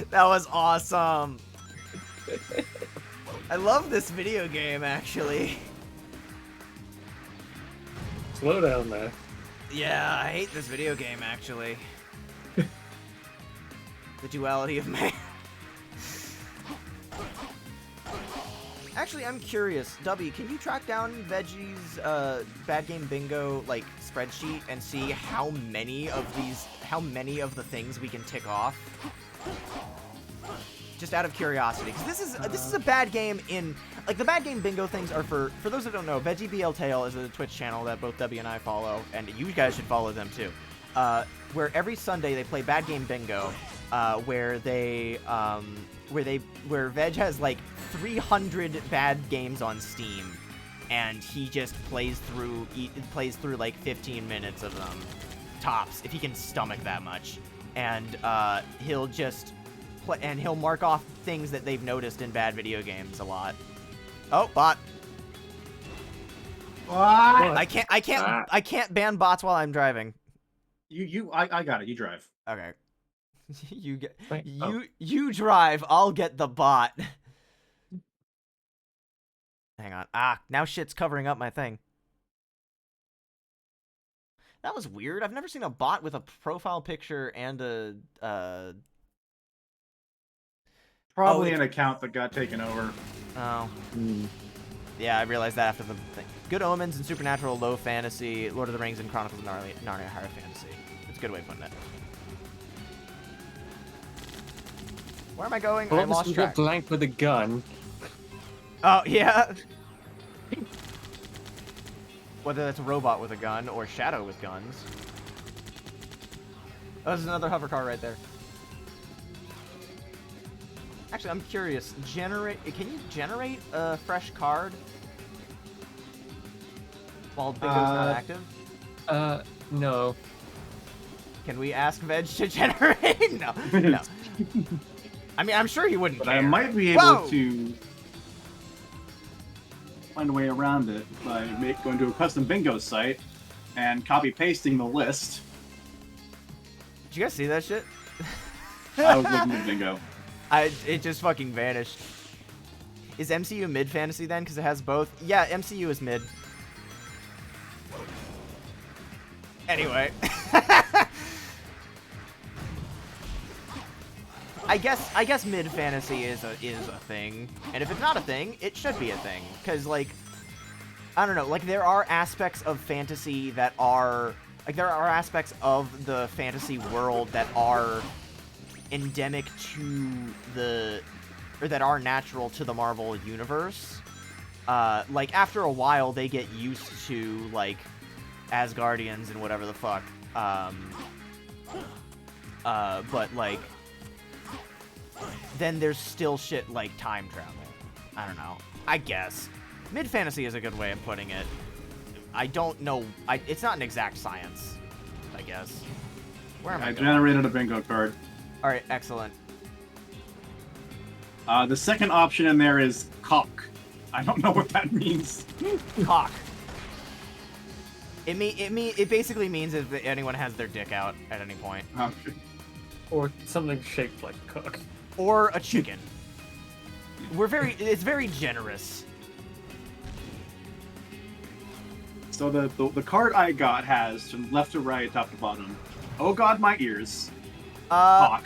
That was awesome. I love this video game, actually. Slow down there. Yeah, I hate this video game, actually. The duality of man. Actually, I'm curious. W, can you track down Veggie's Bad Game Bingo like spreadsheet and see how many of the things we can tick off? Just out of curiosity, because this is a bad game in like the Bad Game Bingo things are for those that don't know. Veggie BL Tail is a Twitch channel that both W and I follow, and you guys should follow them too. Where every Sunday they play Bad Game Bingo, where Veg has like 300 bad games on Steam, and he just plays through like 15 minutes of them tops if he can stomach that much, and he'll just play and he'll mark off things that they've noticed in bad video games a lot. Oh, bot. What? I can't ban bots while I'm driving. I got it. You drive. Okay. You get Wait, you drive. I'll get the bot. Hang on. Ah, now shit's covering up my thing. That was weird. I've never seen a bot with a profile picture and a Probably it's- an account that got taken over. Oh. Yeah, I realized that after the thing. Good Omens and Supernatural, low fantasy. Lord of the Rings and Chronicles of Narnia, higher fantasy. It's a good way of putting it. Where am I going? I lost you track. got blanked with a gun. Oh, yeah. Whether that's a robot with a gun or Shadow with guns. Oh, there's another hover car right there. Actually, I'm curious. Can you generate a fresh card while Bingo's not active? No. Can we ask Veg to generate? No. No. I mean, I'm sure he wouldn't But care. I might be able Whoa! to find a way around it by going to a custom bingo site and copy pasting the list. Did you guys see that shit? I was looking at bingo. It just fucking vanished. Is MCU mid fantasy then? Because it has both. Yeah, MCU is mid. Anyway. I guess mid fantasy is a thing, and if it's not a thing, it should be a thing. Because like, I don't know, like there are aspects of fantasy that are like there are aspects of the fantasy world that are endemic to or that are natural to the Marvel universe. Like after a while, they get used to like Asgardians and whatever the fuck. But like. Then there's still shit like time travel. I don't know. I guess. Mid-fantasy is a good way of putting it. I don't know. It's not an exact science, I guess. Where am I I going? generated a bingo card. Alright, excellent. The second option in there is cock. I don't know what that means. Cock. It basically means if anyone has their dick out at any point. Okay. Or something shaped like cock. Or a chicken. It's very generous. So the card I got has from left to right, top to bottom. Oh God, my ears. Cock.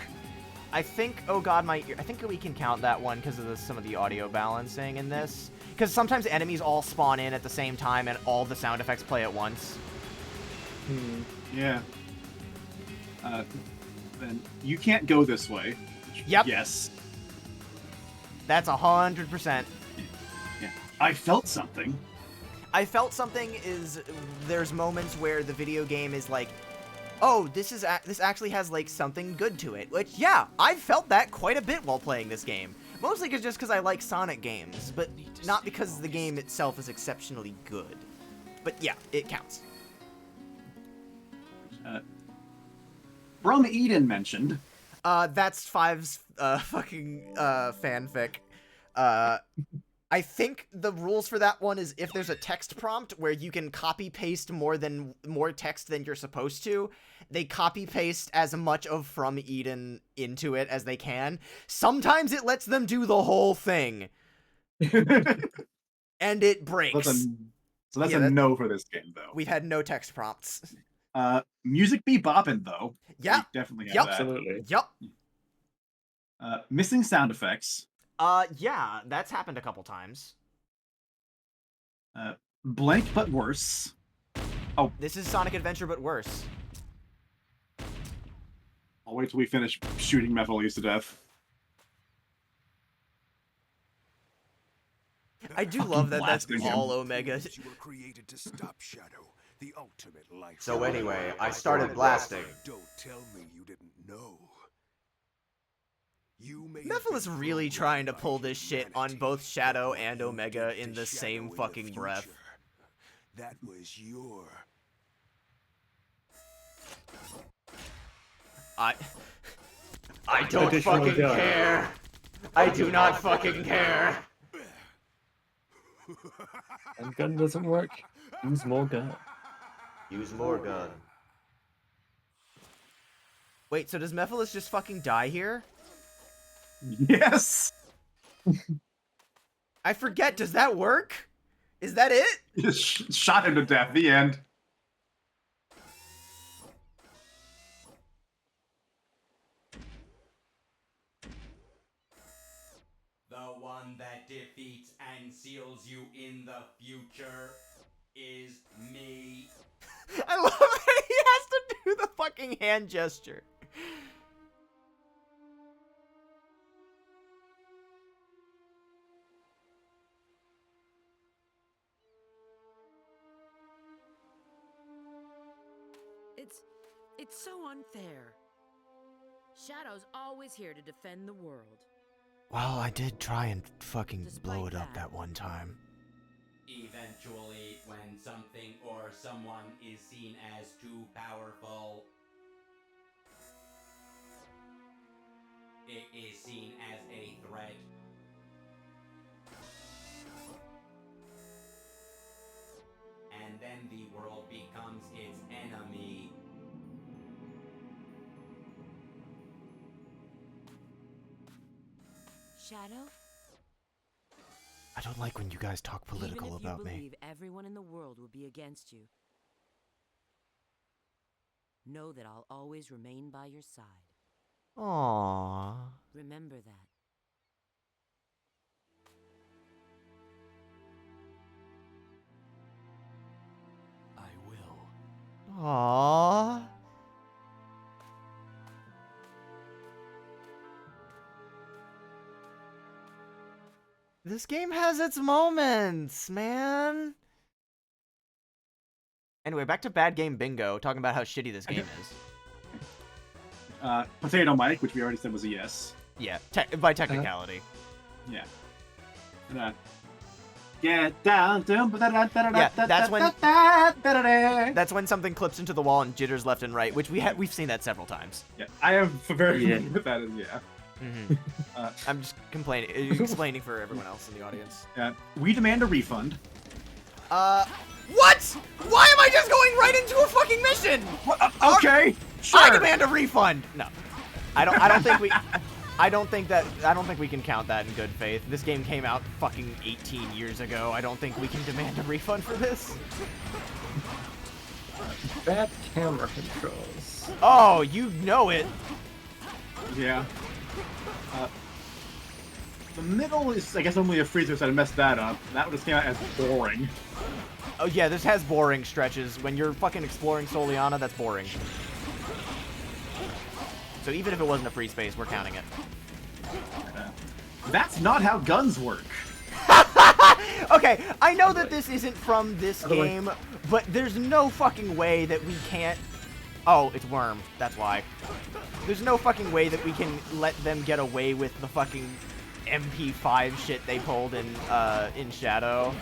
I think, oh god, I think we can count that one because of some of the audio balancing in this. Because sometimes enemies all spawn in at the same time and all the sound effects play at once. Yeah. Then you can't go this way. Yep. Yes. That's 100%. Yeah. I felt something. I felt something is there's moments where the video game is like, oh, this actually has like something good to it. Which yeah, I've felt that quite a bit while playing this game. Mostly just because I like Sonic games, but not because the game itself is exceptionally good. But yeah, it counts. From Eden mentioned. That's Five's fucking fanfic. I think the rules for that one is if there's a text prompt where you can copy paste more text than you're supposed to, they copy paste as much of From Eden into it as they can. Sometimes it lets them do the whole thing. And it breaks. So that's a no for this game, though. We've had no text prompts. Music be bopping, though. Yeah. We definitely have Yep. that. Absolutely. Yep. Missing sound effects. Yeah, that's happened a couple times. Blank but worse. Oh, This is Sonic Adventure, but worse. I'll wait till we finish shooting Mephiles to death. I do love that that's blasting him. all Omega. You were created to stop Shadow, the ultimate life. So anyway, I started blasting. Don't tell me you didn't know. You may have Mephiles been really programmed trying to by pull this shit on humanity, both Shadow but and you Omega did in to the Shadow same in the fucking breath. future. That was your... I don't Additional fucking gun. care. I do not fucking care. And gun doesn't work. Use more gun. Use more gun. Wait, so does Mephiles just fucking die here? Yes. I forget. Does that work? Is that it? Just shot him to death. The end. The one that defeats and seals you in the future is me. I love that he has to do the fucking hand gesture. It's so unfair. Shadow's always here to defend the world. Well, I did try and fucking blow Despite it up that- that one time. Eventually, when something or someone is seen as too powerful, it is seen as a threat. And then the world becomes its enemy. Shadow? I don't like when you guys talk political Even if about you me. believe everyone in the world will be against you, know that I'll always remain by your side. Aww. Remember that. I will. Aww. This game has its moments, man. Anyway, back to Bad Game Bingo, talking about how shitty this game is. Potato Mike, which we already said was a yes. Yeah, by technicality. Yeah. Get down, Yeah, that's when something clips into the wall and jitters left and right, which we've seen that several times. Yeah, I am very familiar with that. Yeah. I'm just explaining for everyone else in the audience. Yeah, we demand a refund. What? Why am I just going right into a fucking mission? Okay, sure. I demand a refund. No, I don't think we. I don't think we can count that in good faith. This game came out fucking 18 years ago. I don't think we can demand a refund for this. Bad camera controls. Oh, you know it. Yeah. The middle is, I guess, only a freezer, so I messed that up. That would just came out as boring. Oh yeah, this has boring stretches. When you're fucking exploring Soliana, that's boring. So even if it wasn't a free space, we're counting it. That's not how guns work. Okay, I know that this isn't from this game, but there's no fucking way that we can't... Oh, it's Worm. That's why. There's no fucking way that we can let them get away with the fucking MP5 shit they pulled in Shadow.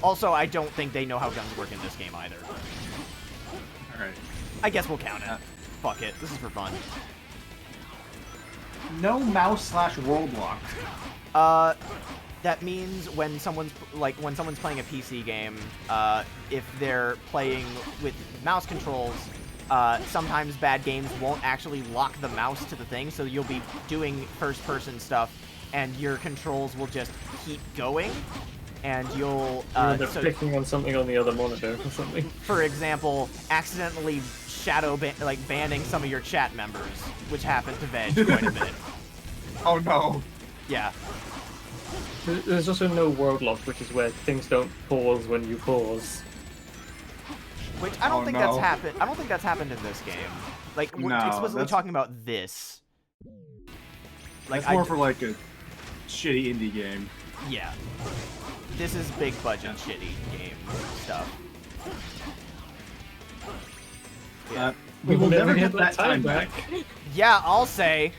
Also, I don't think they know how guns work in this game either. Alright. I guess we'll count it. Fuck it. This is for fun. No mouse/world lock. That means when someone's playing a PC game, if they're playing with mouse controls, sometimes bad games won't actually lock the mouse to the thing, so you'll be doing first-person stuff, and your controls will just keep going, and you'll they're picking on something on the other monitor or something. For example, accidentally banning some of your chat members, which happened to Veg quite a bit. Oh no. Yeah. There's also no world lock, which is where things don't pause when you pause. Which I don't think that's happened. I don't think that's happened in this game. Like we're explicitly talking about this. Like that's more for like a shitty indie game. Yeah. This is big budget shitty game stuff. Yeah. We will never get that time back. Yeah, I'll say.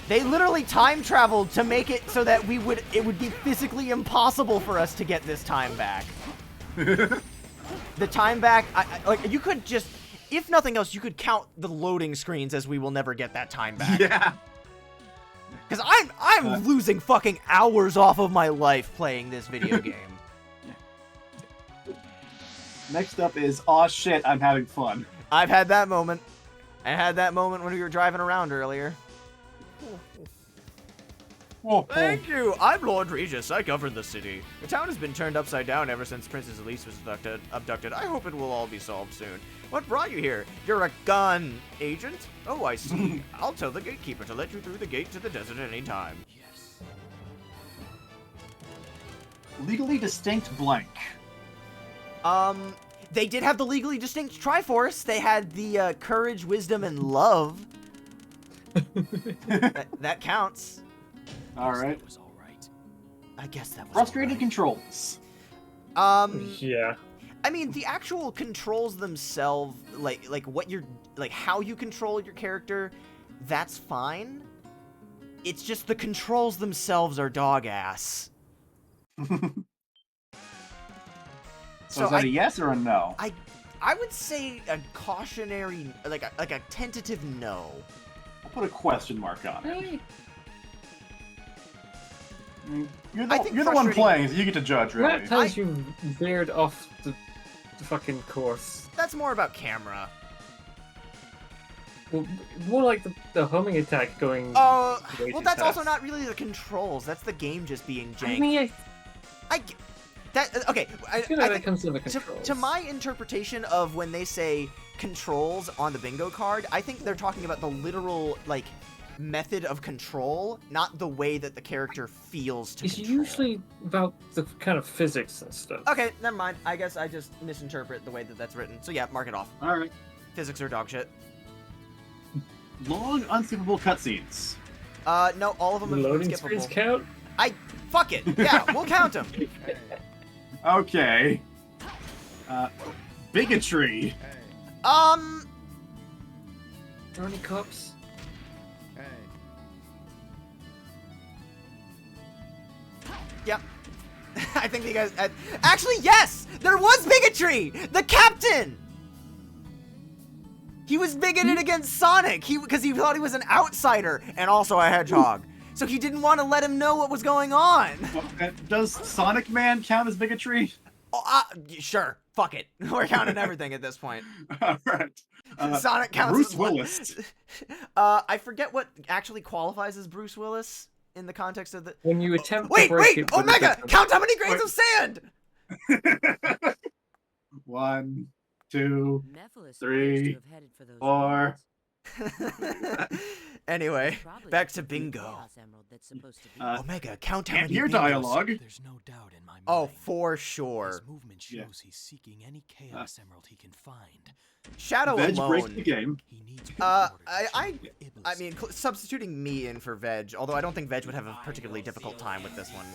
They literally time traveled to make it so that it would be physically impossible for us to get this time back. The time back, like you could just, if nothing else, you could count the loading screens as we will never get that time back. Yeah. Because I'm losing fucking hours off of my life playing this video game. Next up is, aw shit, I'm having fun. I've had that moment. I had that moment when we were driving around earlier. Thank you! I'm Lord Regis. I govern the city. The town has been turned upside down ever since Princess Elise was abducted. I hope it will all be solved soon. What brought you here? You're a gun agent? Oh, I see. I'll tell the gatekeeper to let you through the gate to the desert at any time. Yes. Legally distinct blank. They did have the legally distinct Triforce. They had the courage, wisdom, and love. that counts. All right. That was all right. I guess that was Frustrated all right. controls. Yeah. I mean, the actual controls themselves, like what you're, like how you control your character, that's fine. It's just the controls themselves are dog ass. So is that a yes or a no? I would say a cautionary, like a tentative no. I'll put a question mark on it. Really? You're I the, think you're the one frustrating- playing, so you get to judge, really. That tells you veered off the fucking course. That's more about camera. Well, more like the homing attack going. way Well, too that's also fast. not really the controls. That's the game just being jank. I mean, Okay. I feel like that comes to the to, controls. to my interpretation of when they say controls on the bingo card, I think they're talking about the literal, like, method of control, not the way that the character feels to It's control. usually about the kind of physics and stuff. Okay, never mind. I guess I just misinterpret the way that that's written. So yeah, mark it off. All right. Physics are dog shit. Long, unskippable cutscenes. No, all of them The are loading skippable. screens count? Fuck it. Yeah, we'll count them. Okay. Bigotry. Brownie cups? Yep. I think you guys... actually, yes! There was bigotry! The captain! He was bigoted against Sonic because he thought he was an outsider and also a hedgehog. So he didn't want to let him know what was going on. Does Sonic Man count as bigotry? Oh, sure. Fuck it. We're counting everything at this point. All right. Sonic counts Bruce as Willis. I forget what actually qualifies as Bruce Willis in the context of the... When you attempt Wait, to break wait! it with a Omega! different- Count how many grains of sand! 1, 2, Mephiles appears 3, to have headed for those 4. ruins. Anyway, Probably back the to complete bingo. Chaos Emerald that's supposed to be. Omega, count how Can't many hear bingos. dialogue. There's no doubt in my mind. Oh, for sure. His movement shows Yeah. he's seeking any Chaos Emerald he can find. Shadow Veg breaks the alone. game. He needs I I mean, substituting me in for Veg, although I don't think Veg would have a particularly difficult time with this one.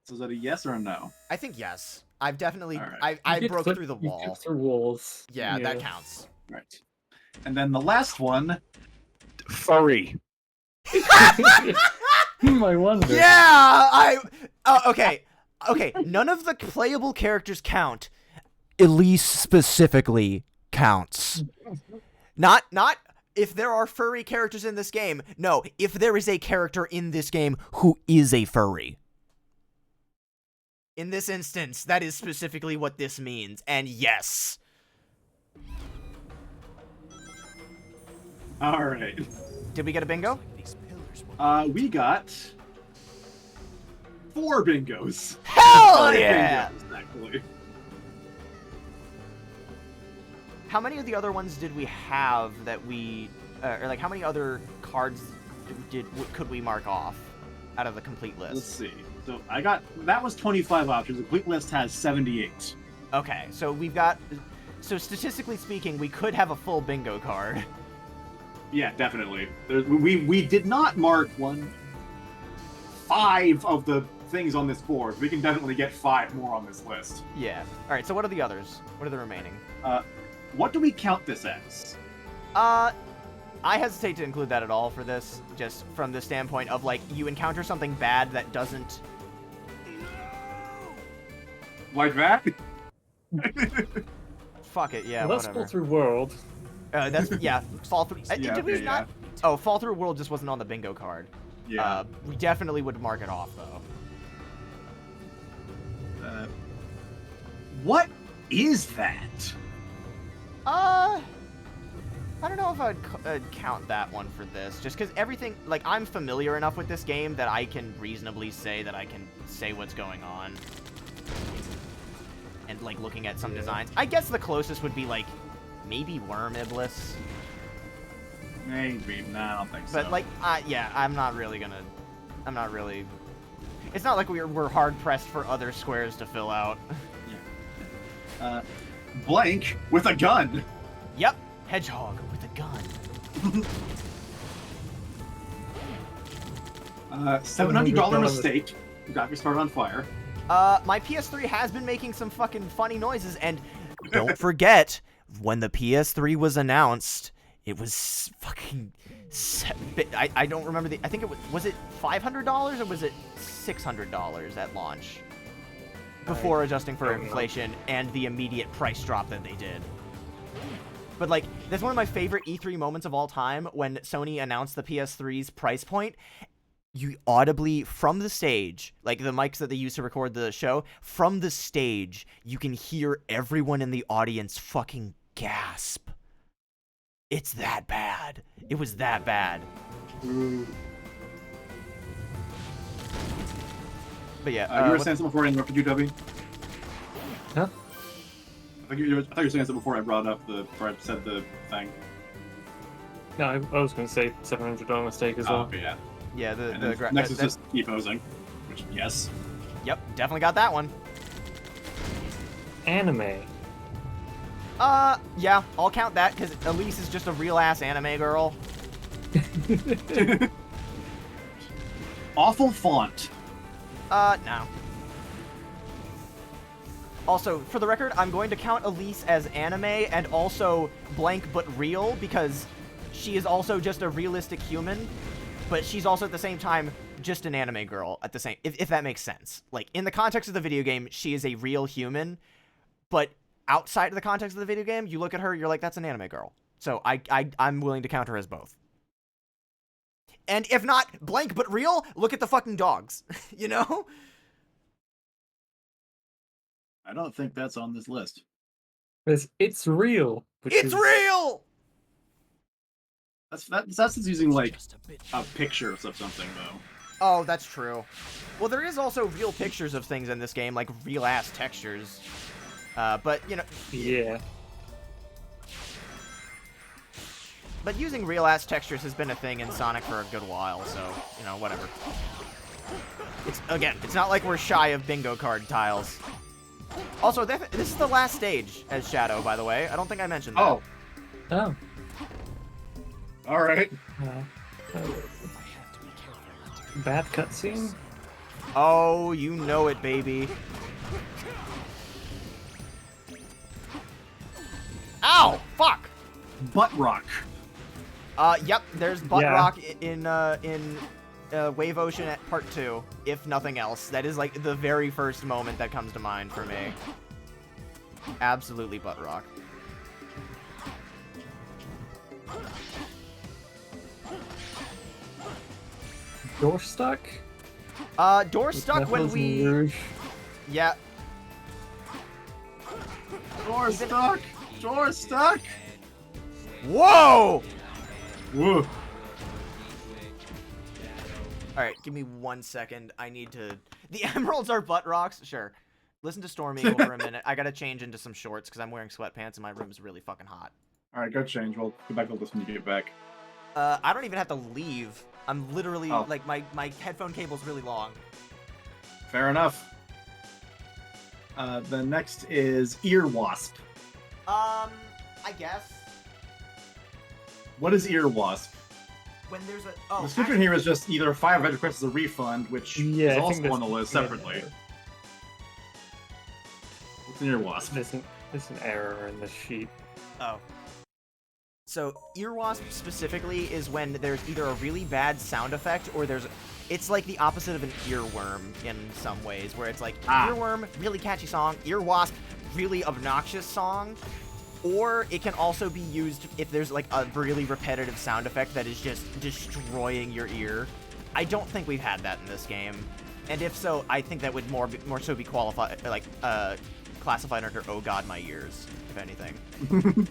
So is that a yes or a no? I think yes. I've definitely, All right. I You did broke clip- through the you wall. clipped through walls. Yeah, that counts. Right. And then the last one, furry. I wonder. Yeah, okay. Okay, none of the playable characters count. Elise specifically counts. Not if there are furry characters in this game. No, if there is a character in this game who is a furry. In this instance, that is specifically what this means. And yes. All right. Did we get a bingo? We got 4 bingos. Hell 5 yeah! bingos, actually. How many of the other ones did we have that we, or like how many other cards could we mark off out of the complete list? Let's see. So I got, that was 25 options. The complete list has 78. Okay, so we've got, so statistically speaking, we could have a full bingo card. Yeah, definitely. We did not mark 5 of the things on this board. We can definitely get 5 more on this list. Yeah. All right, so what are the others? What are the remaining? What do we count this as? I hesitate to include that at all for this, just from the standpoint of, like, you encounter something bad that doesn't... Like that? Fuck it, yeah, Let's whatever. go through world. That's, yeah, fall through... Yeah, did we okay, not... Oh, Fall Through World just wasn't on the bingo card. Yeah. We definitely would mark it off, though. What is that? I don't know if I'd count that one for this, just because everything, like, I'm familiar enough with this game that I can reasonably say that I can say what's going on. And, like, looking at some designs. I guess the closest would be, like, maybe Worm Iblis. Maybe. Nah, I don't think so. But, like, yeah, I'm not really... It's not like we're hard-pressed for other squares to fill out. Blank with a gun. Yep. Hedgehog with a gun. $700 mistake. Got me started on fire. My PS3 has been making some fucking funny noises, and don't forget, when the PS3 was announced, it was fucking... I don't remember the... I think it was it $500 or was it $600 at launch? Before adjusting for inflation and the immediate price drop that they did. But, like, that's one of my favorite E3 moments of all time, when Sony announced the PS3's price point. You audibly, from the stage, like the mics that they use to record the show, from the stage, you can hear everyone in the audience fucking gasp. It's that bad. It was that bad. But yeah, you were saying something before I interrupted you, Dubby? Huh? I thought you were saying something before I brought up before I said the thing. No, I was going to say $700 mistake as well. Oh, yeah. Yeah, next is just e-posing, which, yes. Yep, definitely got that one. Anime. Yeah, I'll count that, because Elise is just a real-ass anime girl. Awful font. No. Also, for the record, I'm going to count Elise as anime and also blank but real, because she is also just a realistic human, but she's also at the same time just an anime girl at the same, if that makes sense. Like, in the context of the video game, she is a real human, but outside of the context of the video game, you look at her, you're like, that's an anime girl. So I'm willing to count her as both. And if not blank but real, look at the fucking dogs, you know? I don't think that's on this list. It's real. It's real! That's just using, like, a picture of something, though. Oh, that's true. Well, there is also real pictures of things in this game, like real-ass textures. But, you know... Yeah. But using real-ass textures has been a thing in Sonic for a good while, so, you know, whatever. It's not like we're shy of bingo card tiles. Also, this is the last stage as Shadow, by the way. I don't think I mentioned that. Oh. Oh. Alright. Bad cutscene? Oh, you know it, baby. Ow! Fuck! Butt rock. Yep, there's Butt Yeah. Rock in Wave Ocean at Part 2, if nothing else. That is, like, the very first moment that comes to mind for me. Absolutely Butt Rock. Door stuck? Door stuck when we... Rouge. Yeah. Door stuck! Door stuck! Whoa! Whoa. Alright, give me 1 second. I need to... The emeralds are butt rocks? Sure. Listen to Stormy over a minute. I gotta change into some shorts because I'm wearing sweatpants and my room's really fucking hot. Alright, go change. We'll go back to this when you get back. I don't even have to leave. I'm literally, Oh. like, my headphone cable's really long. Fair enough. The next is Ear Wasp. I guess. What is Ear Wasp? When there's a... Oh, The description here is just either 5 requests as a refund, which Yeah, is I think also that's- on the list yeah. separately. What's an Ear Wasp? There's an error in the sheet. Oh. So, Ear Wasp specifically is when there's either a really bad sound effect or there's... It's like the opposite of an earworm in some ways, where it's like, earworm, really catchy song, Ear Wasp, really obnoxious song. Or it can also be used if there's like a really repetitive sound effect that is just destroying your ear. I don't think we've had that in this game. And if so, I think that would more so be classified under "Oh God, my ears," if anything.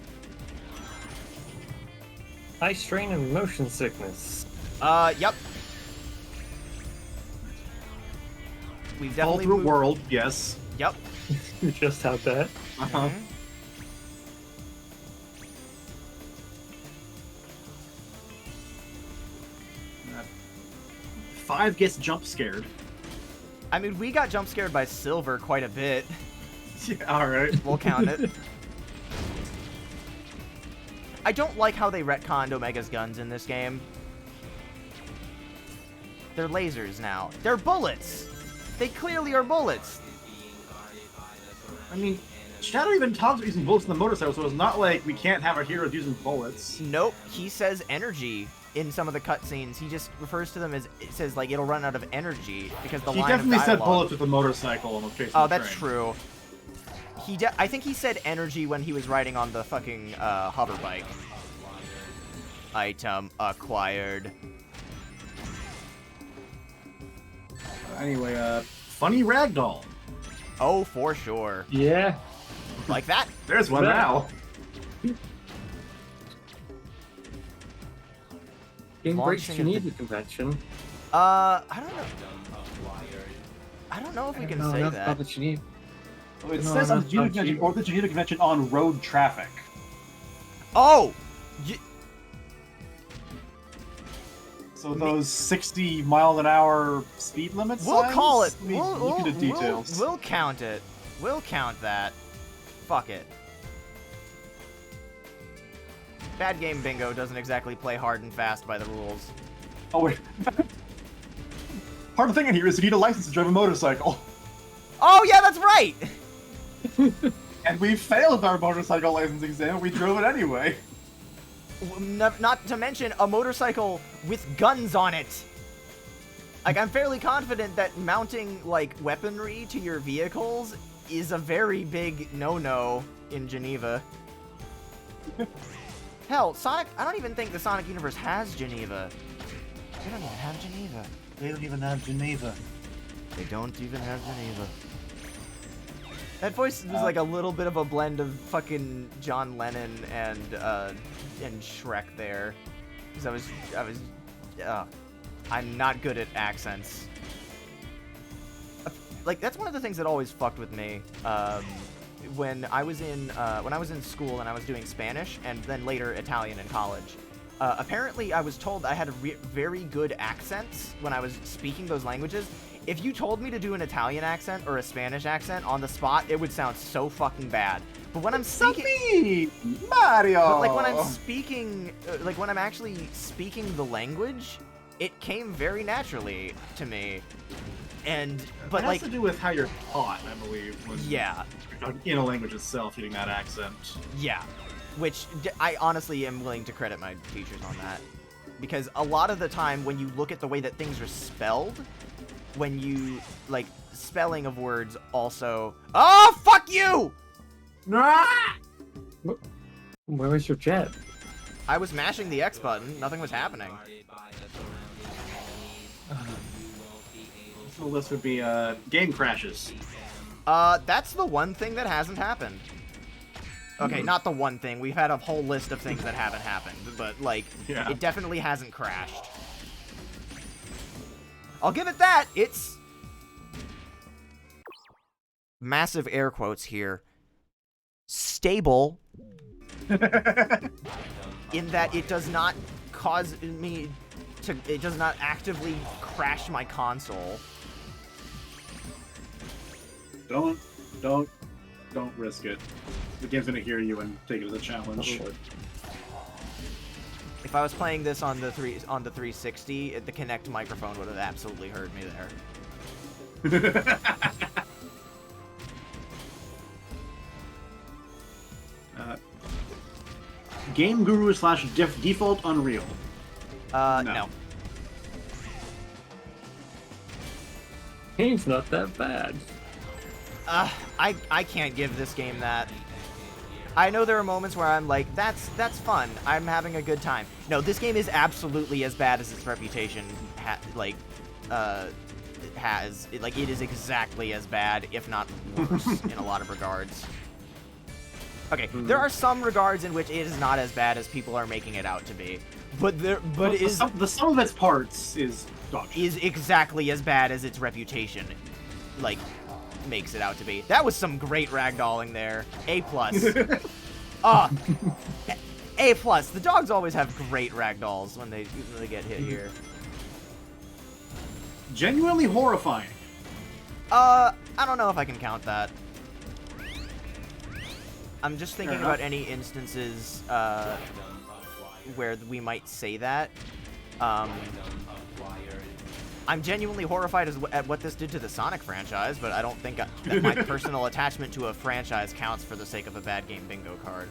Eye strain and motion sickness. Yep. We've All definitely through moved... world, yes. Yep. You just had that. Uh-huh. Mhm. 5 gets jump scared. I mean, we got jump scared by Silver quite a bit. Yeah, alright. We'll count it. I don't like how they retconned Omega's guns in this game. They're lasers now. They're bullets! They clearly are bullets! I mean, Shadow even talks about using bullets in the motorcycle, so it's not like we can't have our heroes using bullets. Nope, he says energy in some of the cutscenes. He just refers to them as, it says, like, it'll run out of energy, because the He line of definitely said dialogue... bullets with the motorcycle and chasing Oh, the that's train. true. I think he said energy when he was riding on the fucking hover bike. Item acquired. Anyway, funny ragdoll. Oh, for sure. Yeah. Like that. There's one Yeah. now. Game breaks Launching at Geneva Convention. I don't know. I don't know if we can No, say that's that. not the Geneva. It No, says on the that's Geneva not Convention cheap. or the Geneva Convention on road traffic. Oh! So those 60-mile-an-hour speed limits. We'll call it. We look into details. We'll count it. We'll count that. Fuck it. Bad game bingo doesn't exactly play hard and fast by the rules. Oh wait. Part of the thing in here is you need a license to drive a motorcycle. Oh yeah, that's right. And we failed our motorcycle license exam. We drove it anyway. Not to mention a motorcycle with guns on it. Like, I'm fairly confident that mounting, like, weaponry to your vehicles is a very big no-no in Geneva. Hell, Sonic... I don't even think the Sonic universe has Geneva. They don't even have Geneva. They don't even have Geneva. They don't even have Geneva. That voice was like a little bit of a blend of fucking John Lennon and Shrek there. Because I'm not good at accents. Like, that's one of the things that always fucked with me. When I was in school and I was doing Spanish and then later Italian in college. Apparently, I was told I had very good accents when I was speaking those languages. If you told me to do an Italian accent or a Spanish accent on the spot, it would sound so fucking bad. But when I'm speaking, Mario. but like when I'm speaking, like when I'm actually speaking the language, it came very naturally to me. And but it has like to do with how you're taught, I believe. yeah, In a language itself, getting that accent. yeah, which I honestly am willing to credit my teachers on that, because a lot of the time when you look at the way that things are spelled, when you like spelling of words also. Oh fuck you! Where was your jet? I was mashing the X button. Nothing was happening. So this would be game crashes. That's the one thing that hasn't happened. Okay, not the one thing. We've had a whole list of things that haven't happened, but like, Yeah. it definitely hasn't crashed. I'll give it that. It's massive air quotes here. Stable. In that it does not cause me to. It does not actively crash my console. Don't risk it. The game's gonna hear you and take it as a challenge. If I was playing this on the 360, the Kinect microphone would have absolutely heard me there. Game Guru / Default Unreal. No. Game's not that bad. I can't give this game that. I know there are moments where I'm like, that's fun. I'm having a good time. No, this game is absolutely as bad as its reputation has. It is exactly as bad, if not worse, in a lot of regards. Okay, there are some regards in which it is not as bad as people are making it out to be, but the sum of its parts is dog shit. Is exactly as bad as its reputation, makes it out to be. That was some great ragdolling there. A+. A+. The dogs always have great ragdolls when they get hit here. Genuinely horrifying. I don't know if I can count that. I'm just thinking about any instances where we might say that. I'm genuinely horrified at what this did to the Sonic franchise, but I don't think that my personal attachment to a franchise counts for the sake of a bad game bingo card.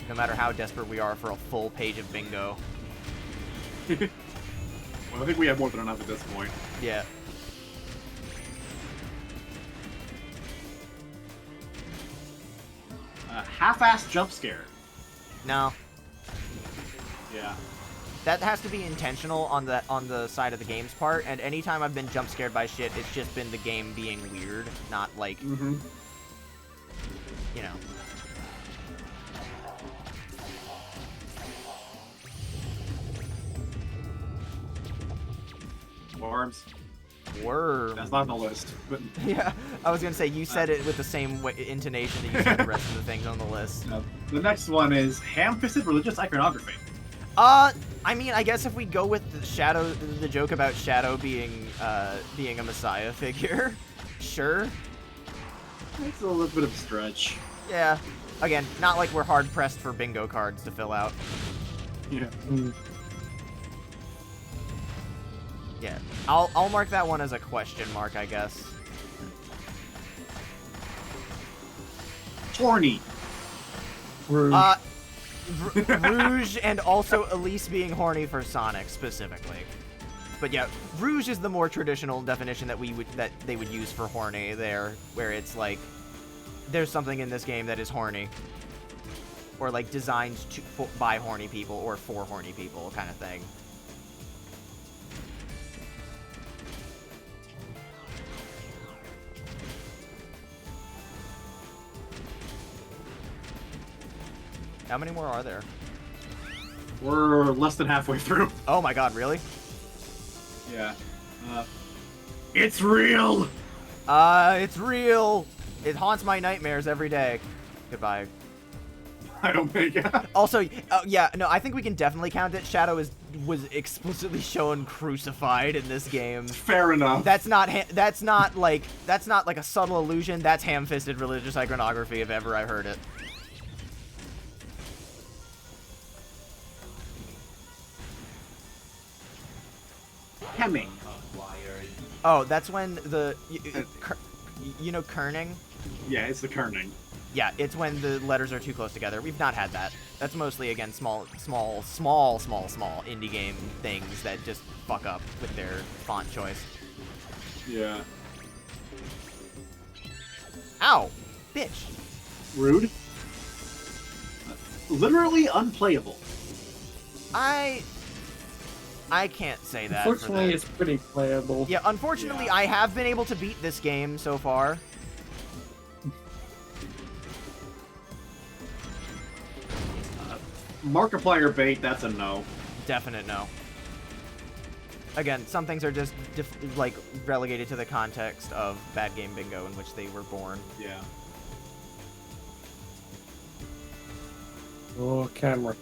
No matter how desperate we are for a full page of bingo. Well, I think we have more than enough at this point. Yeah. Half-assed jump scare. No. Yeah. That has to be intentional on the side of the game's part, and anytime I've been jump scared by shit, it's just been the game being weird, not like, you know. Worms. Worms. That's not on the list. But yeah, I was gonna say, you said it with the same intonation that you said the rest of the things on the list. The next one is ham-fisted religious iconography. I mean, I guess if we go with the joke about Shadow being a messiah figure, sure. It's a little bit of a stretch. Yeah. Again, not like we're hard pressed for bingo cards to fill out. Yeah. Yeah. I'll mark that one as a question mark, I guess. Horny. Rouge, and also Elise being horny for Sonic specifically. But yeah, Rouge is the more traditional definition that they would use for horny there, where it's like there's something in this game that is horny, or like designed by horny people or for horny people kind of thing. How many more are there? We're less than halfway through. Oh my god, really? Yeah. It's real! It's real! It haunts my nightmares every day. Goodbye. I don't think. Also, yeah, no, I think we can definitely count it. Shadow was explicitly shown crucified in this game. Fair enough. That's not like a subtle illusion. That's ham-fisted religious iconography if ever I heard it. Hemming. Oh, that's when you know kerning? Yeah, it's the kerning. Yeah, it's when the letters are too close together. We've not had that. That's mostly, again, small indie game things that just fuck up with their font choice. Yeah. Ow! Bitch. Rude. Literally unplayable. I can't say that. Unfortunately, it's pretty playable. Yeah, unfortunately, I have been able to beat this game so far. Markiplier bait, that's a no. Definite no. Again, some things are just like relegated to the context of bad game bingo in which they were born. Yeah. Oh, camera.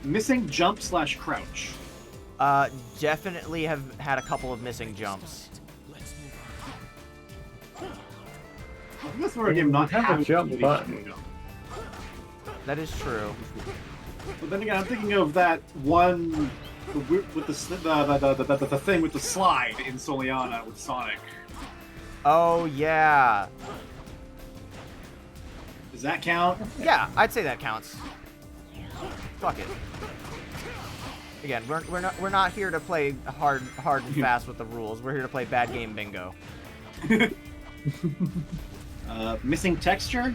Missing jump / crouch. Definitely have had a couple of missing jumps. I guess we're a game not have a jump button. That is true. But then again, I'm thinking of that one with the thing with the slide in Soliana with Sonic. Oh yeah. Does that count? Yeah, I'd say that counts. Fuck it. Again, we're not here to play hard and fast with the rules. We're here to play bad game bingo. Missing texture?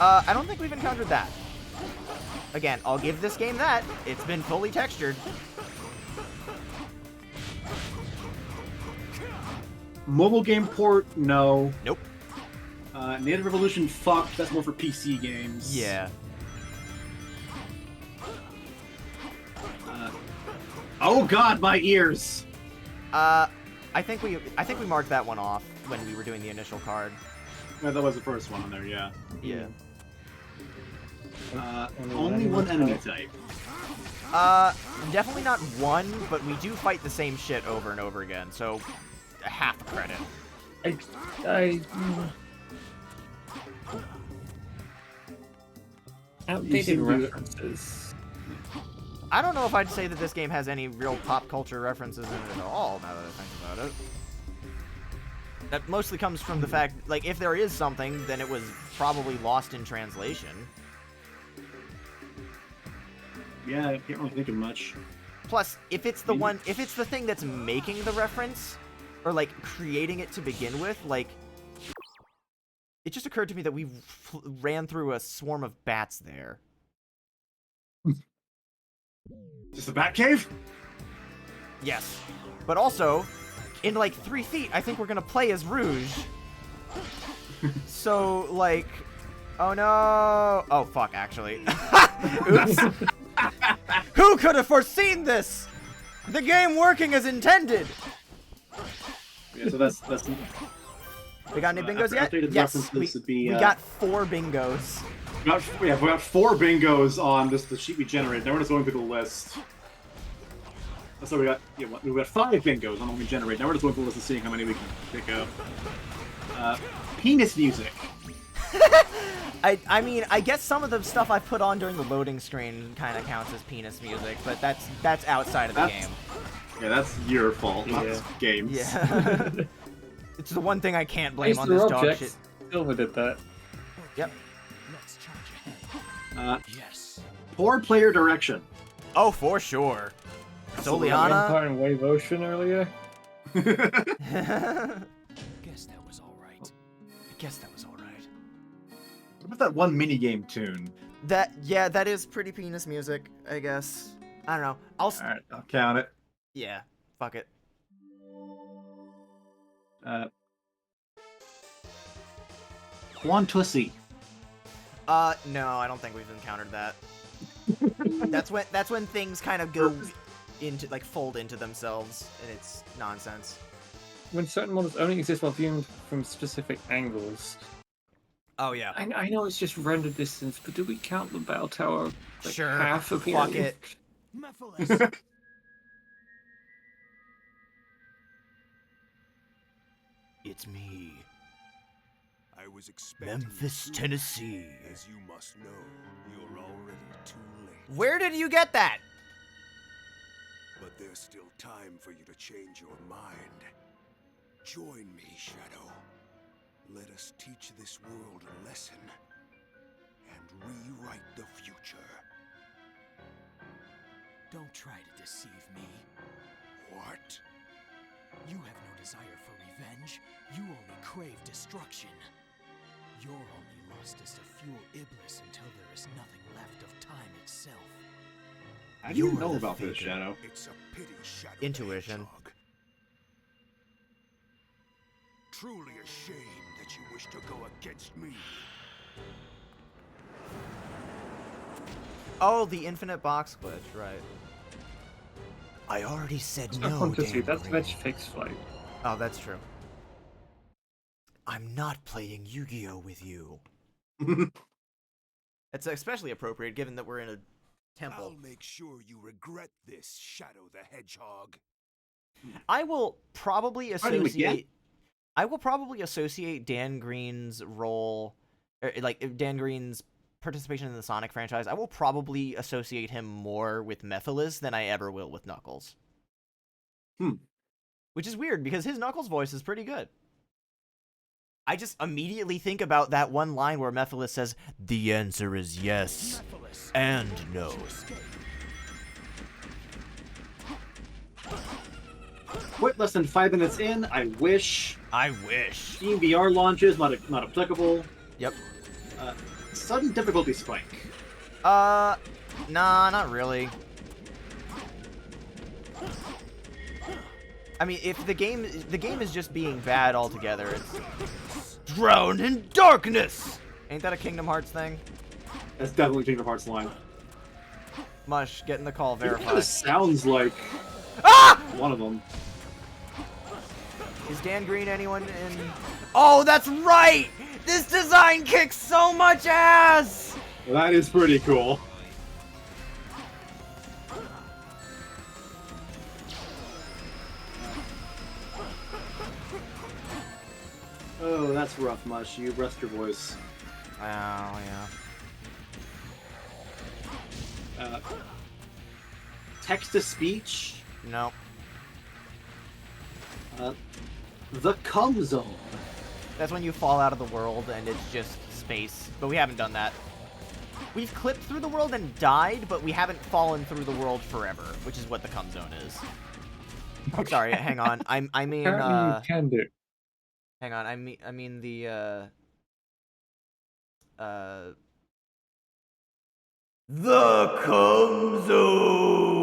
I don't think we've encountered that. Again, I'll give this game that. It's been fully textured. Mobile game port? No. Nope. Native Revolution? Fuck. That's more for PC games. Yeah. Oh god, my ears! I think we marked that one off when we were doing the initial card. Yeah, that was the first one on there, yeah. Yeah. Only one enemy type. Definitely not one, but we do fight the same shit over and over again, so half a credit. Outdated references. I don't know if I'd say that this game has any real pop culture references in it at all, now that I think about it. That mostly comes from the fact, like, if there is something, then it was probably lost in translation. Yeah, I can't really think of much. Plus, if it's the one, if it's the thing that's making the reference, or, like, creating it to begin with, like, it just occurred to me that we ran through a swarm of bats there. Is this a bat cave? Yes. But also, in like 3 feet, I think we're gonna play as Rouge. So, like... Oh no! Oh, fuck, actually. Oops. Who could have foreseen this? The game working as intended! Yeah, so that's We got any bingos yet? updated Yes, references would be, we got 4 bingos. we got 4 bingos on the sheet we generated. Now we're just going through the list. So we got 5 bingos on what we generated. Now we're just going through the list and seeing how many we can pick up. Penis music. I mean, I guess some of the stuff I put on during the loading screen kind of counts as penis music, but that's outside of the game. Yeah, that's your fault, not this game's. Yeah. It's the one thing I can't blame on this dog shit. Silver did that. Yep. Let's charge ahead. Yes. Poor player direction. Oh, for sure. Soliana Soliana. in Wave Ocean earlier. Guess that was all right. What about that one minigame tune? That is pretty penis music, I guess. I don't know. Alright, I'll count it. Yeah, fuck it. Quantusy. No, I don't think we've encountered that. that's when things kind of go into, like, fold into themselves, and it's nonsense. When certain models only exist while viewed from specific angles. Oh yeah. I know it's just render distance, but do we count the bell tower like Sure. half of Fuck it. Mephiles. It's me, I was expecting Memphis, Tennessee. As you must know, you're already too late. Where did you get that? But there's still time for you to change your mind. Join me, Shadow. Let us teach this world a lesson and rewrite the future. Don't try to deceive me. What? You have no desire for revenge. You only crave destruction. Your only lust is to fuel Iblis until there is nothing left of time itself. How do you know about this, Shadow? It's a pity, Shadow the Intuition. Hedgehog. Truly a shame that you wish to go against me. Oh, the infinite box glitch, right. I already said It's no, not fantasy, Dan that's Green. Veg Fix Flight. Oh, that's true. I'm not playing Yu-Gi-Oh with you. It's especially appropriate given that we're in a temple. I'll make sure you regret this, Shadow the Hedgehog. I will probably How do you associate. I will probably associate Dan Green's role, like Dan Green's participation in the Sonic franchise. I will probably associate him more with Mephiles than I ever will with Knuckles. Which is weird because his Knuckles voice is pretty good. I just immediately think about that one line where Mephiles says, The answer is yes and no. quit less than 5 minutes in. I wish. I wish. Steam VR launches not applicable. Yep. Sudden difficulty spike. Nah, not really. I mean, if the game is just being bad altogether, it's drowned in darkness. Ain't that a Kingdom Hearts thing? That's definitely Kingdom Hearts line. Mush, getting the call It verified. kind of sounds like one of them. Is Dan Green anyone in? Oh, that's right. This design kicks so much ass. Well, that is pretty cool. Oh, that's rough, Mush. You rest your voice. Oh yeah. Text to speech. No. The Cum Zone. That's when you fall out of the world and it's just space. But we haven't done that. We've clipped through the world and died, but we haven't fallen through the world forever, which is what the Cum Zone is. Okay. Sorry, hang on. I mean Apparently you can do. hang on. I mean the Cum Zone.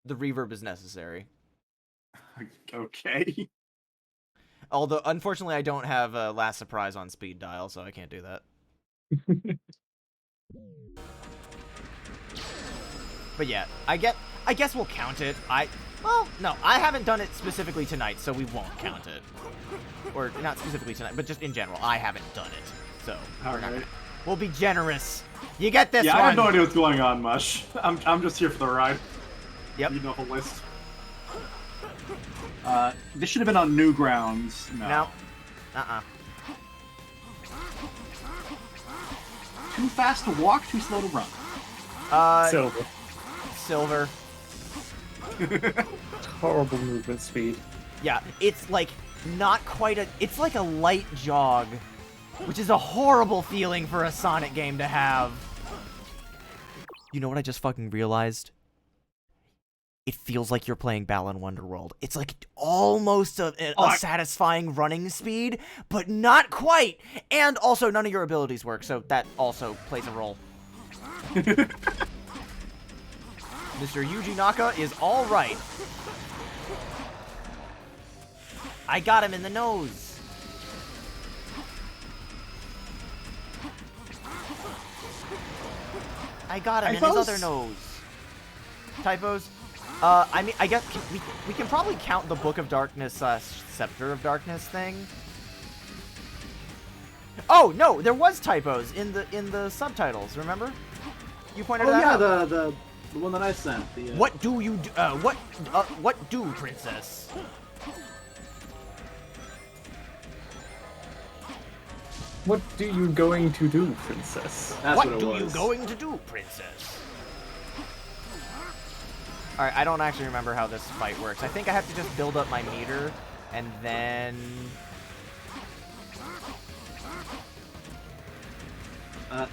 The reverb is necessary. Okay. Although, unfortunately, I don't have Last Surprise on speed dial, so I can't do that. But yeah, I guess we'll count it. Well, no, I haven't done it specifically tonight, so we won't count it. Or, not specifically tonight, but just in general, I haven't done it. So, Alright. we'll be generous. You get this Yeah, one! I have no idea what's going on, Mush. I'm just here for the ride. Yep. You know the list. This should have been on Newgrounds. No. Uh-uh. Too fast to walk, too slow to run. Silver. Silver. Horrible movement speed. Yeah, it's like not quite it's like a light jog, which is a horrible feeling for a Sonic game to have. You know what I just fucking realized? It feels like you're playing Balan Wonderworld. It's like almost a satisfying running speed, but not quite. And also none of your abilities work, so that also plays a role. Mr. Yuji Naka is all right. I got him in the nose. I got him in his other nose. Typos? I mean, I guess we can probably count the Book of Darkness / Scepter of Darkness thing. Oh no, there was typos in the subtitles. Remember? You pointed that out. Oh yeah, the one that I sent. What do you do? What do, princess? What do you going to do, princess? That's what what it do was. you going to do, princess? Alright, I don't actually remember how this fight works. I think I have to just build up my meter, and then...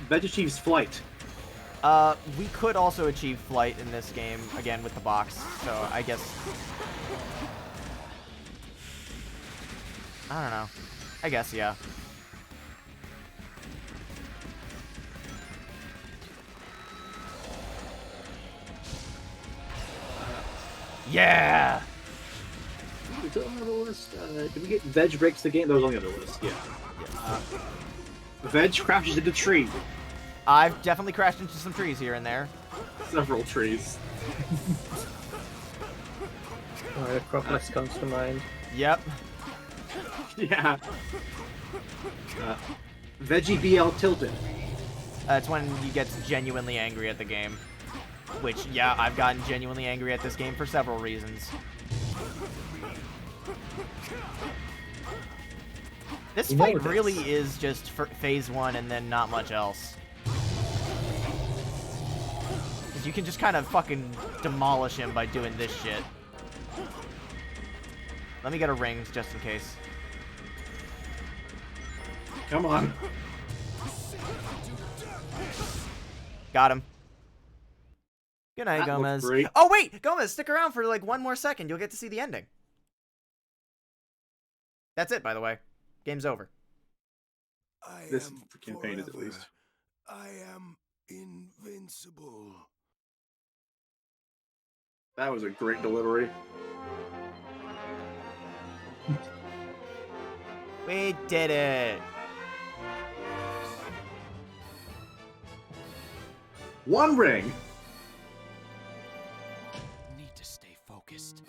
Veg achieves flight. We could also achieve flight in this game, again, with the box, so I guess... I don't know. I guess, yeah. Yeah! Is it on the list? Did we get Veg breaks the game? That was on the other list, yeah. Veg crashes into a tree. I've definitely crashed into some trees here and there. Several trees. The Acropolis comes to mind. Yep. Yeah. Veggie BL tilted. It's when he gets genuinely angry at the game. Which, yeah, I've gotten genuinely angry at this game for several reasons. This fight really is just for phase 1 and then not much else. You can just kind of fucking demolish him by doing this shit. Let me get a ring, just in case. Come on. Got him. Good night, That looked Gomez. great. Oh, wait! Gomez, stick around for like one more second. You'll get to see the ending. That's it, by the way. Game's over. This campaign is at least. I am invincible. That was a great delivery. We did it! One ring. Need to stay focused.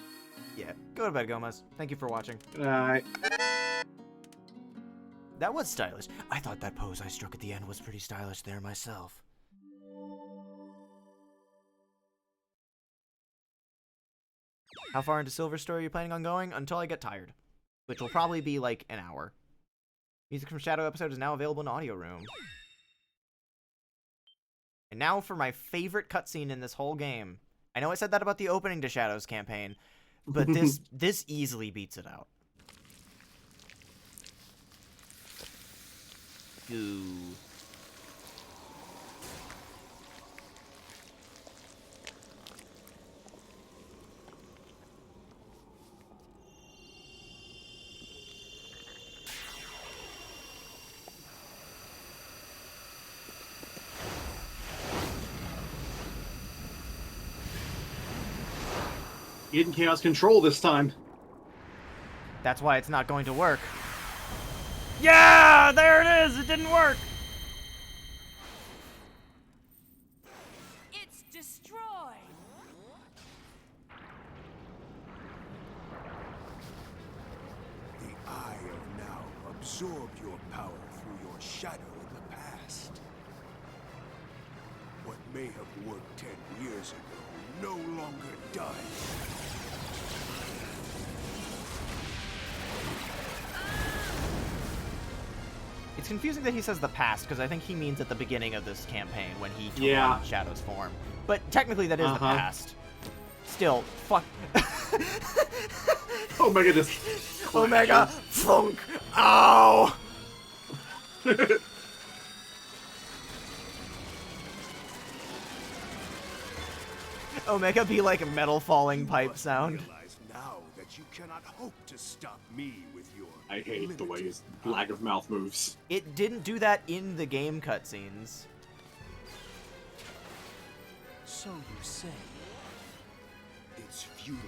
Yeah, go to bed, Gomez. Thank you for watching. Good night. That was stylish. I thought that pose I struck at the end was pretty stylish there myself. How far into Silver Story are you planning on going? Until I get tired. Which will probably be like an hour. Music from Shadow episode is now available in Audio Room. And now for my favorite cutscene in this whole game. I know I said that about the opening to Shadow's campaign, but this easily beats it out. Goo. Hidden Chaos Control this time. That's why it's not going to work. Yeah, there it is. It didn't work. It's destroyed. The Eye of Now absorbed your power through your shadow in the past. What may have worked 10 years ago no longer does. It's confusing that he says the past, because I think he means at the beginning of this campaign when he took Yeah. on Shadow's form. But technically that is the past. Still, fuck. Omega just... Omega, funk, ow! Omega be like a metal falling pipe sound. Realize now that you cannot hope to stop me with your I hate the way his lag of mouth moves. It didn't do that in the game cutscenes. So you say. It's futile.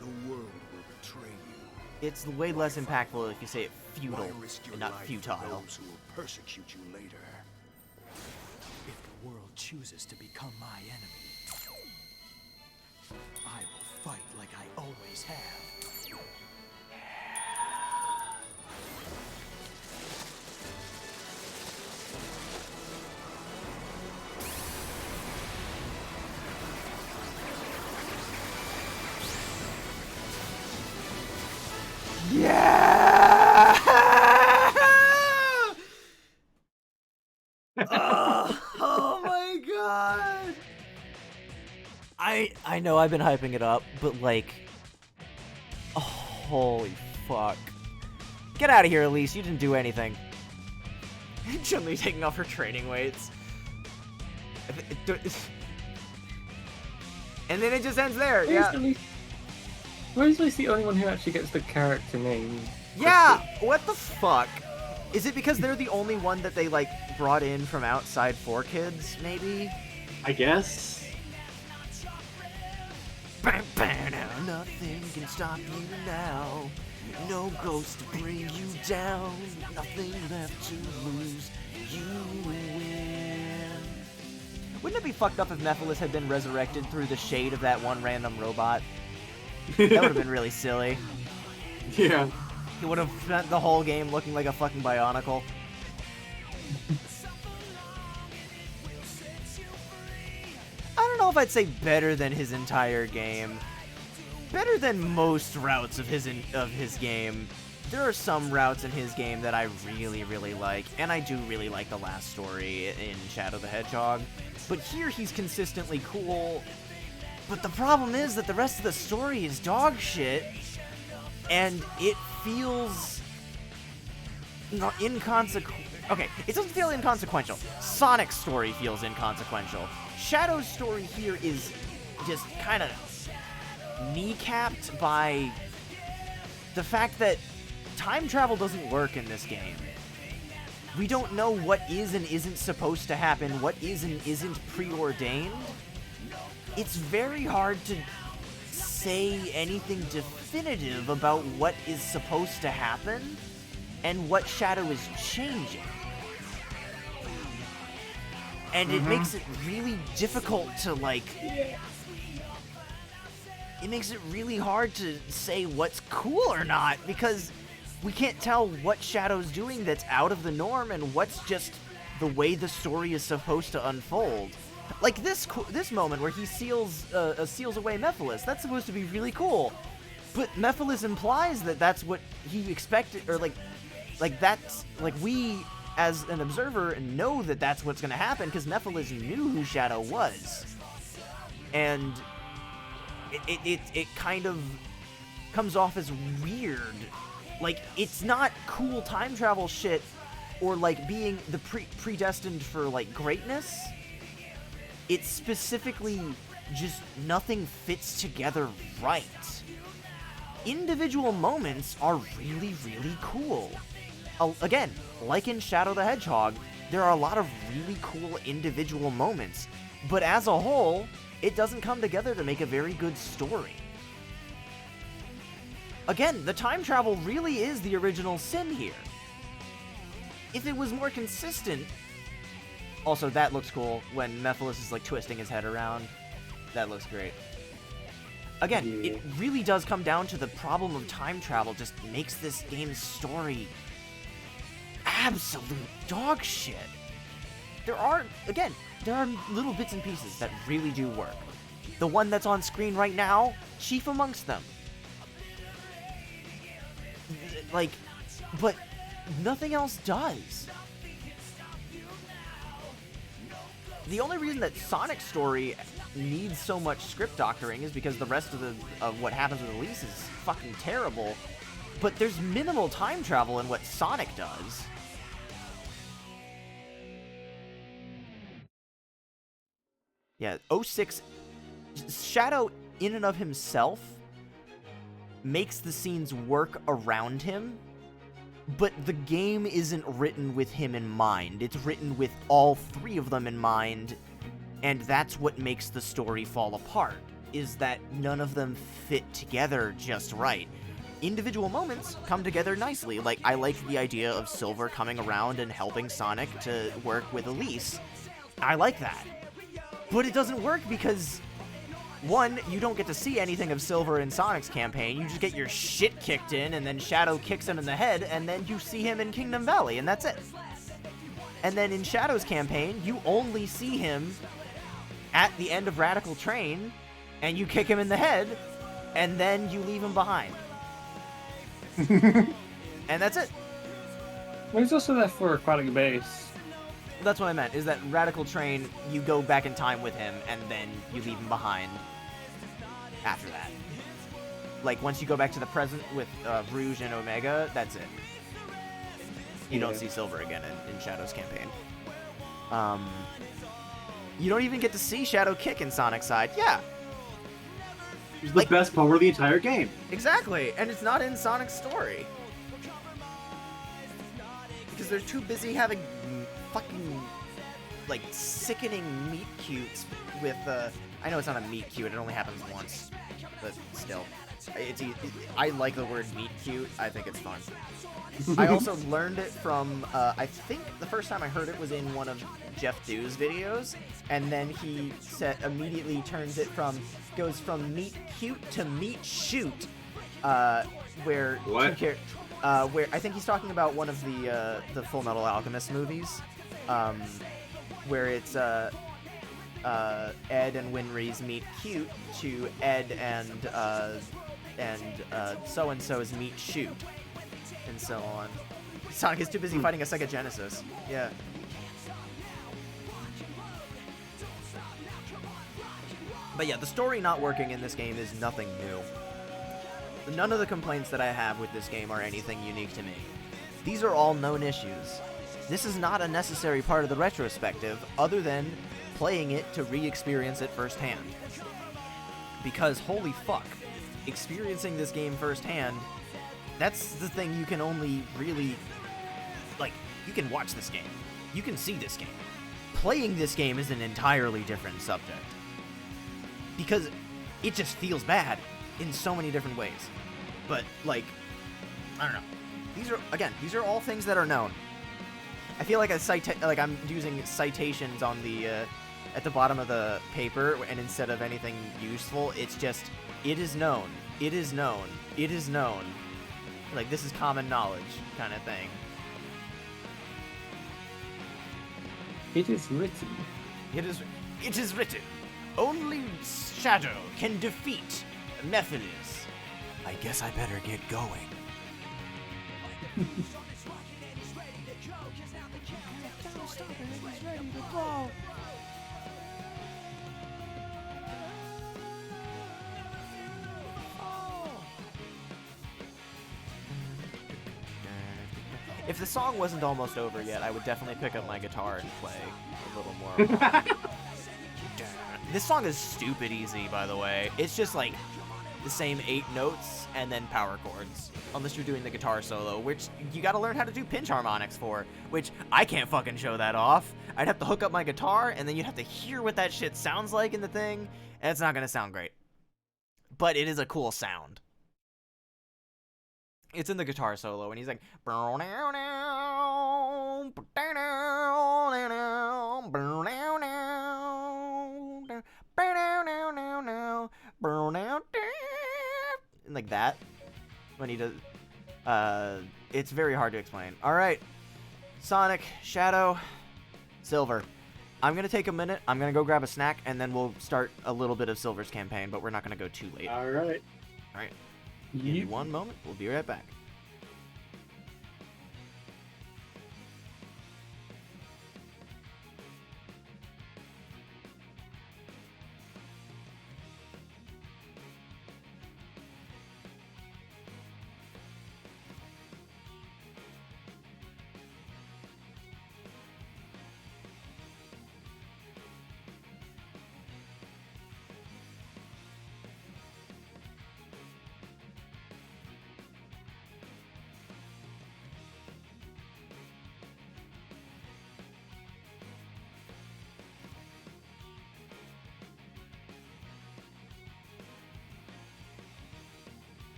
The world will betray you. It's way less impactful if you say it Why futile risk your and not life for futile. those who will persecute you later? If the world chooses to become my enemy, I will fight like I always have. Yeah! Oh my god! I know I've been hyping it up, but like, oh, holy fuck. Get out of here, Elise. You didn't do anything. Chun-Li taking off her training weights. And then it just ends there. Yeah. Why is Elise the only one who actually gets the character name? Yeah, what the fuck? Is it because they're the only one that they, like, brought in from outside 4Kids, maybe? I guess. Nothing can stop you now. No ghost to bring you down. Nothing left to lose. You win. Wouldn't it be fucked up if Mephiles had been resurrected through the shade of that one random robot? That would have been really silly. Yeah. He would have spent the whole game looking like a fucking Bionicle. I don't know if I'd say better than his entire game. Better than most routes of his game. There are some routes in his game that I really, really like, and I do really like the last story in Shadow the Hedgehog. But here he's consistently cool. But the problem is that the rest of the story is dog shit, and it feels not inconsequential. Okay, it doesn't feel inconsequential. Sonic's story feels inconsequential. Shadow's story here is just kind of kneecapped by the fact that time travel doesn't work in this game. We don't know what is and isn't supposed to happen, what is and isn't preordained. It's very hard to say anything definitive about what is supposed to happen and what Shadow is changing. And it makes it really difficult to, like... It makes it really hard to say what's cool or not, because we can't tell what Shadow's doing that's out of the norm and what's just the way the story is supposed to unfold. Like this moment where he seals away Mephiles, that's supposed to be really cool. But Mephiles implies that that's what he expected, or like that's, like, we as an observer know that that's what's going to happen because Mephiles knew who Shadow was. And it kind of comes off as weird. Like, it's not cool time travel shit or, like, being the predestined for, like, greatness. It's specifically just nothing fits together right. Individual moments are really, really cool. Again, like in Shadow the Hedgehog, there are a lot of really cool individual moments, but as a whole, it doesn't come together to make a very good story. Again, the time travel really is the original sin here. If it was more consistent... Also, that looks cool when Mephiles is, like, twisting his head around. That looks great. Again, it really does come down to the problem of time travel just makes this game's story absolute dog shit. There are little bits and pieces that really do work. The one that's on screen right now, chief amongst them. Like, but nothing else does. The only reason that Sonic's story needs so much script doctoring is because the rest of what happens with Elise is fucking terrible. But there's minimal time travel in what Sonic does. Yeah, 06... Shadow, in and of himself, makes the scenes work around him, but the game isn't written with him in mind. It's written with all three of them in mind, and that's what makes the story fall apart, is that none of them fit together just right. Individual moments come together nicely. Like, I like the idea of Silver coming around and helping Sonic to work with Elise. I like that. But it doesn't work because, one, you don't get to see anything of Silver in Sonic's campaign. You just get your shit kicked in, and then Shadow kicks him in the head, and then you see him in Kingdom Valley, and that's it. And then in Shadow's campaign, you only see him at the end of Radical Train, and you kick him in the head, and then you leave him behind. And that's it. Well, he's also there for Aquatic Base. That's what I meant, is that Radical Train, you go back in time with him, and then you leave him behind after that. Like, once you go back to the present with Rouge and Omega, that's it. You don't see Silver again in Shadow's campaign. You don't even get to see Shadow kick in Sonic's side. Yeah. It's the best part of the entire game. Exactly, and it's not in Sonic's story. Because they're too busy having fucking, like, sickening meet cutes with, I know it's not a meet cute, it only happens once, but still. I like the word meet cute, I think it's fun. I also learned it from, I think the first time I heard it was in one of Jeff Dew's videos, and then he immediately goes from meet cute to meet shoot, where what? Where I think he's talking about one of the Full Metal Alchemist movies, where it's Ed and Winry's meet cute to Ed and so-and-so's meet shoot, and so on. Sonic is too busy fighting a Sega Genesis. Yeah. But yeah, the story not working in this game is nothing new. None of the complaints that I have with this game are anything unique to me. These are all known issues. This is not a necessary part of the retrospective other than playing it to re-experience it firsthand. Because holy fuck, experiencing this game firsthand, that's the thing you can only really, like, you can watch this game. You can see this game. Playing this game is an entirely different subject. Because it just feels bad in so many different ways. But, like, I don't know. These are all things that are known. I feel like I'm using citations on the, at the bottom of the paper, and instead of anything useful, it's just, it is known, it is known, it is known. Like, this is common knowledge kind of thing. It is written. It is written. Only Shadow can defeat Mephiles. I guess I better get going. If the song wasn't almost over yet, I would definitely pick up my guitar and play a little more. This song is stupid easy, by the way. It's just like the same 8 notes and then power chords. Unless you're doing the guitar solo, which you gotta learn how to do pinch harmonics for, which I can't fucking show that off. I'd have to hook up my guitar, and then you'd have to hear what that shit sounds like in the thing, and it's not gonna sound great. But it is a cool sound. It's in the guitar solo, and he's like, and like that, when he does, it's very hard to explain. All right, Sonic, Shadow, Silver. I'm gonna take a minute. I'm gonna go grab a snack, and then we'll start a little bit of Silver's campaign, but we're not gonna go too late. All right. All right. Give me one moment. We'll be right back.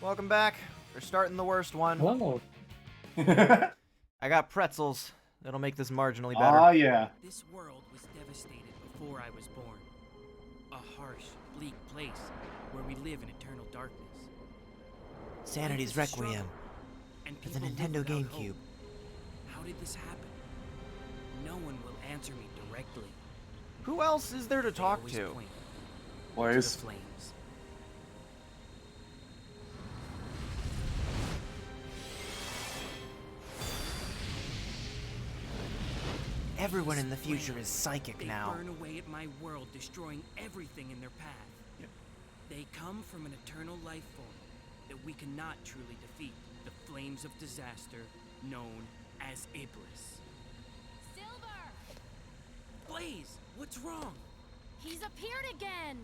Welcome back. We're starting the worst one. Hello. I got pretzels. That'll make this marginally better. Ah, yeah. This world was devastated before I was born. A harsh, bleak place where we live in eternal darkness. Sanity's Life is a Requiem struggle, and for the people live Nintendo without GameCube. hope. How did this happen? No one will answer me directly. Who else is there to They talk always to? point to the Boys. flames. Everyone in the Flames. future is psychic They now. burn away at my world, destroying everything in their path. Yep. They come from an eternal life form that we cannot truly defeat. The flames of disaster, known as Iblis. Silver! Blaze, what's wrong? He's appeared again!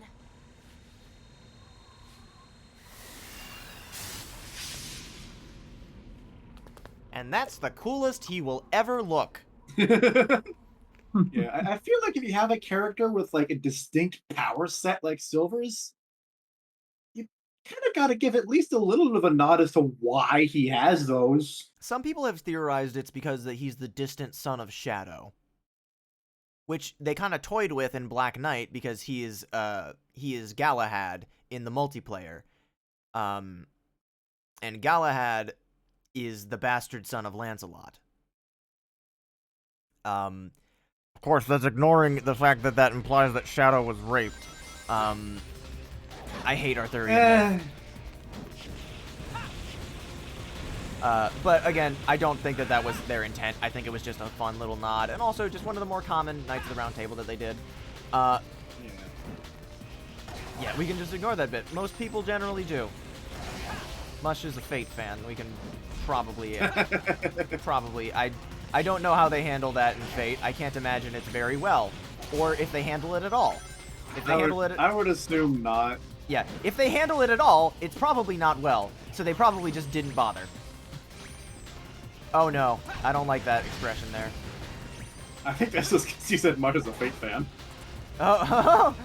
And that's the coolest he will ever look. Yeah, I feel like if you have a character with like a distinct power set like Silver's, you kind of got to give at least a little bit of a nod as to why he has those. Some people have theorized it's because that he's the distant son of Shadow, which they kind of toyed with in Black Knight because he is Galahad in the multiplayer, and Galahad is the bastard son of Lancelot. Of course, that's ignoring the fact that that implies that Shadow was raped. I hate Arthurian myth. But again, I don't think that that was their intent. I think it was just a fun little nod, and also just one of the more common Knights of the Round Table that they did. Yeah, we can just ignore that bit. Most people generally do. Mush is a Fate fan. We can probably, I don't know how they handle that in Fate. I can't imagine it's very well, or if they handle it at all. If they I would assume not. Yeah, if they handle it at all, it's probably not well. So they probably just didn't bother. Oh no, I don't like that expression there. I think that's just because you said Much is a Fate fan. Oh,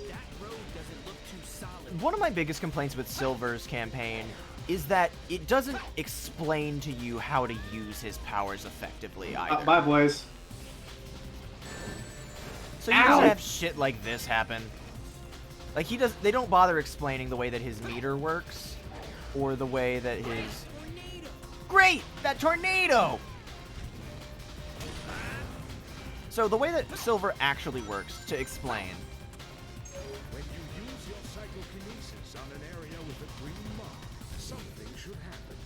That road doesn't look too solid. one of my biggest complaints with Silver's campaign is that it doesn't explain to you how to use his powers effectively either. Bye, boys. So you just have shit like this happen. Like they don't bother explaining the way that his meter works, or the way that his... Great! That tornado! So the way that Silver actually works, to explain. When you use your psychokinesis on an area with a green mark, something should happen.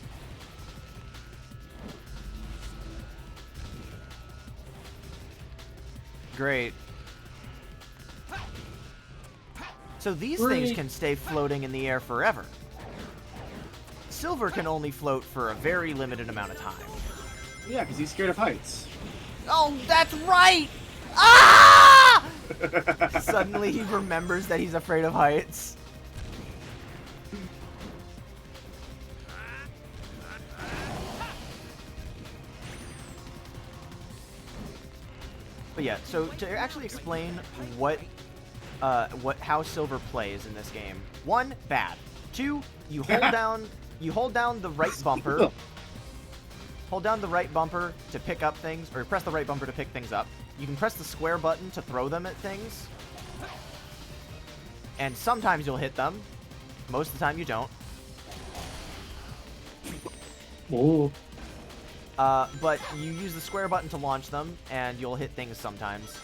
Great. So these things can stay floating in the air forever. Silver can only float for a very limited amount of time. Yeah, because he's scared of heights. Oh, that's right! Ah! Suddenly he remembers that he's afraid of heights. But yeah, so to actually explain how Silver plays in this game. 1, bad. 2, you hold down the right bumper. Hold down the right bumper to pick up things, or press the right bumper to pick things up. You can press the square button to throw them at things. And sometimes you'll hit them. Most of the time you don't. Ooh. But you use the square button to launch them, and you'll hit things sometimes.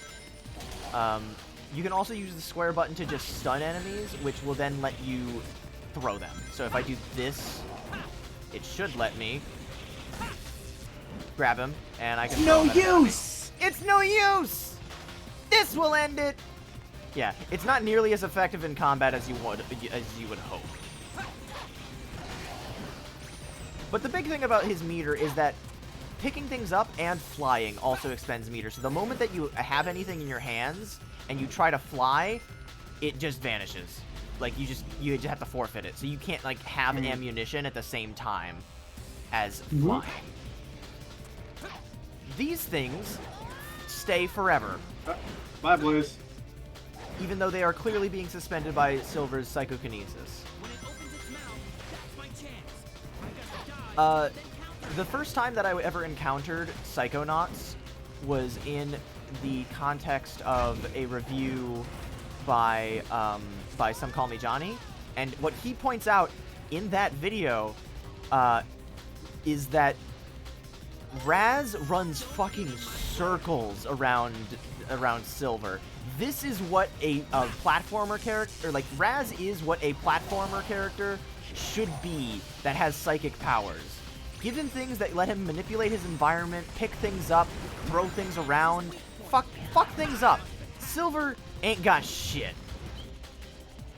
You can also use the square button to just stun enemies, which will then let you throw them. So if I do this, it should let me grab him, and I can throw him at an enemy. It's no use! This will end it! Yeah, it's not nearly as effective in combat as you would hope. But the big thing about his meter is that picking things up and flying also expends meter. So the moment that you have anything in your hands and you try to fly, it just vanishes. Like you just have to forfeit it. So you can't like have ammunition at the same time as flying. These things stay forever. Bye, Blues. even though they are clearly being suspended by Silver's psychokinesis. When it opens its mouth, that's my chance. I got to die. The first time that I ever encountered Psychonauts was in the context of a review by Some Call Me Johnny, and what he points out in that video is that Raz runs fucking circles around Silver. This is what a platformer character, like Raz is what a platformer character should be that has psychic powers. Give him things that let him manipulate his environment, pick things up, throw things around, fuck things up. Silver ain't got shit.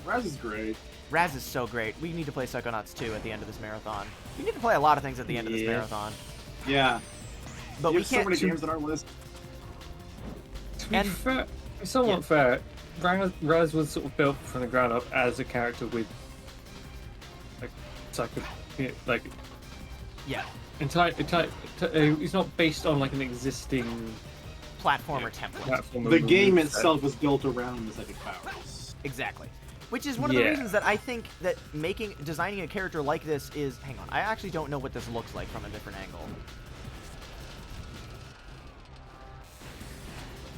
Raz is great. Raz is so great. We need to play Psychonauts 2 at the end of this marathon. We need to play a lot of things at the end of this marathon. Yeah. But we we have so can't. many games on our list. To be fair, somewhat fair, Raz was sort of built from the ground up as a character with like Yeah. He's not based on like an existing platformer template. The game itself was built around the psychic powers. Exactly. Which is one of the reasons that I think that designing a character like this is... Hang on, I actually don't know what this looks like from a different angle.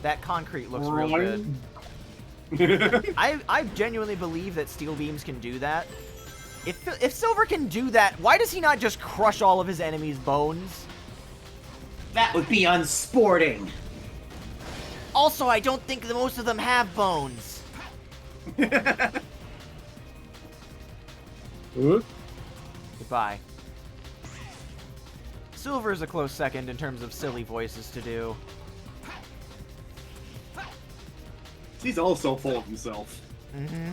That concrete looks real good. I genuinely believe that steel beams can do that. If Silver can do that, why does he not just crush all of his enemies' bones? That would be unsporting. Also, I don't think that most of them have bones. Goodbye. Silver is a close second in terms of silly voices to do. He's also full of himself. Mm-hmm.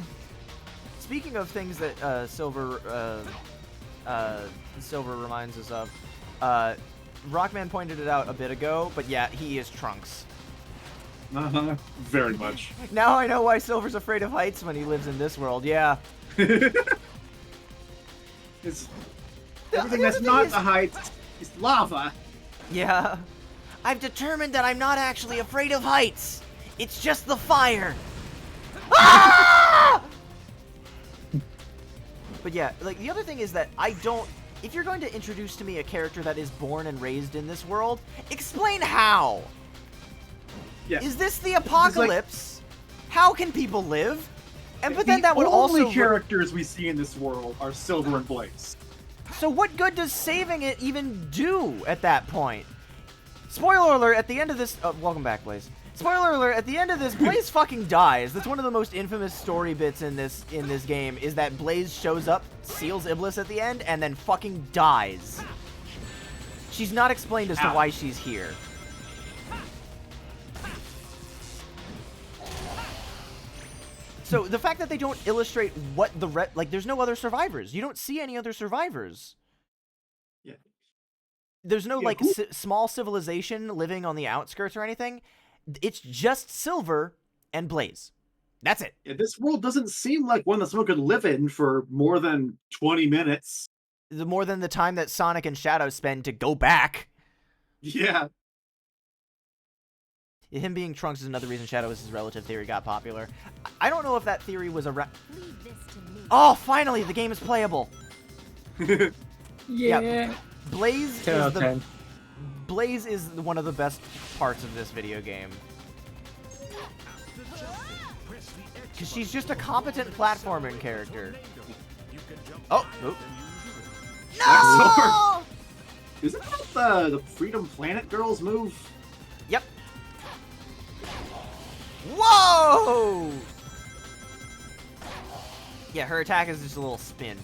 Speaking of things that Silver reminds us of, Rockman pointed it out a bit ago, but yeah, he is Trunks. Uh-huh. Very much. Now I know why Silver's afraid of heights when he lives in this world, yeah. Everything that's not the heights is lava. Yeah. I've determined that I'm not actually afraid of heights. It's just the fire. Ah! But yeah, like, the other thing is that if you're going to introduce to me a character that is born and raised in this world, explain how. Yeah. Is this the apocalypse? How can people live? But then that would also... The only characters we see in this world are Silver and Blaze. So what good does saving it even do at that point? Spoiler alert, at the end of this... welcome back, Blaze. Spoiler alert, at the end of this, Blaze fucking dies. That's one of the most infamous story bits in this game, is that Blaze shows up, seals Iblis at the end, and then fucking dies. She's not explained as to why she's here. So the fact that they don't illustrate what there's no other survivors. You don't see any other survivors. Yeah. There's no small civilization living on the outskirts or anything. It's just Silver and Blaze. That's it. Yeah, this world doesn't seem like one that someone could live in for more than 20 minutes. More than the time that Sonic and Shadow spend to go back. Yeah. Him being Trunks is another reason Shadow's relative theory got popular. I don't know if that theory was around... Oh, finally! The game is playable! Yeah. Blaze is one of the best parts of this video game. Because she's just a competent platforming character. Oh! Nope. No! Isn't that the Freedom Planet Girls move? Yep. Whoa! Yeah, her attack is just a little spin.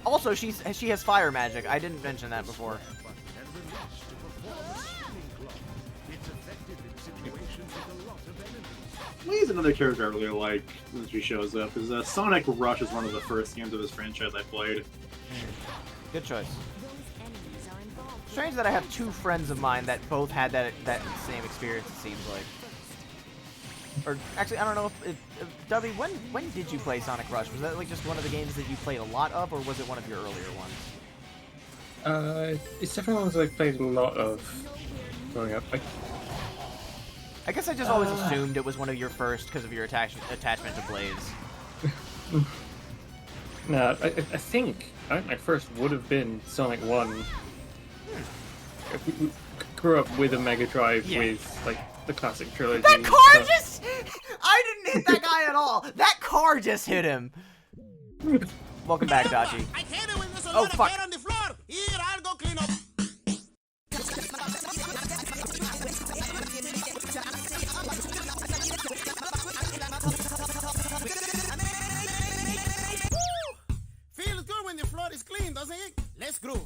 Also, she has fire magic. I didn't mention that before. He's another character I really like when she shows up. Because Sonic Rush is one of the first games of this franchise I played. Good choice. Strange that I have two friends of mine that both had that same experience, it seems like. Or, actually, I don't know if Dubby, when did you play Sonic Rush? Was that, like, just one of the games that you played a lot of, or was it one of your earlier ones? It's definitely ones I played a lot of growing up. I guess I just always assumed it was one of your first because of your attachment to Blaze. No, I think my first would have been Sonic 1. We grew up with a Mega Drive with like the classic trilogy. That car just... I didn't hit that guy at all. That car just hit him. Welcome back, Dachi. I hate it when there's a Oh, lot fuck. of hair on the floor. Here, I'll go clean up. Feels good when the floor is clean, doesn't it? Let's groove.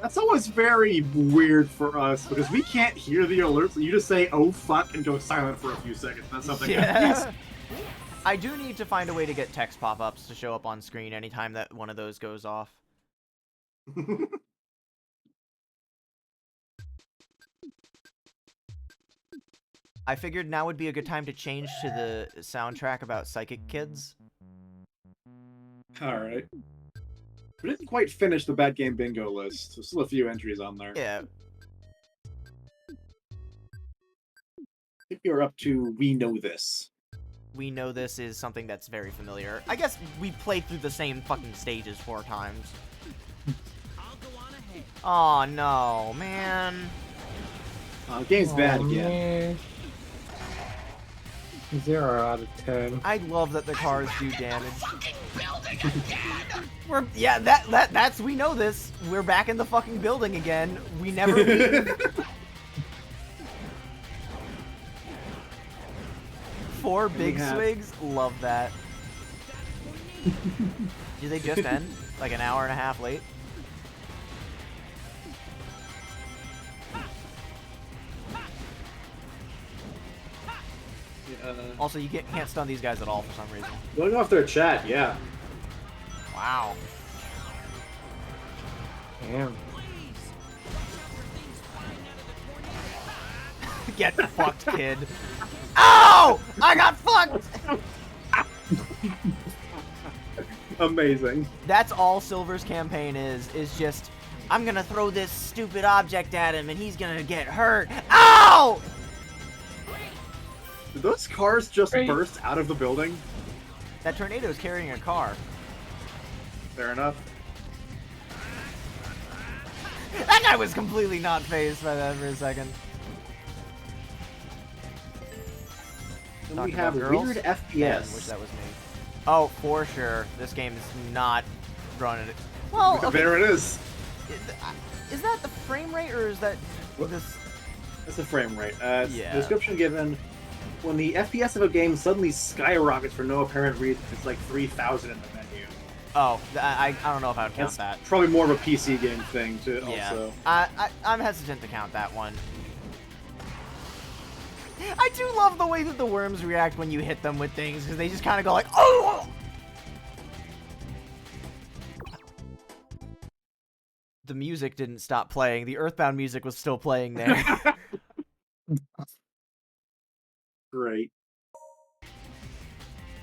That's always very weird for us because we can't hear the alerts. You just say "oh fuck" and go silent for a few seconds. That's something. Yeah. I do need to find a way to get text pop-ups to show up on screen anytime that one of those goes off. I figured now would be a good time to change to the soundtrack about psychic kids. All right. We didn't quite finish the bad game bingo list. There's still a few entries on there. Yeah. I think you're up to "we know this." We know this is something that's very familiar. I guess we played through the same fucking stages 4 times. Oh no, man. Game's bad again. Man. 0 out of 10. I love that the cars do damage. Yeah, that's we know this. We're back in the fucking building again. We never leave. 4 big swigs, love that. Did they just end? Like an hour and a half late? Also, you can't stun these guys at all for some reason. Going off their chat, yeah. Wow. Damn. Get fucked, kid. Oh! I got fucked! Amazing. That's all Silver's campaign is just, I'm gonna throw this stupid object at him and he's gonna get hurt. Ow! Did those cars just burst out of the building? That tornado is carrying a car. Fair enough. That guy was completely not fazed by that for a second. And Talking we have about girls? weird Man, FPS. wish that was me. Oh, for sure. This game is not running it. Well, okay. There it is. Is that the frame rate or is that this? That's the frame rate. Yeah. Description given: when the FPS of a game suddenly skyrockets for no apparent reason, it's like 3,000 in the menu. Oh, I don't know if I would count That's that. probably more of a PC game thing too. Yeah. Also, I'm hesitant to count that one. I do love the way that the worms react when you hit them with things, because they just kind of go like, oh! The music didn't stop playing. The Earthbound music was still playing there. great.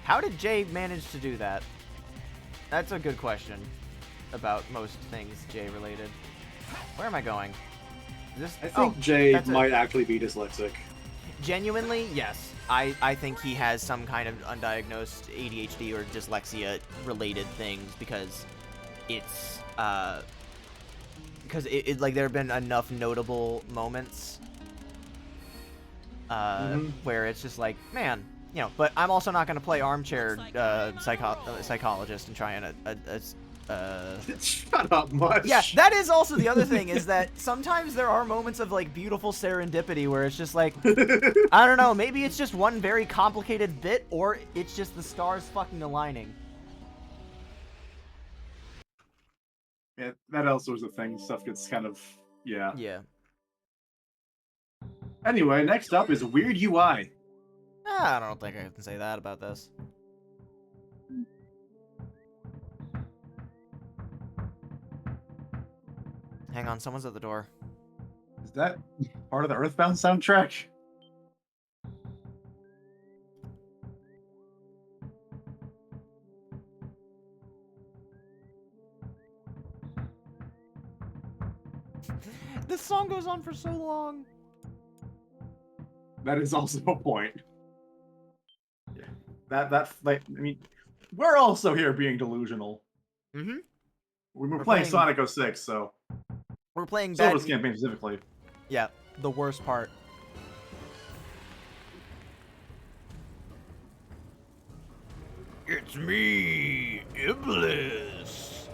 How did Jay manage to do that? That's a good question about most things Jay related. Where am I going? I think Jay might actually be dyslexic. Genuinely, yes. I think he has some kind of undiagnosed ADHD or dyslexia related things because it's like there have been enough notable moments where it's just like, man, you know. But I'm also not going to play armchair psychologist and try and Shut up, Mush. Yeah, that is also the other thing, is that sometimes there are moments of, like, beautiful serendipity where it's just like, I don't know, maybe it's just one very complicated bit, or it's just the stars fucking aligning. Yeah, that also is a thing. Stuff gets kind of, yeah. Yeah. Anyway, next up is Weird UI. I don't think I can say that about this. Hang on, someone's at the door. Is that part of the Earthbound soundtrack? This song goes on for so long. That is also a point. Yeah. That like, I mean, we're also here being delusional. Mm-hmm. We're playing Sonic 06, so we're playing Silver's campaign specifically. Yeah, the worst part. It's me, Iblis.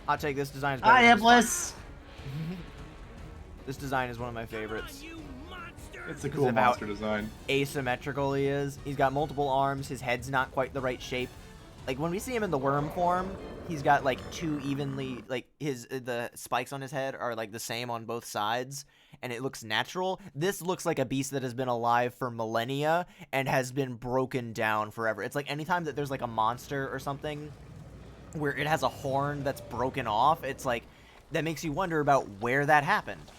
Hot take, this design is Hi, better than Iblis. This design is one of my favorites. It's a cool monster design. Asymmetrical he is. He's got multiple arms. His head's not quite the right shape. Like when we see him in the worm form, he's got like two evenly, like the spikes on his head are like the same on both sides, and it looks natural. This looks like a beast that has been alive for millennia and has been broken down forever. It's like anytime that there's like a monster or something where it has a horn that's broken off, it's like that makes you wonder about where that happened,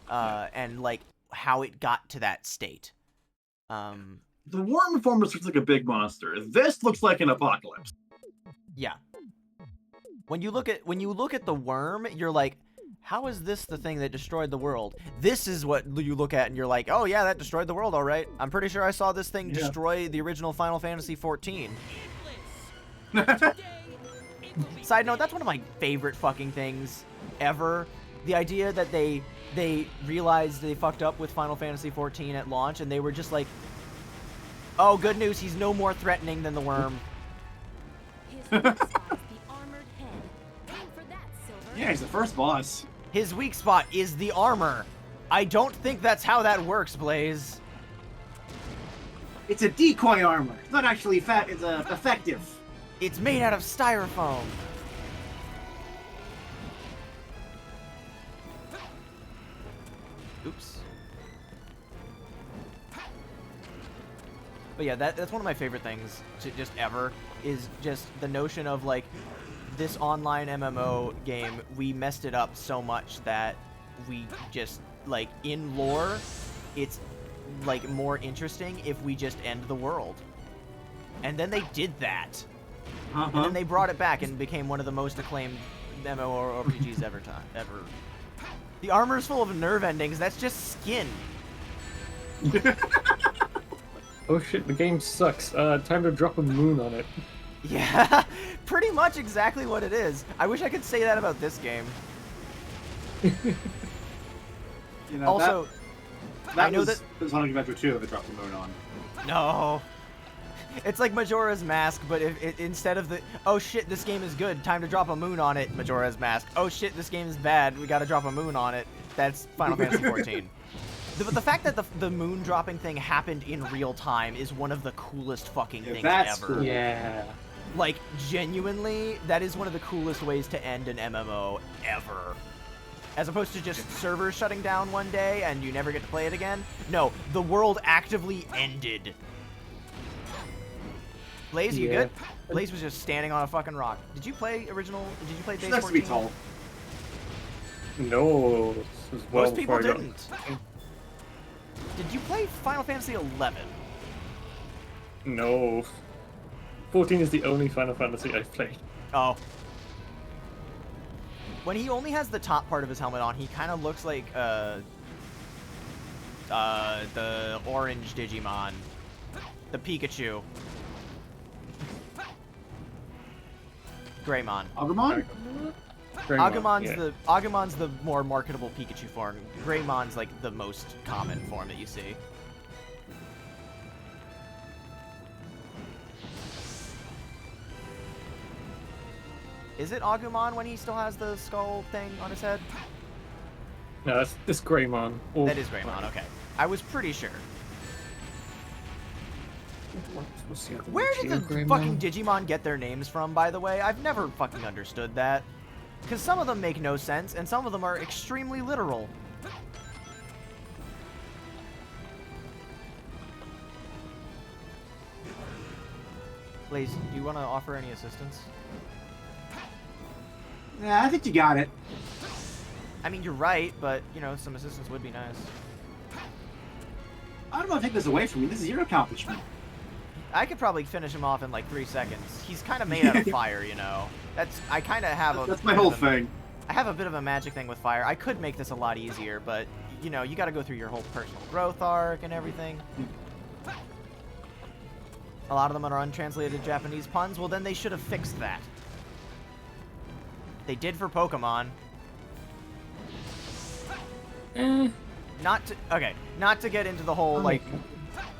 and like how it got to that state. The worm form looks like a big monster. This looks like an apocalypse. Yeah. When you look at the worm, you're like, how is this the thing that destroyed the world? This is what you look at and you're like, oh yeah, that destroyed the world, all right. I'm pretty sure I saw this thing destroy the original Final Fantasy XIV. Side note, that's one of my favorite fucking things ever. The idea that they realized they fucked up with Final Fantasy XIV at launch and they were just like, oh, good news, he's no more threatening than the worm. Yeah, he's the first boss. His weak spot is the armor. I don't think that's how that works, Blaze. It's a decoy armor. It's not actually it's effective. It's made out of styrofoam. Oops. But yeah, that's one of my favorite things to just ever, is just the notion of like this online MMO game, we messed it up so much that we just like in lore, it's like more interesting if we just end the world. And then they did that. And then they brought it back and became one of the most acclaimed MMORPGs ever. The armor is full of nerve endings. That's just skin. Oh shit, the game sucks. Time to drop a moon on it. Yeah, pretty much exactly what it is. I wish I could say that about this game. You know, also, that was Sonic Adventure 2 that they dropped the moon on. No. It's like Majora's Mask, but instead of the, oh shit, this game is good, time to drop a moon on it, Majora's Mask. Oh shit, this game is bad, we gotta drop a moon on it. That's Final Fantasy XIV. The fact that the moon dropping thing happened in real time is one of the coolest fucking things ever. Cool. Yeah. Like, genuinely, that is one of the coolest ways to end an MMO ever. As opposed to just servers shutting down one day and you never get to play it again. No, the world actively ended. Blaze, you good? Blaze was just standing on a fucking rock. Did you play Days 14? That's to be told. No. This was well Most people before I didn't. Did you play Final Fantasy 11? No. 14 is the only Final Fantasy I've played. Oh. When he only has the top part of his helmet on, he kind of looks like the orange Digimon. The Pikachu. Greymon. Agumon? Agumon's the more marketable Pikachu form. Greymon's like the most common form that you see. Is it Agumon when he still has the skull thing on his head? No, that's this Greymon. Oh. That is Greymon, okay. I was pretty sure. Where did the fucking Digimon get their names from, by the way? I've never fucking understood that. Because some of them make no sense, and some of them are extremely literal. Blaze, do you want to offer any assistance? Yeah, I think you got it. I mean, you're right, but, you know, some assistance would be nice. I don't want to take this away from you. This is your accomplishment. I could probably finish him off in like 3 seconds. He's kind of made out of fire, you know. I kind of have a... That's my whole thing. I have a bit of a magic thing with fire. I could make this a lot easier, but you know, you got to go through your whole personal growth arc and everything. A lot of them are untranslated Japanese puns. Well, then they should have fixed that. They did for Pokemon. Not to get into the whole like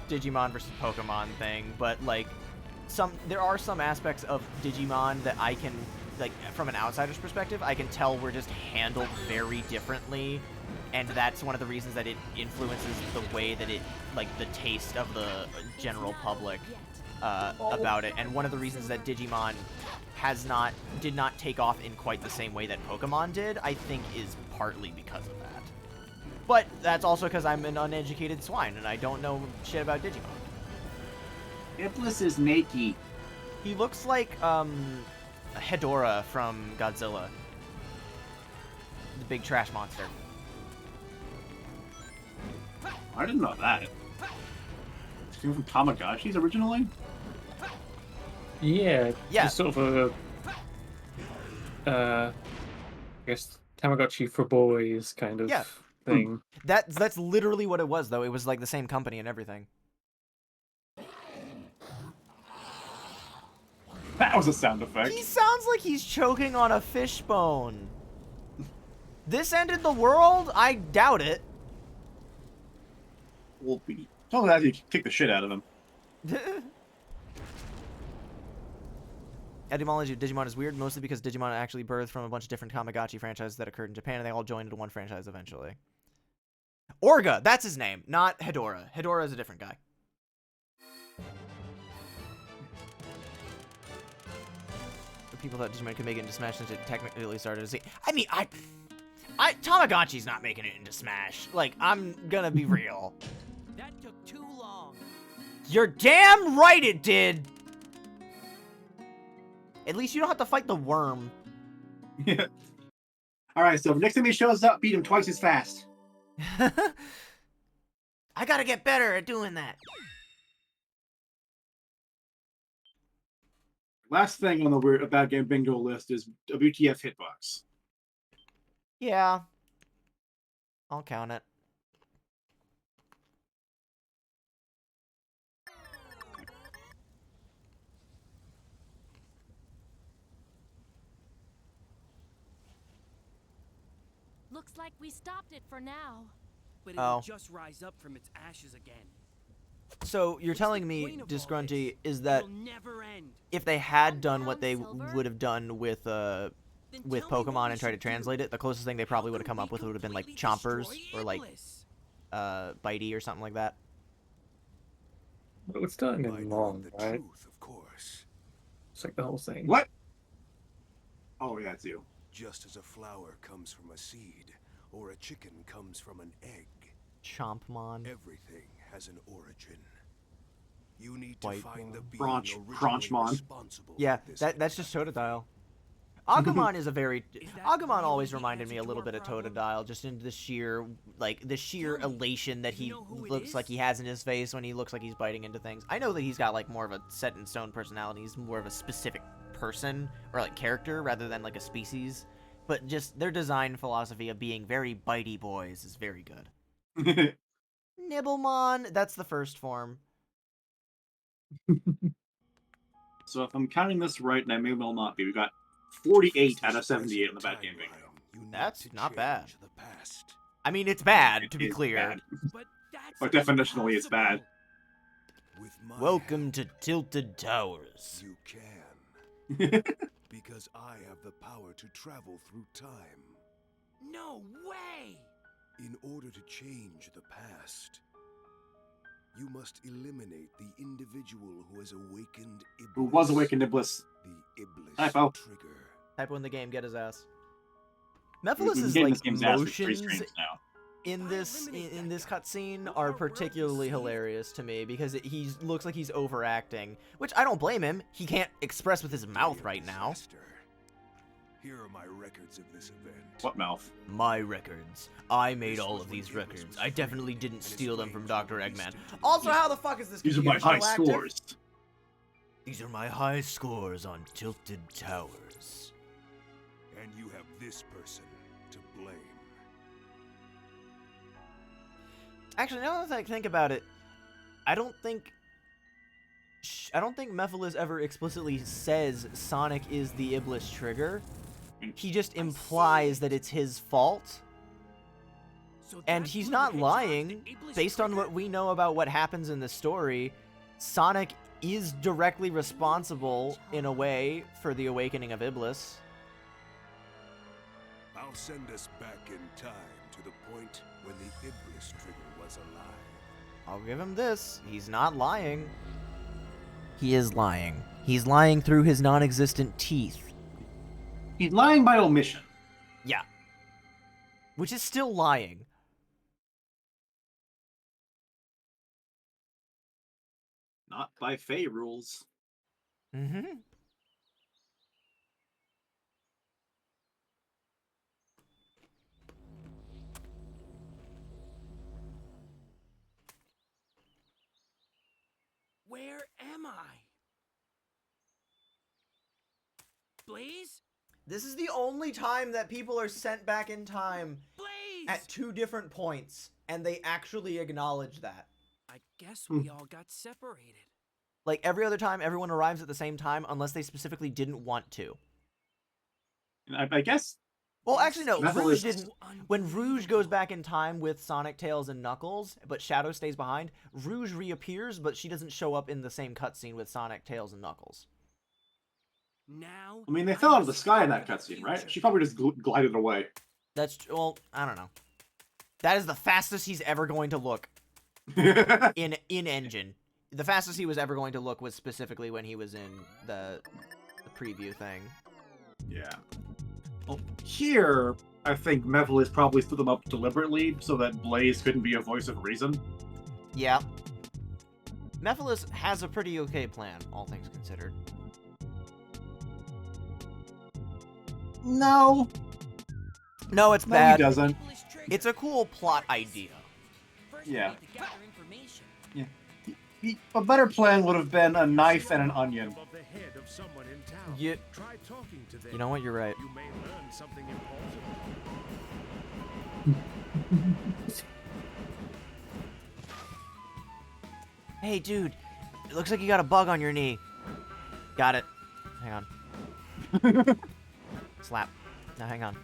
Digimon versus Pokemon thing, but like there are some aspects of Digimon that I can, like, from an outsider's perspective, I can tell were just handled very differently, and that's one of the reasons that it influences the way that it, like, the taste of the general public about it. And one of the reasons that Digimon did not take off in quite the same way that Pokemon did, I think, is partly because of that. But that's also because I'm an uneducated swine and I don't know shit about Digimon. Iblis is naked. He looks like Hedorah from Godzilla, the big trash monster. I didn't know that. It's from Tamagotchis originally? Yeah. Yeah. Just sort of I guess Tamagotchi for boys kind of thing. That's literally what it was, though. It was like the same company and everything. That was a sound effect. He sounds like he's choking on a fishbone. This ended the world? I doubt it. Well, tell me that you kick the shit out of him. Etymology of Digimon is weird, mostly because Digimon actually birthed from a bunch of different Tamagotchi franchises that occurred in Japan, and they all joined into one franchise eventually. Orga, that's his name, not Hedorah. Hedorah is a different guy. The people thought Digimon could make it into Smash since it technically started as I mean, Tamagotchi's not making it into Smash. Like, I'm gonna be real. That took too long. You're damn right it did! At least you don't have to fight the worm. Yeah. Alright, so next time he shows up, beat him twice as fast. I gotta get better at doing that. Last thing on the weird bad game bingo list is WTF hitbox. Yeah. I'll count it. Looks like we stopped it for now. But it'll just rise up from its ashes again. So you're telling me, Disgrunty, is that if they had done what they would have done with Pokemon and tried to translate it, the closest thing they probably would have come up with would have been like Chompers or like Bitey or something like that. But it's done in long, right? Of course. It's like the whole thing. What? Oh yeah, it's you. Just as a flower comes from a seed, or a chicken comes from an egg. Chompmon. Everything has an origin. You need White to find the being Branchmon. responsible. Yeah, that's just Totodile. Agumon is a very... Agumon always reminded me a little bit of Totodile, just in the sheer, like, the sheer elation that he looks like he has in his face when he looks like he's biting into things. I know that he's got, like, more of a set-in-stone personality. He's more of a specific person, or, like, character, rather than, like, a species. But just their design philosophy of being very bitey boys is very good. Nibblemon, that's the first form. So if I'm counting this right, and I may well not be, we got 48 out of 78 on the bad game bingo. That's not bad. I mean, it's bad, to be clear. Bad. But definitionally, it's bad. Welcome to Tilted Towers. You can. Because I have the power to travel through time. No way! In order to change the past, you must eliminate the individual who has awakened Iblis. Who was awakened Iblis. The Iblis Typo. trigger. Typo in the game, get his ass. Mephiles' like motions in this cutscene are particularly hilarious to me because he looks like he's overacting, which I don't blame him. He can't express with his mouth right now. Here are my records of this event. What mouth? My records. I made all of these records. I definitely didn't steal them from Dr. Eggman. Also, how the fuck is this? These are my high scores. These are my high scores on Tilted Towers. And you have this person to blame. Actually, now that I think about it, I don't think Mephiles ever explicitly says Sonic is the Iblis trigger. He just implies that it's his fault. So And that's he's who not the Hedgehog's lying. the Iblis Based on trigger? what we know about what happens in the story, Sonic is directly responsible, in a way, for the awakening of Iblis. I'll send us back in time to the point when the Iblis trigger was alive. I'll give him this. He's not lying. He is lying. He's lying through his non-existent teeth. He's lying by omission. Yeah. Which is still lying. Not by Fey rules. Mm-hmm. Where am I? Blaze? This is the only time that people are sent back in time Blaze! at 2 different points, and they actually acknowledge that. I guess we all got separated. Like, every other time, everyone arrives at the same time, unless they specifically didn't want to. I guess. Well, actually, no. Mephiles- Rouge didn't. When Rouge goes back in time with Sonic, Tails, and Knuckles, but Shadow stays behind, Rouge reappears, but she doesn't show up in the same cutscene with Sonic, Tails, and Knuckles. Now, I mean, they fell out of the sky in that cutscene, right? She probably just glided away. That's, well, I don't know. That is the fastest he's ever going to look in engine. The fastest he was ever going to look was specifically when he was in the preview thing. Yeah. Well, here, I think Mephiles probably split them up deliberately so that Blaze couldn't be a voice of reason. Yeah. Mephiles has a pretty okay plan, all things considered. No. No, it's No, bad. he doesn't. It's a cool plot idea. Yeah. gather information. Yeah. A better plan would have been a knife and an onion. Above the head of someone in town. You, Try talking to them. you know what? You're right. You may learn something important. Hey, dude. It looks like you got a bug on your knee. Got it. Hang on. Slap. Now, hang on.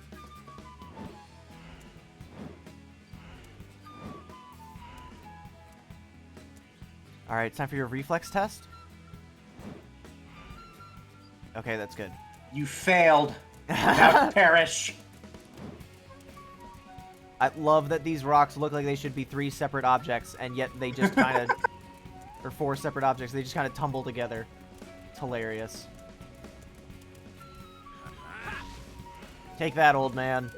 Alright, it's time for your reflex test. Okay, that's good. You failed. Now perish. I love that these rocks look like they should be 3 separate objects, and yet they just kind of... or 4 separate objects, they just kind of tumble together. It's hilarious. Take that, old man.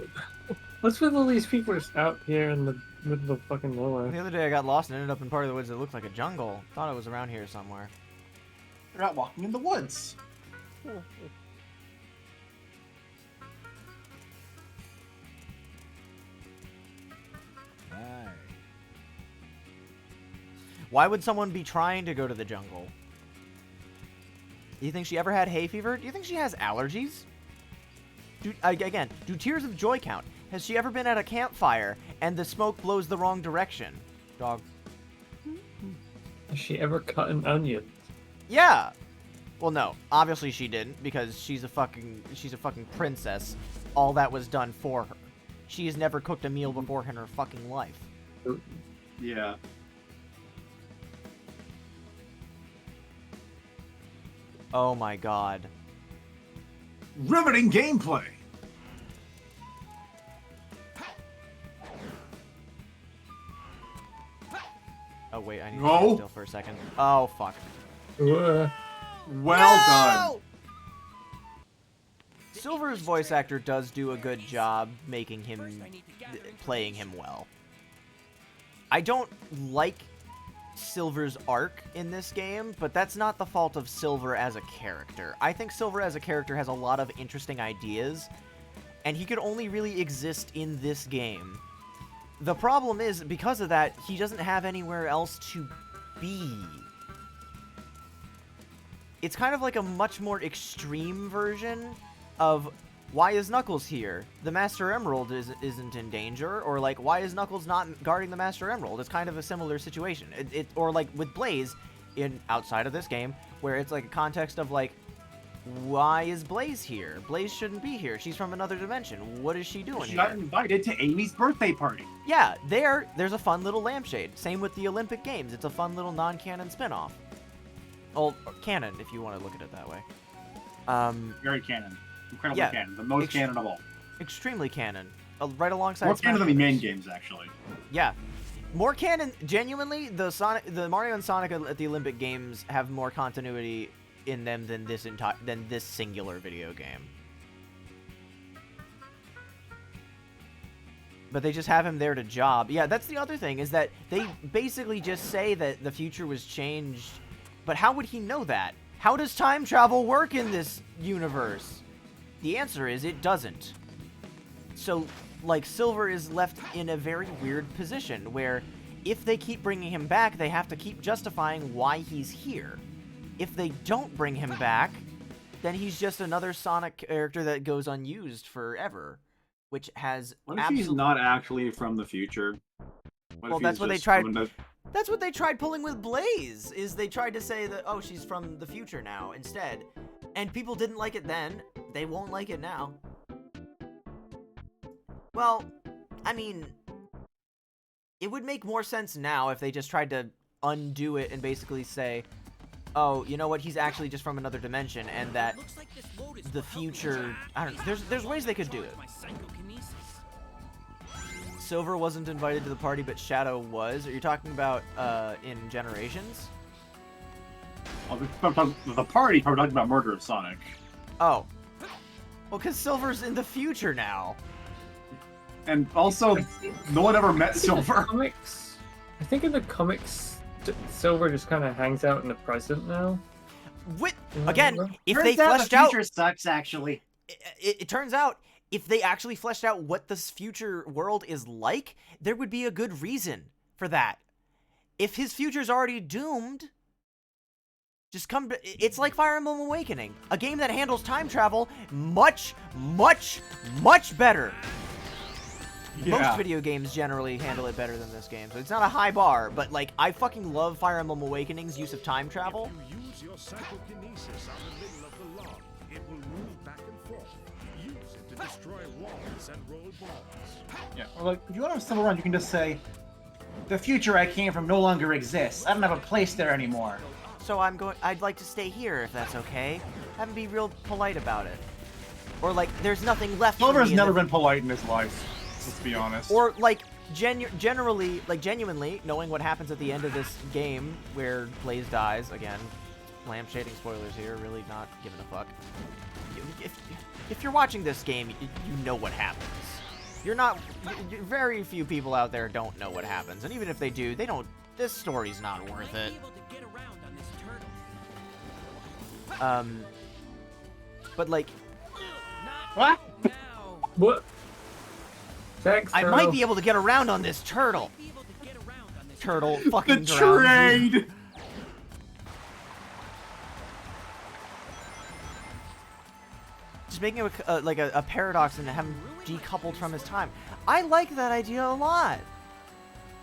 What's with all these people just out here in the middle of fucking nowhere? The other day I got lost and ended up in part of the woods that looked like a jungle. Thought it was around here somewhere. You're out walking in the woods. Why would someone be trying to go to the jungle? Do you think she ever had hay fever? Do you think she has allergies? Do tears of joy count? Has she ever been at a campfire and the smoke blows the wrong direction? Dog. Has she ever cut an onion? Yeah. Well, no. Obviously she didn't, because she's a fucking princess. All that was done for her. She has never cooked a meal before in her fucking life. Yeah. Oh my god. Riveting gameplay. Oh wait, I need to No. stand still for a second. Oh fuck. Well No! done. Silver's voice actor does do a good job making him playing him well. I don't like Silver's arc in this game, but that's not the fault of Silver as a character. I think Silver as a character has a lot of interesting ideas, and he could only really exist in this game. The problem is, because of that, he doesn't have anywhere else to be. It's kind of like a much more extreme version of why is Knuckles here? The Master Emerald isn't in danger, or like, why is Knuckles not guarding the Master Emerald? It's kind of a similar situation. Or like with Blaze, outside of this game, where it's like a context of like, why is Blaze here? Blaze shouldn't be here. She's from another dimension. What is she doing She here? got invited to Amy's birthday party. Yeah, there's a fun little lampshade. Same with the Olympic Games. It's a fun little non-canon spin-off. Well, canon, if you want to look at it that way. Very canon. Incredibly canon. The most canon of all. Extremely canon. Right alongside More canon Smash than the Brothers. main games, actually. Yeah. More canon, genuinely, the Mario and Sonic at the Olympic Games have more continuity in them than this singular video game. But they just have him there to job. Yeah, that's the other thing, is that they basically just say that the future was changed. But how would he know that? How does time travel work in this universe? The answer is it doesn't. So, like, Silver is left in a very weird position where if they keep bringing him back, they have to keep justifying why he's here. If they don't bring him back, then he's just another Sonic character that goes unused forever, which has What if he's not actually from the future? Well, that's what they tried. That's what they tried pulling with Blaze. Is they tried to say that, oh, she's from the future now instead, and people didn't like it then. They won't like it now. Well, I mean, it would make more sense now if they just tried to undo it and basically say, oh, you know what, he's actually just from another dimension, and that the future, I don't know, there's ways they could do it. Silver wasn't invited to the party, but Shadow was. Are you talking about in Generations? Well, the party, we're talking about Murder of Sonic. Oh. Well, because Silver's in the future now. And also, no one ever met Silver. I think in the comics, Silver just kind of hangs out in the present now. Again, if Turns they fleshed out... the future sucks, actually. It turns out, if they actually fleshed out what this future world is like, there would be a good reason for that. If his future's already doomed, just come to... It's like Fire Emblem Awakening, a game that handles time travel much, much, much better. Yeah. Most video games generally handle it better than this game, so it's not a high bar, but, like, I fucking love Fire Emblem Awakening's use of time travel. If you use your psychokinesis on the middle of the log, it will move back and forth. Use it to destroy walls and roll balls. Yeah. Or like, if you want to still around, you can just say, the future I came from no longer exists. I don't have a place there anymore. So I'd like to stay here, if that's okay. Have him be real polite about it. Or, like, there's nothing left for me. Silver's never been polite in his life. Let's be honest. Or, like, genuinely, knowing what happens at the end of this game, where Blaze dies, again, lampshading spoilers here, really not giving a fuck. If you're watching this game, you know what happens. Very few people out there don't know what happens, and even if they do, this story's not worth it. But, like... What? What? Thanks, I might be able to get around on this turtle. Turtle fucking the drowns you. trade! Just making it like a paradox and have him decoupled from his time. I like that idea a lot.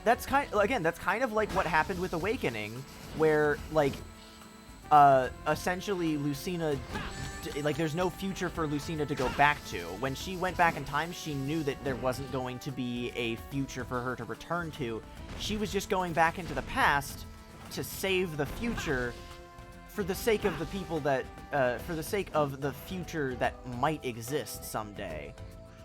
That's kind of like what happened with Awakening, where like essentially Lucina, like there's no future for Lucina to go back to. When she went back in time, she knew that there wasn't going to be a future for her to return to. She was just going back into the past to save the future for the sake of the people that, for the sake of the future that might exist someday.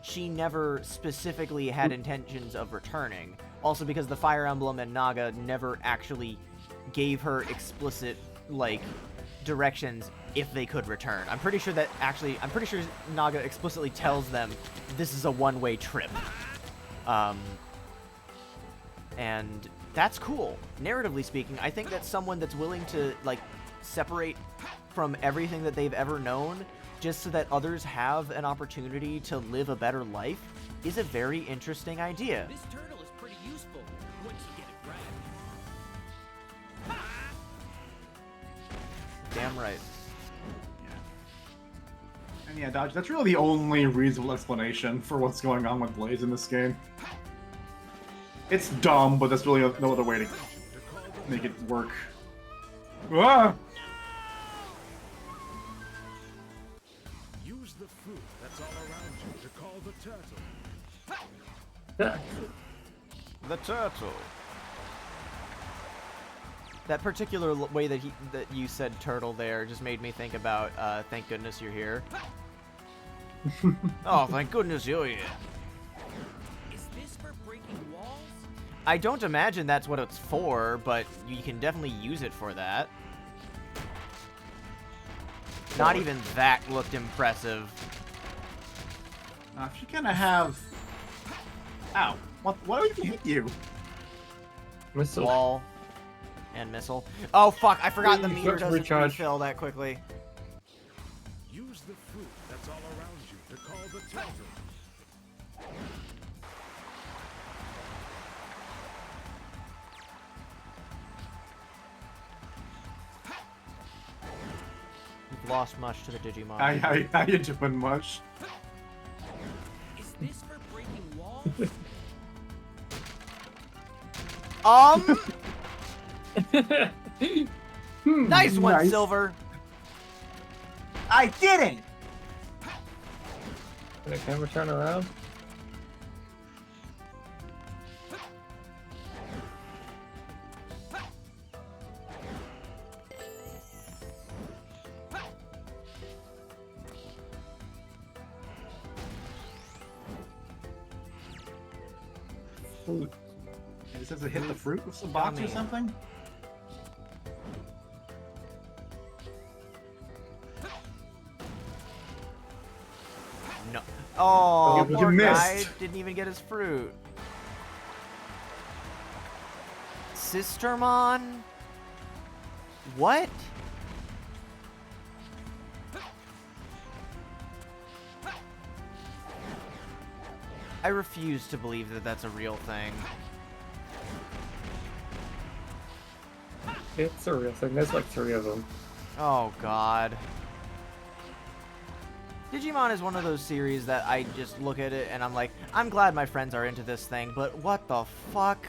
She never specifically had intentions of returning. Also because the Fire Emblem and Naga never actually gave her explicit, like, directions if they could return. I'm pretty sure Naga explicitly tells them this is a one-way trip. And that's cool. Narratively speaking, I think that someone that's willing to, like, separate from everything that they've ever known just so that others have an opportunity to live a better life is a very interesting idea. This turtle is pretty useful once you get it right. Damn right. And yeah, Dodge, that's really the only reasonable explanation for what's going on with Blaze in this game. It's dumb, but that's really no other way to make it work. Ah! Use the fruit that's all around you to call the turtle. The turtle. That particular way that you said turtle there just made me think about thank goodness you're here. Oh, thank goodness you're here. Is this for breaking walls? I don't imagine that's what it's for, but you can definitely use it for that. Not even that looked impressive. If you kind of have... Ow. What even hit you? Missile. Wall. And missile. Oh, fuck. I forgot the Please, meter doesn't recharge. refill that quickly. Use the fruit that's all around you to call the turtle. You've lost much to the Digimon. How you doing, Mush? Is this for breaking walls? Nice one, Nice. Silver. I didn't! Can the camera turn around? Fruit. It says it hit the fruit with some box or Yummy. something? No. Oh, You poor guy missed. didn't even get his fruit. Sistermon? What? I refuse to believe that that's a real thing. It's a real thing. There's like 3 of them. Oh, God. Digimon is one of those series that I just look at it and I'm like, I'm glad my friends are into this thing, but what the fuck?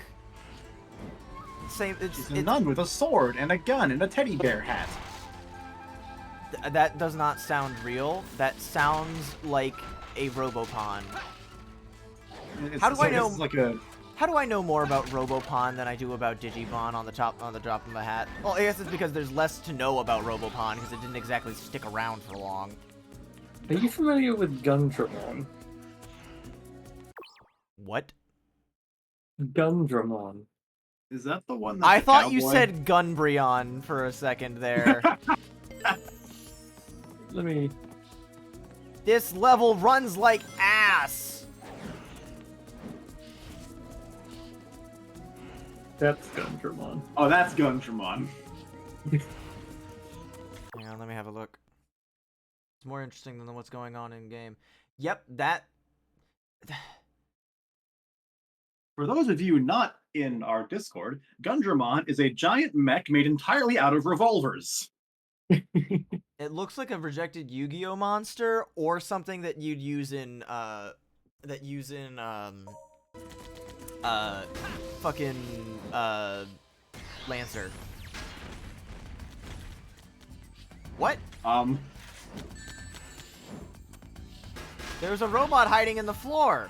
Same, She's a nun with a sword and a gun and a teddy bear hat. That does not sound real. That sounds like a Robopon. It's How do I like- know? It's like a... How do I know more about Robopon than I do about Digimon on the drop of the hat? Well, I guess it's because there's less to know about Robopon because it didn't exactly stick around for long. Are you familiar with Gundramon? What? Gundramon. Is that the one that's I the thought you cowboy? said Gunbryon for a second there. Let me... This level runs like ass! That's Gundramon. Oh, that's Gundramon. Hang on, let me have a look. It's more interesting than what's going on in game. Yep, that... For those of you not in our Discord, Gundramon is a giant mech made entirely out of revolvers. It looks like a rejected Yu-Gi-Oh monster or something that you'd use in fucking Lancer. What? There's a robot hiding in the floor.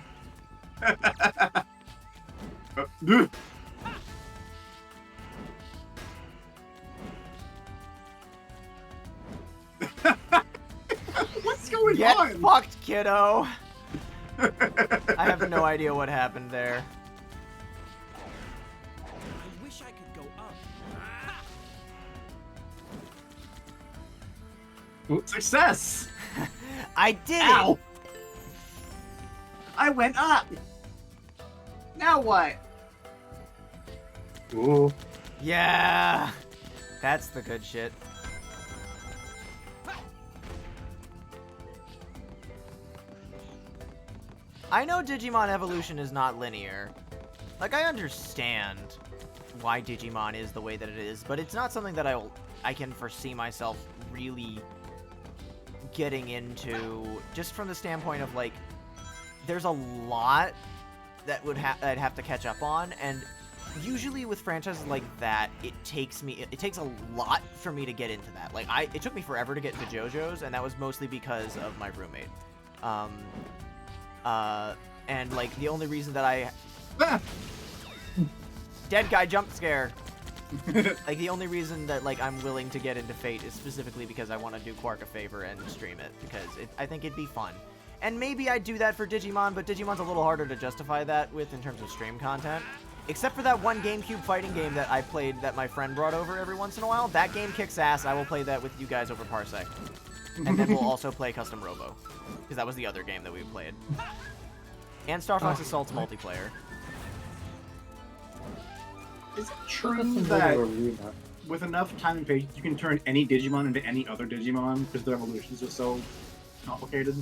What's going Get on? fucked, kiddo. I have no idea what happened there. I wish I could go up. Success! I did Ow! it! I went up! Now what? Ooh. Yeah! That's the good shit. I know Digimon evolution is not linear. Like, I understand why Digimon is the way that it is, but it's not something that I can foresee myself really getting into, just from the standpoint of like, there's a lot that I'd have to catch up on, and usually with franchises like that, it takes a lot for me to get into that. Like it took me forever to get into JoJo's, and that was mostly because of my roommate. And like the only reason that dead guy jump scare. Like the only reason that like I'm willing to get into Fate is specifically because I want to do Quark a favor and stream it, because I think it'd be fun. And maybe I'd do that for Digimon, but Digimon's a little harder to justify that with in terms of stream content. Except for that one GameCube fighting game that I played that my friend brought over every once in a while. That game kicks ass. I will play that with you guys over Parsec. And then we'll also play Custom Robo, because that was the other game that we played. And Star Fox Assault's multiplayer. Is it true that with enough time and patience, you can turn any Digimon into any other Digimon because their evolutions are so complicated?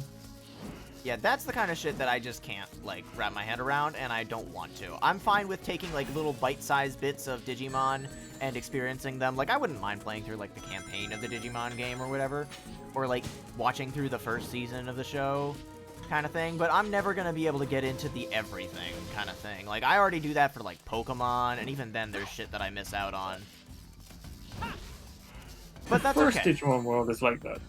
Yeah, that's the kind of shit that I just can't, like, wrap my head around, and I don't want to. I'm fine with taking, like, little bite-sized bits of Digimon and experiencing them. Like, I wouldn't mind playing through, like, the campaign of the Digimon game or whatever. Or, like, watching through the first season of the show kind of thing. But I'm never going to be able to get into the everything kind of thing. Like, I already do that for, like, Pokemon, and even then there's shit that I miss out on. But that's okay. The first Digimon world is like that.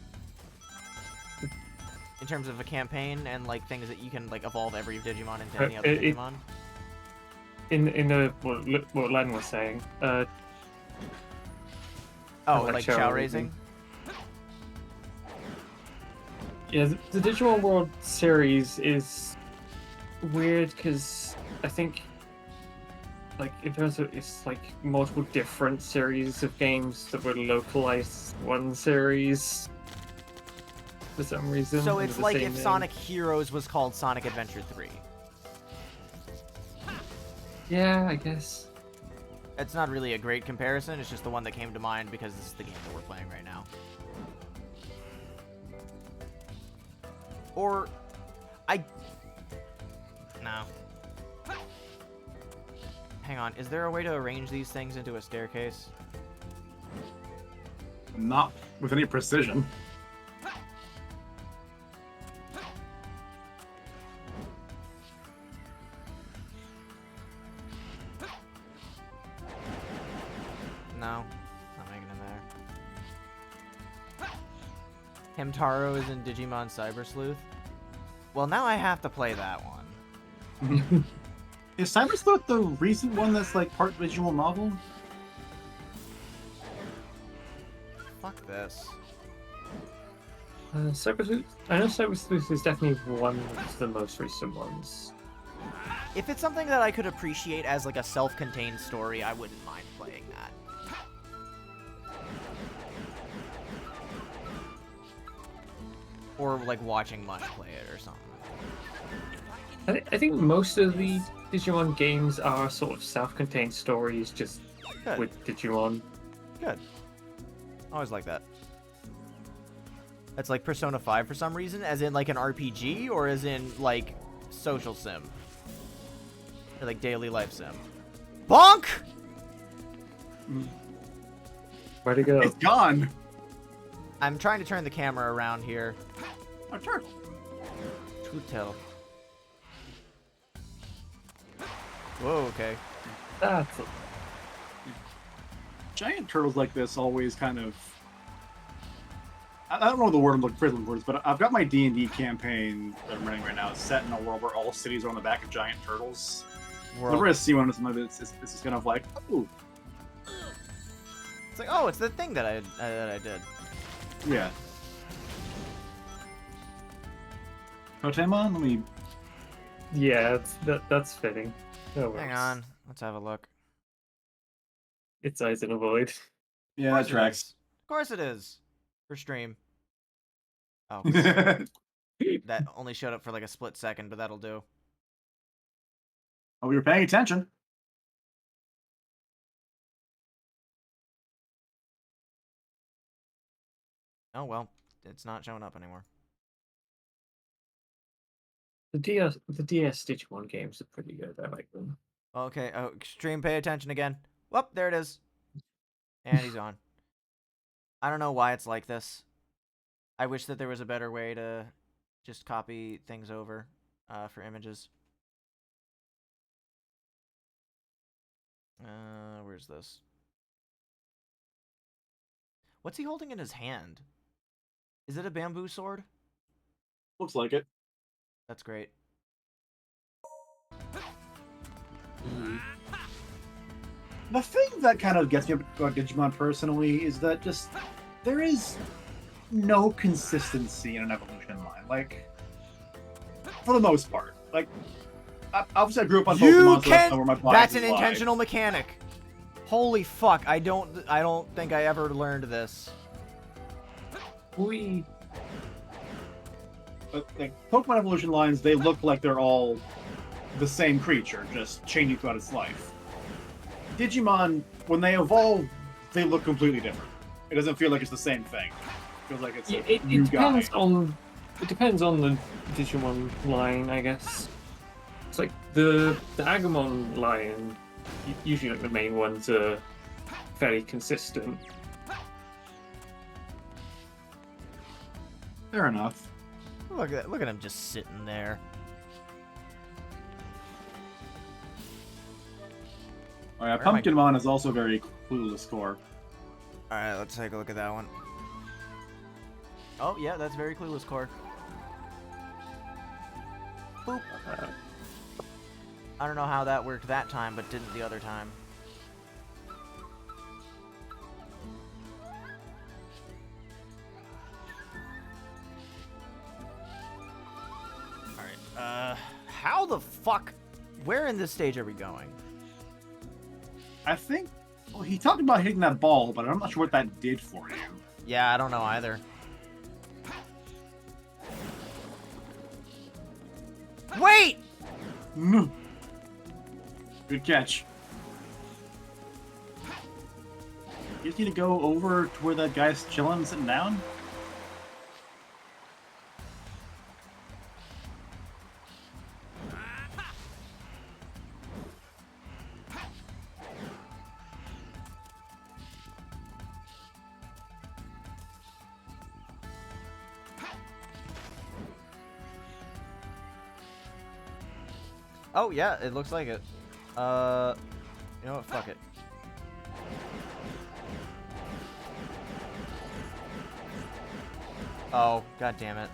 In terms of a campaign and like things that you can like evolve every Digimon into any other Digimon. In what Len was saying. Oh, like Chow raising. Yeah, the Digimon World series is weird because I think, like, in terms of it's like multiple different series of games that were localized one series. For some reason. So it's like if Sonic Heroes was called Sonic Adventure 3. Yeah, I guess. It's not really a great comparison, it's just the one that came to mind because this is the game that we're playing right now. Or... No. Hang on, is there a way to arrange these things into a staircase? Not with any precision. No, not making it there. Hamtaro is in Digimon Cyber Sleuth. Well, now I have to play that one. Is Cyber Sleuth the recent one that's like part visual novel? Fuck this. Cyber Sleuth. I know Cyber Sleuth is definitely one of the most recent ones. If it's something that I could appreciate as like a self-contained story, I wouldn't mind playing that. Or like watching Mush play it or something. I think most of the Digimon games are sort of self-contained stories, just Good. with Digimon. Good. Always like that. That's like Persona 5 for some reason, as in like an RPG, or as in like social sim? Or like daily life sim? Bonk! Where'd it go? It's gone! I'm trying to turn the camera around here. Oh, turtle. Truth tell. Whoa, okay. That's Giant turtles like this always kind of... I don't know the word I'm looking for, but I've got my D&D campaign that I'm running right now. It's set in a world where all cities are on the back of giant turtles. Whenever I see one of them, it's just kind of like, oh. It's like, oh, it's the thing that I did. Yeah. Totemon, let me... Yeah, that's fitting. Hang on, let's have a look. It's Eyes in a Void. Yeah, that tracks. Of course it is. For stream. Oh. That only showed up for like a split second, but that'll do. Oh, you're paying attention. Oh, well, it's not showing up anymore. The DS Digimon games are pretty good. I like them. Okay, oh, stream, pay attention again. Whoop, there it is. And he's on. I don't know why it's like this. I wish that there was a better way to just copy things over for images. Where's this? What's he holding in his hand? Is it a bamboo sword? Looks like it. That's great. The thing that kind of gets me about Digimon personally is that just there is no consistency in an evolution line. Like, for the most part. Like, obviously I grew up on Pokemon, so that's where my bias That's an lie. intentional mechanic. Holy fuck! I don't think I ever learned this. We. But, like, Pokemon evolution lines, they look like they're all the same creature, just changing throughout its life. Digimon, when they evolve, they look completely different. It doesn't feel like it's the same thing. It feels like it's a new guy. It depends on the Digimon line, I guess. It's like the Agumon line, usually like the main ones are fairly consistent. Fair enough. Look at him just sitting there. Oh yeah, Pumpkinmon is also very clueless core. Alright, let's take a look at that one. Oh, yeah, that's very clueless core. Boop. I don't know how that worked that time, but didn't the other time. Alright, how the fuck... Where in this stage are we going? I think... Well, he talked about hitting that ball, but I'm not sure what that did for you. Yeah, I don't know either. Wait! Good catch. You just need to go over to where that guy's chilling, sitting down? Oh, yeah, it looks like it. You know what? Fuck it. Oh, god damn it.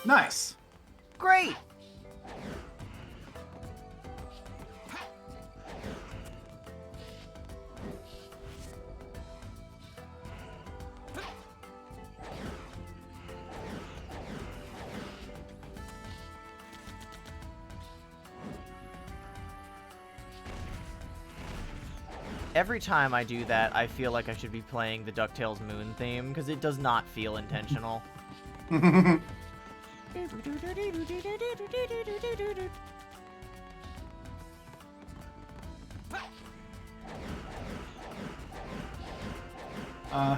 Nice. Great. Every time I do that, I feel like I should be playing the DuckTales Moon theme, because it does not feel intentional.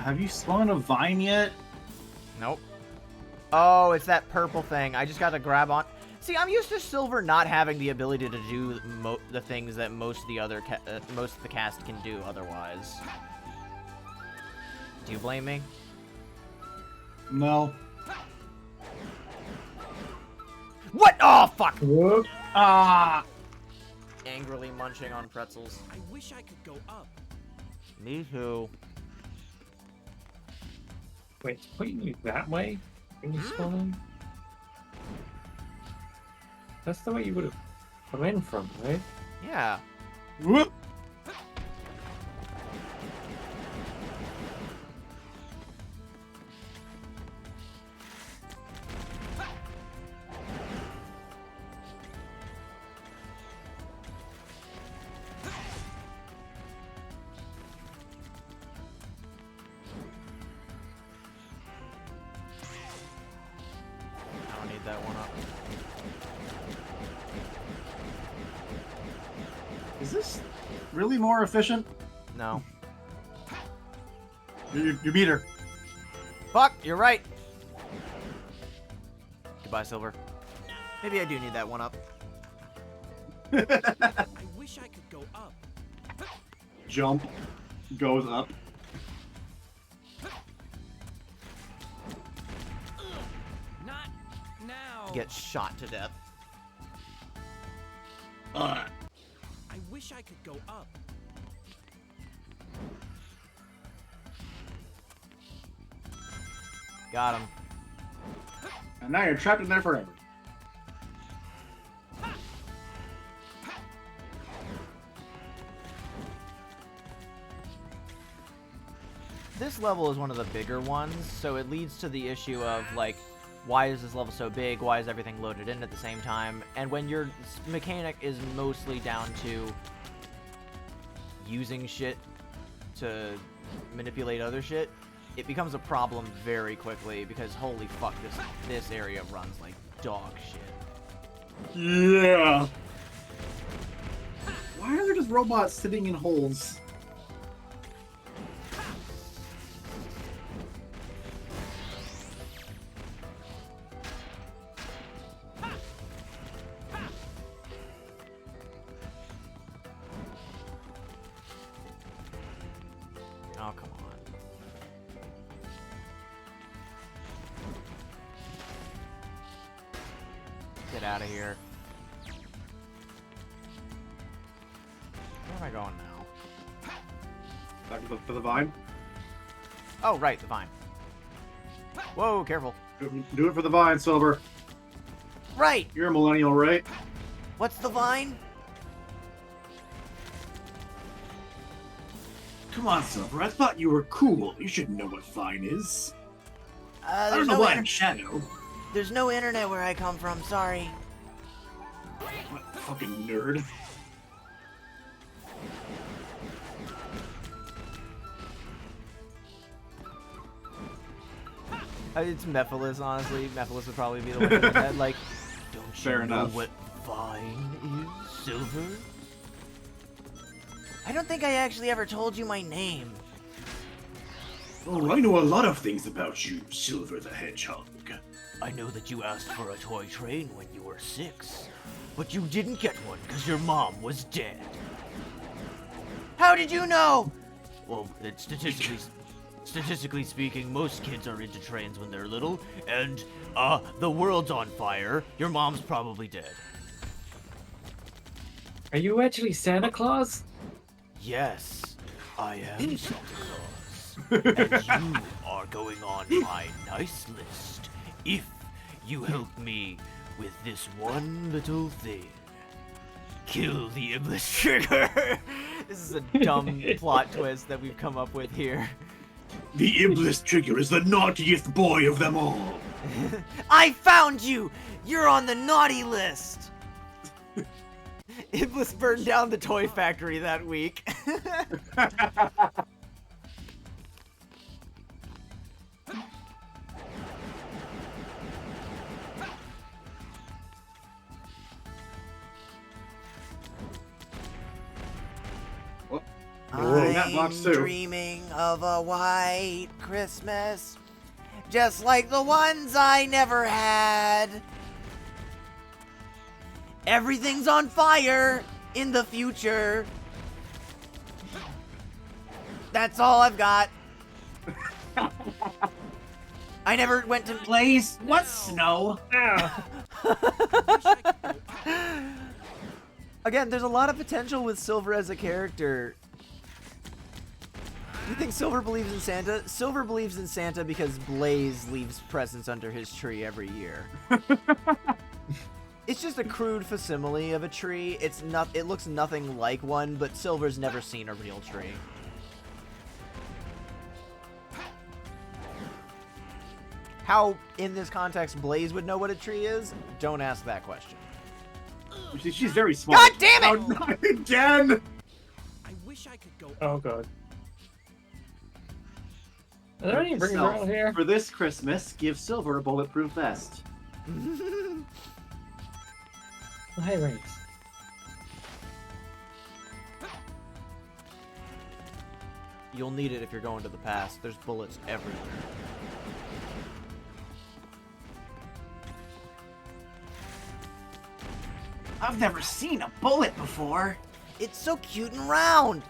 Have you spun a vine yet? Nope. Oh, it's that purple thing. I just got to grab on. See, I'm used to Silver not having the ability to do the things that most of the other most of the cast can do otherwise. Do you blame me? No. What? Oh, fuck! Ah! Angrily munching on pretzels. I wish I could go up. Me too. Wait, pointing you that way when you spawn in? That's the way you would have come in from, right? Yeah. Whoop! I don't need that one up. Is this really more efficient? No. You beat her. Fuck, you're right. Goodbye, Silver. Maybe I do need that one up. I wish I could go up. Jump. Goes up. Not now. Get shot to death. I wish I could go up. Got him. And now you're trapped in there forever. This level is one of the bigger ones, so it leads to the issue of, like, why is this level so big? Why is everything loaded in at the same time? And when your mechanic is mostly down to using shit to manipulate other shit, it becomes a problem very quickly because holy fuck, this area runs like dog shit. Yeah. Why are there just robots sitting in holes? Oh, come on. Get out of here. Where am I going now? Back to the vine. Oh, right, the vine. Whoa, careful. Do it for the vine, Silver. Right! You're a millennial, right? What's the vine? Come on, Silver. I thought you were cool. You should know what vine is. I don't There's know no why I'm Shadow. There's no internet where I come from, sorry. What fucking nerd. It's Mephiles, honestly. Mephiles would probably be the one in the head. Like, don't Fair you know enough. what vine is, Silver? I don't think I actually ever told you my name. Oh, I know a lot of things about you, Silver the Hedgehog. I know that you asked for a toy train when you were 6, but you didn't get one because your mom was dead. How did you know? Well, it's statistically speaking, most kids are into trains when they're little, and, the world's on fire. Your mom's probably dead. Are you actually Santa Claus? Yes, I am Santa Claus. And you are going on my nice list if you help me with this one little thing. Kill the Iblis Trigger! This is a dumb plot twist that we've come up with here. The Iblis Trigger is the naughtiest boy of them all. I found you! You're on the naughty list! Iblis burned down the toy factory that week. I'm dreaming of a white Christmas, just like the ones I never had. Everything's on fire in the future. That's all I've got. I never went to Blaze, what's snow? Again, there's a lot of potential with Silver as a character. You think Silver believes in Santa? Silver believes in Santa because Blaze leaves presents under his tree every year. It's just a crude facsimile of a tree. It's not. It looks nothing like one, but Silver's never seen a real tree. How, in this context, Blaze would know what a tree is? Don't ask that question. She's very smart. God damn it! Oh, not again! I wish I could go. Oh god. Are there any rings Self, around here? For this Christmas, give Silver a bulletproof vest. Oh, hey, rings. You'll need it if you're going to the past. There's bullets everywhere. I've never seen a bullet before. It's so cute and round.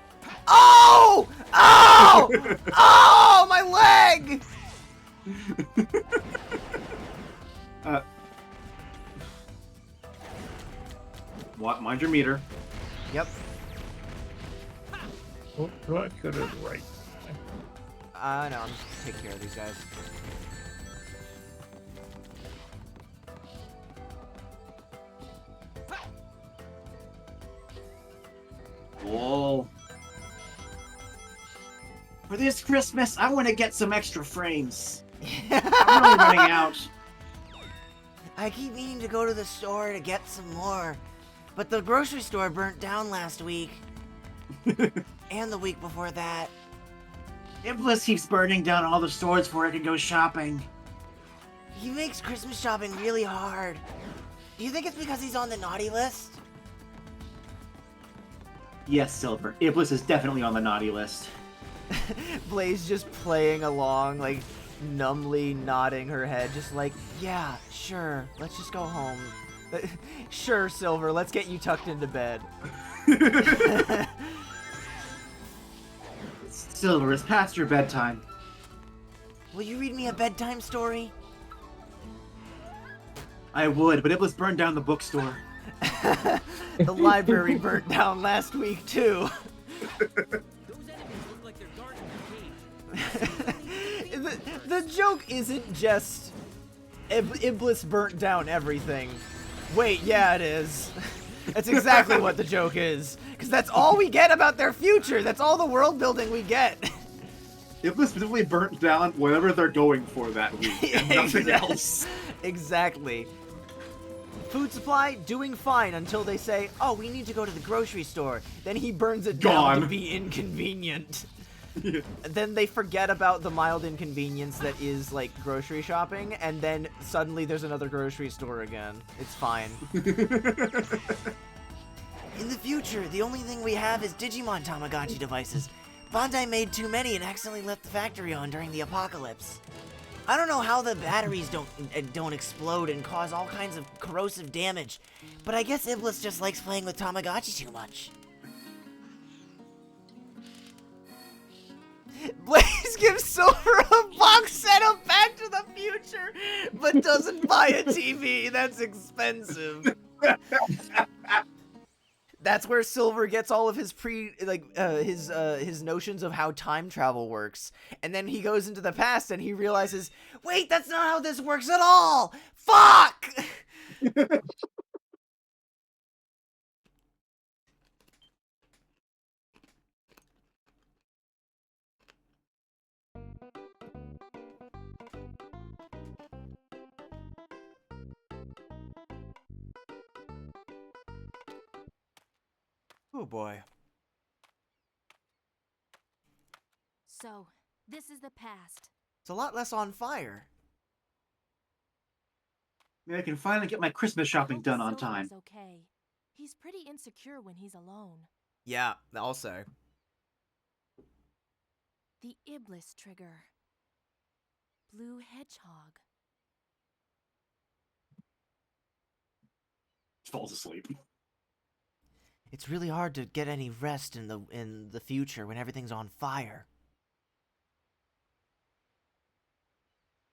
Oh! Oh! Oh! My leg! What? Mind your meter. Yep. Oh, do I go to the right? No, I'm just taking care of these guys. Whoa. For this Christmas, I want to get some extra frames. I'm really running out. I keep meaning to go to the store to get some more, but the grocery store burnt down last week. And the week before that. Iblis keeps burning down all the stores before I can go shopping. He makes Christmas shopping really hard. Do you think it's because he's on the naughty list? Yes, Silver. Iblis is definitely on the naughty list. Blaze just playing along, like, numbly nodding her head, just like, yeah, sure, let's just go home. Sure, Silver, let's get you tucked into bed. Silver, it's past your bedtime. Will you read me a bedtime story? I would, but Iblis burned down the bookstore. The library burnt down last week, too. Those enemies look like they're guarding the cave. The joke isn't just Iblis burnt down everything. Wait, yeah, it is. That's exactly what the joke is. Because that's all we get about their future. That's all the world building we get. Iblis specifically burnt down whatever they're going for that week, and nothing else. Exactly. Food supply, doing fine until they say, oh, we need to go to the grocery store. Then he burns it down to be inconvenient. Yeah. Then they forget about the mild inconvenience that is, like, grocery shopping, and then suddenly there's another grocery store again. It's fine. In the future, the only thing we have is Digimon Tamagotchi devices. Bandai made too many and accidentally left the factory on during the apocalypse. I don't know how the batteries don't explode and cause all kinds of corrosive damage, but I guess Iblis just likes playing with Tamagotchi too much. Blaze gives Silver a box set of Back to the Future, but doesn't buy a TV. That's expensive. That's where Silver gets all of his his notions of how time travel works. And then he goes into the past and he realizes, wait, that's not how this works at all! Fuck! Oh boy. So, this is the past. It's a lot less on fire. Maybe I can finally get my Christmas shopping done on time. Silver's okay. He's pretty insecure when he's alone. Yeah, also. The Iblis trigger. Blue hedgehog. Falls asleep. It's really hard to get any rest in the future when everything's on fire.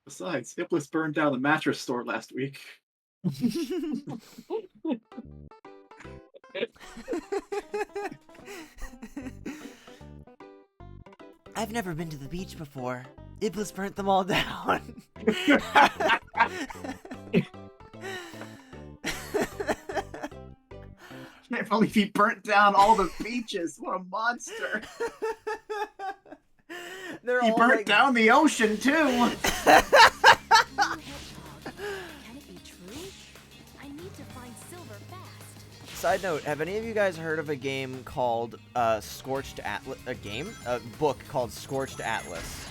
Besides, Iblis burned down the mattress store last week. I've never been to the beach before. Iblis burnt them all down. Can't believe he burnt down all the beaches. What a monster. He burnt down the ocean, too. Can it be true? I need to find Silver fast. Side note, have any of you guys heard of a game called Scorched Atlas? A book called Scorched Atlas.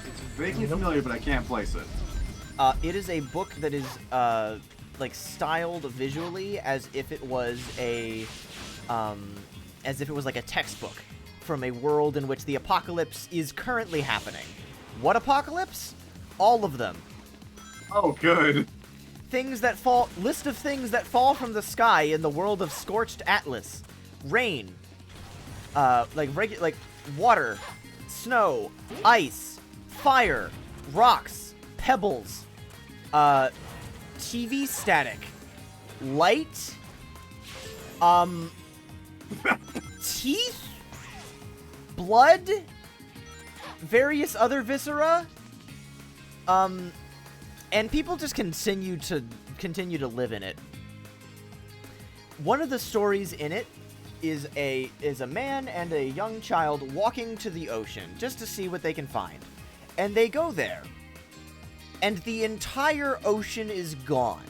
It's vaguely familiar, but I can't place it. It is a book that is like styled visually as if it was a like a textbook from a world in which the apocalypse is currently happening. What apocalypse? All of them. Oh, good. Things that fall... List of things that fall from the sky in the world of Scorched Atlas. Rain. Like water. Snow. Ice. Fire. Rocks. Pebbles. TV static. Light. Teeth? Blood? Various other viscera? And people just continue to live in it. One of the stories in it is a man and a young child walking to the ocean just to see what they can find. And they go there. And the entire ocean is gone.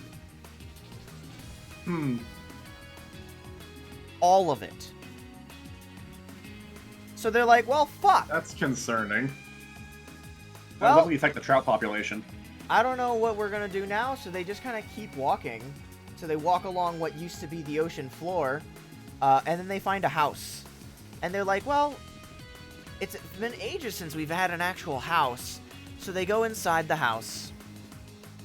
All of it. So they're like, well, fuck. That's concerning. Well, That will affect the trout population. I don't know what we're gonna do now, so they just kind of keep walking. So they walk along what used to be the ocean floor, and then they find a house. And they're like, well, it's been ages since we've had an actual house. So they go inside the house,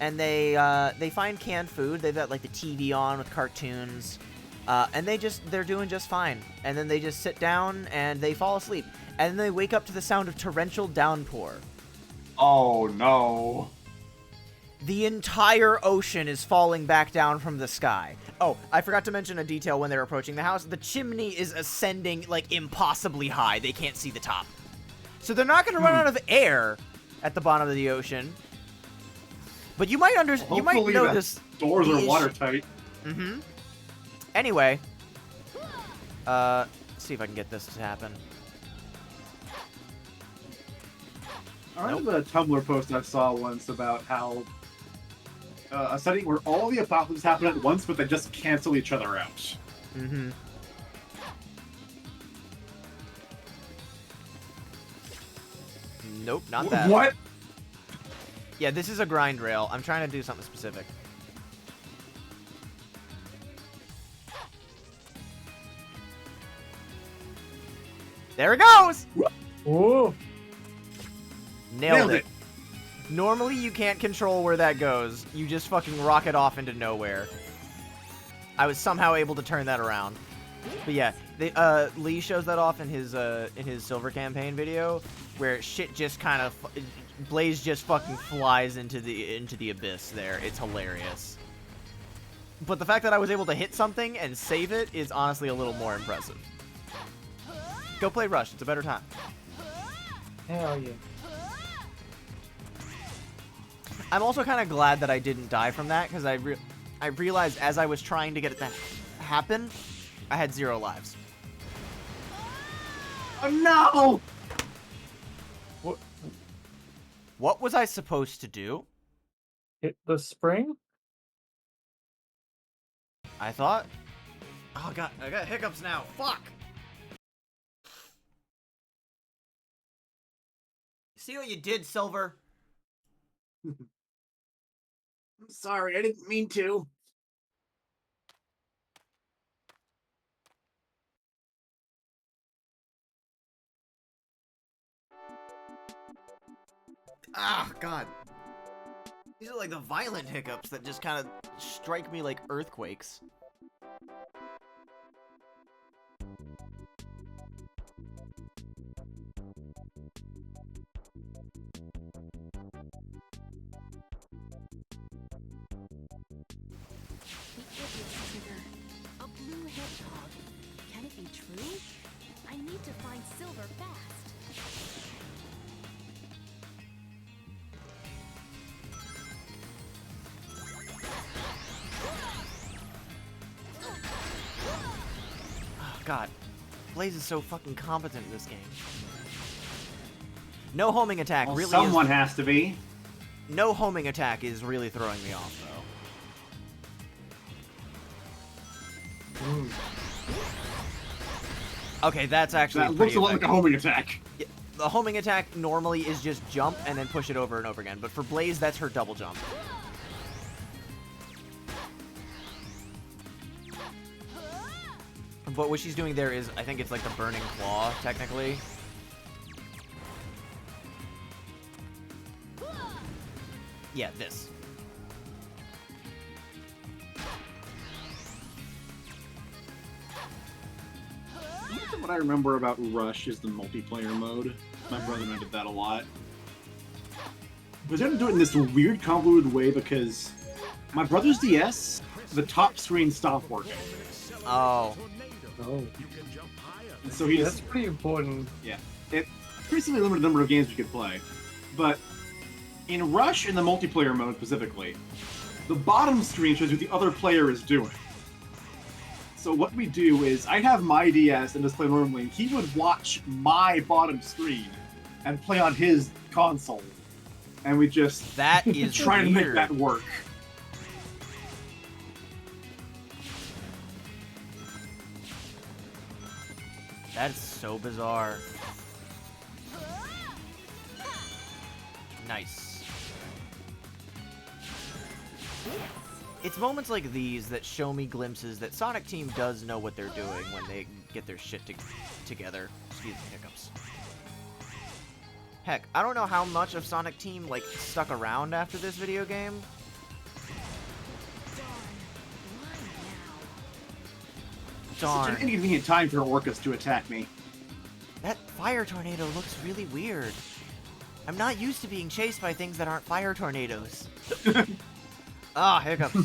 and they find canned food. They've got like the TV on with cartoons, and they're doing just fine. And then they just sit down and they fall asleep, and then they wake up to the sound of torrential downpour. Oh no. The entire ocean is falling back down from the sky. Oh, I forgot to mention a detail when they're approaching the house. The chimney is ascending, like, impossibly high. They can't see the top. So they're not going to run out of air at the bottom of the ocean. But you might notice... Doors are watertight. Mm-hmm. Anyway. Let's see if I can get this to happen. I remember a Tumblr post I saw once about how a setting where all the apocalypses happen at once, but they just cancel each other out. Mm-hmm. Nope, not that. What? Yeah, this is a grind rail. I'm trying to do something specific. There it goes! Whoa. Nailed it. Normally, you can't control where that goes. You just fucking rocket off into nowhere. I was somehow able to turn that around. But yeah, Lee shows that off in his Silver Campaign video, where shit just kind of... Blaze just fucking flies into the abyss there. It's hilarious. But the fact that I was able to hit something and save it is honestly a little more impressive. Go play Rush. It's a better time. Hell yeah. I'm also kind of glad that I didn't die from that, because I realized as I was trying to get it to happen, I had 0 lives. Oh no! What was I supposed to do? Hit the spring? I thought... Oh god, I got hiccups now. Fuck! See what you did, Silver? I'm sorry, I didn't mean to. Ah, god. These are like the violent hiccups that just kind of strike me like earthquakes. A blue hedgehog. Can it be true? I need to find Silver fast. Oh, god. Blaze is so fucking competent in this game. No homing attack Well, really someone is... has to be. No homing attack is really throwing me off, though. Okay, that's actually That looks a lot like a homing attack. Yeah, the homing attack normally is just jump and then push it over and over again, but for Blaze, that's her double jump. but what she's doing there is, I think it's like the burning claw, technically. Yeah, this. What I remember about Rush is the multiplayer mode. My brother and I did that a lot. But they had to do it in this weird, convoluted way because my brother's DS, the top screen stopped working. Oh. Oh. And so he That's just, pretty important. yeah. It recently limited the number of games we could play. But in Rush, in the multiplayer mode specifically, the bottom screen shows what the other player is doing. So what we do is, I'd have my DS and just play normally, and he would watch my bottom screen and play on his console. And we just that is trying to make weird. that work. That's so bizarre. Nice. It's moments like these that show me glimpses that Sonic Team does know what they're doing when they get their shit together. Excuse me, hiccups. Heck, I don't know how much of Sonic Team, like, stuck around after this video game. Darn. Such an inconvenient time for orcas to attack me. That fire tornado looks really weird. I'm not used to being chased by things that aren't fire tornadoes. Ah, hiccups.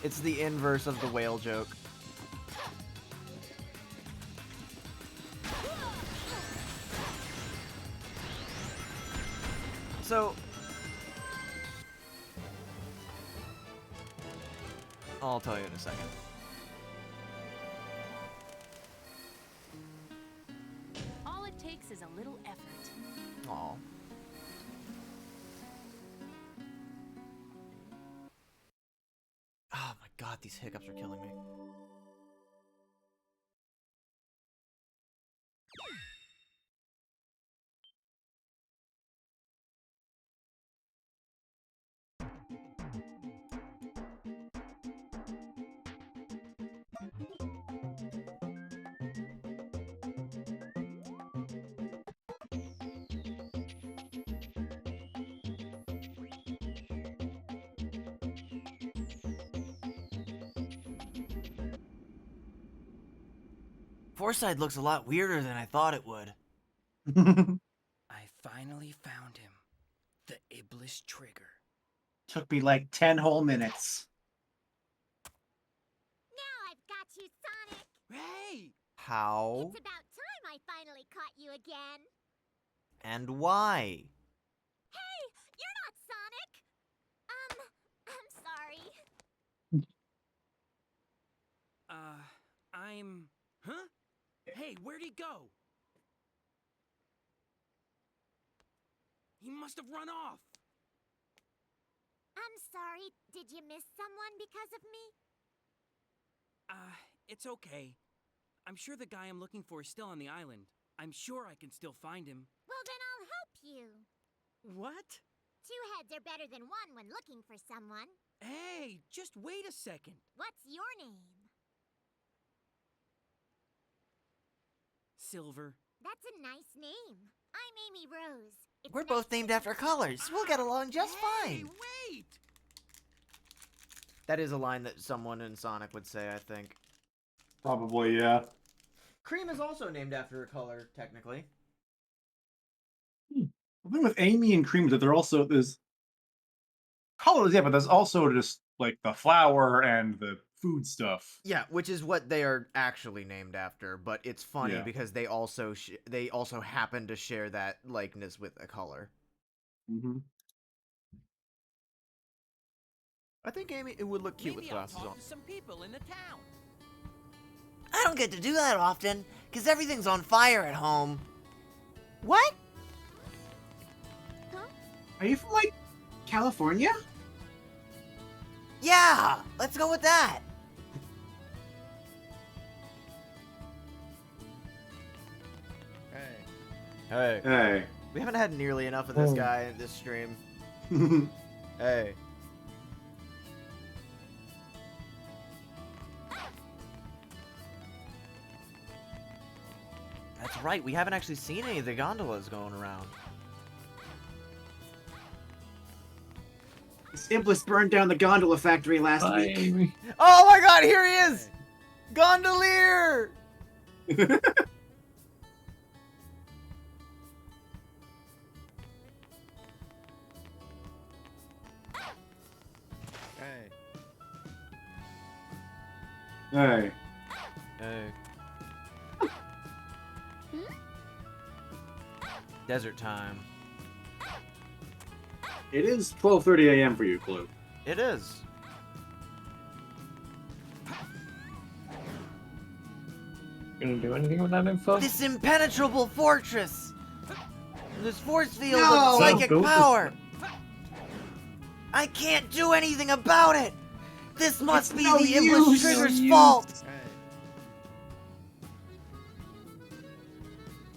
It's the inverse of the whale joke. So, I'll tell you in a second. All it takes is a little effort. Aw. Oh my god, these hiccups are killing me. Forsyth looks a lot weirder than I thought it would. I finally found him. The Iblis trigger. Took me like 10 whole minutes. Now I've got you, Sonic! Hey! How? It's about time I finally caught you again. And why? Hey, you're not Sonic! I'm sorry. I'm... Huh? Hey, where'd he go? He must have run off. I'm sorry. Did you miss someone because of me? It's okay. I'm sure the guy I'm looking for is still on the island. I'm sure I can still find him. Well, then I'll help you. What? Two heads are better than one when looking for someone. Hey, just wait a second. What's your name? Silver. That's a nice name. I'm Amy Rose. It's We're nice both to named meet after you. colors. We'll get along just Hey, fine. wait! That is a line that someone in Sonic would say, I think. Probably, yeah. Cream is also named after a color, technically. The thing with Amy and Cream is that they're also, there's colors, yeah, but there's also just, like, the flower and the food stuff. Yeah, which is what they are actually named after, but it's funny Yeah. because they also happen to share that likeness with a color. Mm-hmm. I think Amy, it would look cute with Maybe I'll glasses talk on. to some people in the town. I don't get to do that often, because everything's on fire at home. What? Are you from, like, California? Yeah, let's go with that. Hey. Hey. We haven't had nearly enough of this guy in this stream. Hey. right. We haven't actually seen any of the gondolas going around. Iblis burned down the gondola factory last week. Oh my god, here he is! Gondolier! Hey. Hey. Hey. Desert time. It is 12:30 a.m. for you, Clue. It is. Gonna do anything with that info? This impenetrable fortress! This force field No! of psychic Don't build this- power! I can't do anything about it! This must be no the use, Iblis no Trigger's use. fault!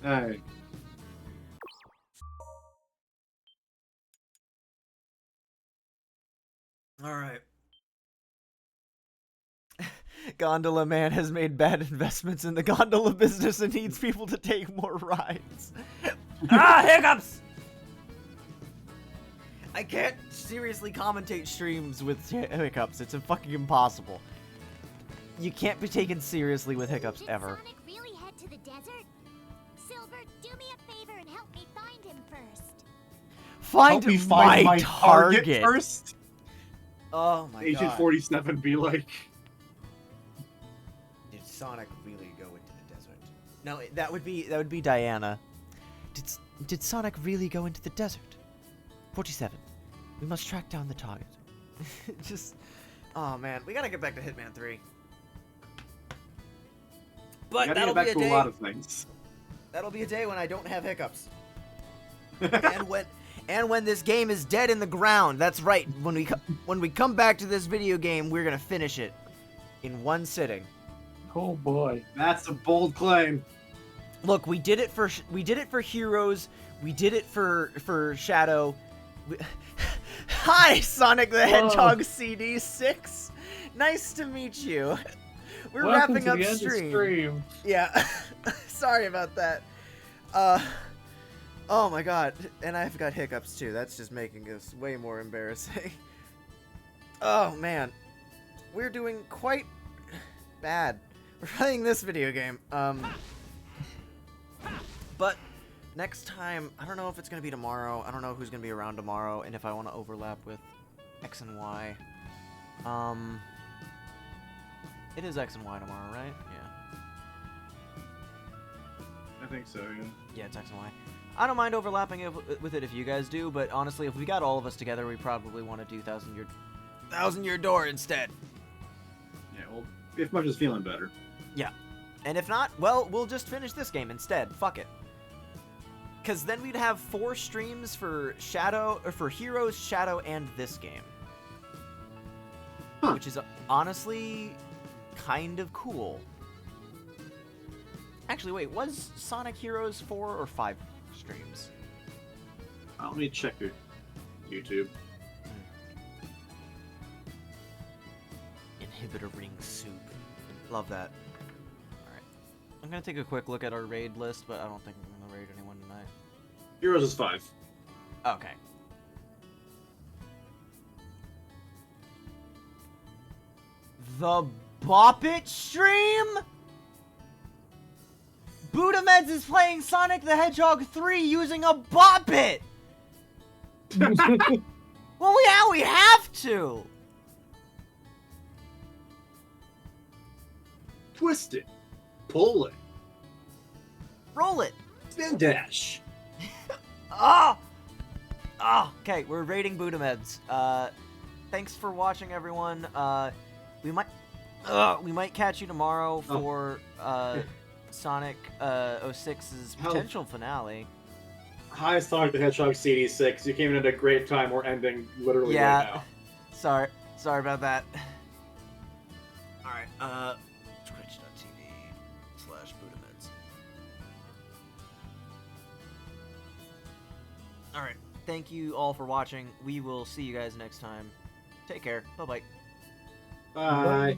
Hey. Alright. Gondola Man has made bad investments in the gondola business and needs people to take more rides. Hiccups! I can't seriously commentate streams with hiccups. It's fucking impossible. You can't be taken seriously with hiccups Did ever. Sonic really head to the desert? Silver, do me a favor and help me find him first. Find Help me find my target first. Oh my Agent god. 47 be like. Did Sonic really go into the desert? No, that would be Diana. Did Sonic really go into the desert? 47. We must track down the target. Just, oh man, we gotta get back to Hitman 3. But Gotta that'll get be back a to day. a lot of things. That'll be a day when I don't have hiccups. and when this game is dead in the ground. That's right. When we come back to this video game, we're gonna finish it in one sitting. Oh boy. That's a bold claim. Look, we did it for Heroes. We did it for Shadow. Hi, Sonic the Hedgehog CD6. Nice to meet you. We're Welcome wrapping to up the end of stream. Yeah. Sorry about that. Oh my god. And I've got hiccups too. That's just making this way more embarrassing. Oh man. We're doing quite bad. We're playing this video game. But next time, I don't know if it's going to be tomorrow. I don't know who's going to be around tomorrow and if I want to overlap with X and Y. It is X and Y tomorrow, right? Yeah. I think so, yeah. Yeah, it's X and Y. I don't mind overlapping it with it if you guys do, but honestly, if we got all of us together, we probably want to do Thousand Year Door instead. Yeah, well, if much is feeling better. Yeah. And if not, well, we'll just finish this game instead. Fuck it. Because then we'd have 4 streams for Shadow, or for Heroes, Shadow, and this game. Huh. Which is honestly kind of cool. Actually, wait, was Sonic Heroes 4 or 5 streams? Let me check your YouTube. Inhibitor ring soup. Love that. Alright. I'm gonna take a quick look at our raid list, but I don't think I'm gonna raid anyone tonight. Heroes is 5. Okay. The Bop It stream? Budameds is playing Sonic the Hedgehog 3 using a Bop It! Well, yeah, we have to! Twist it. Pull it. Roll it! Spin dash. Ah! Ah! Okay, we're raiding Budameds. Thanks for watching, everyone. We might catch you tomorrow for Sonic 06's potential finale. Hi, Sonic the Hedgehog CD6. You came in at a great time. We're ending literally right now. Sorry about that. Alright, twitch.tv/Budameds. Alright, thank you all for watching. We will see you guys next time. Take care. Bye-bye. Bye.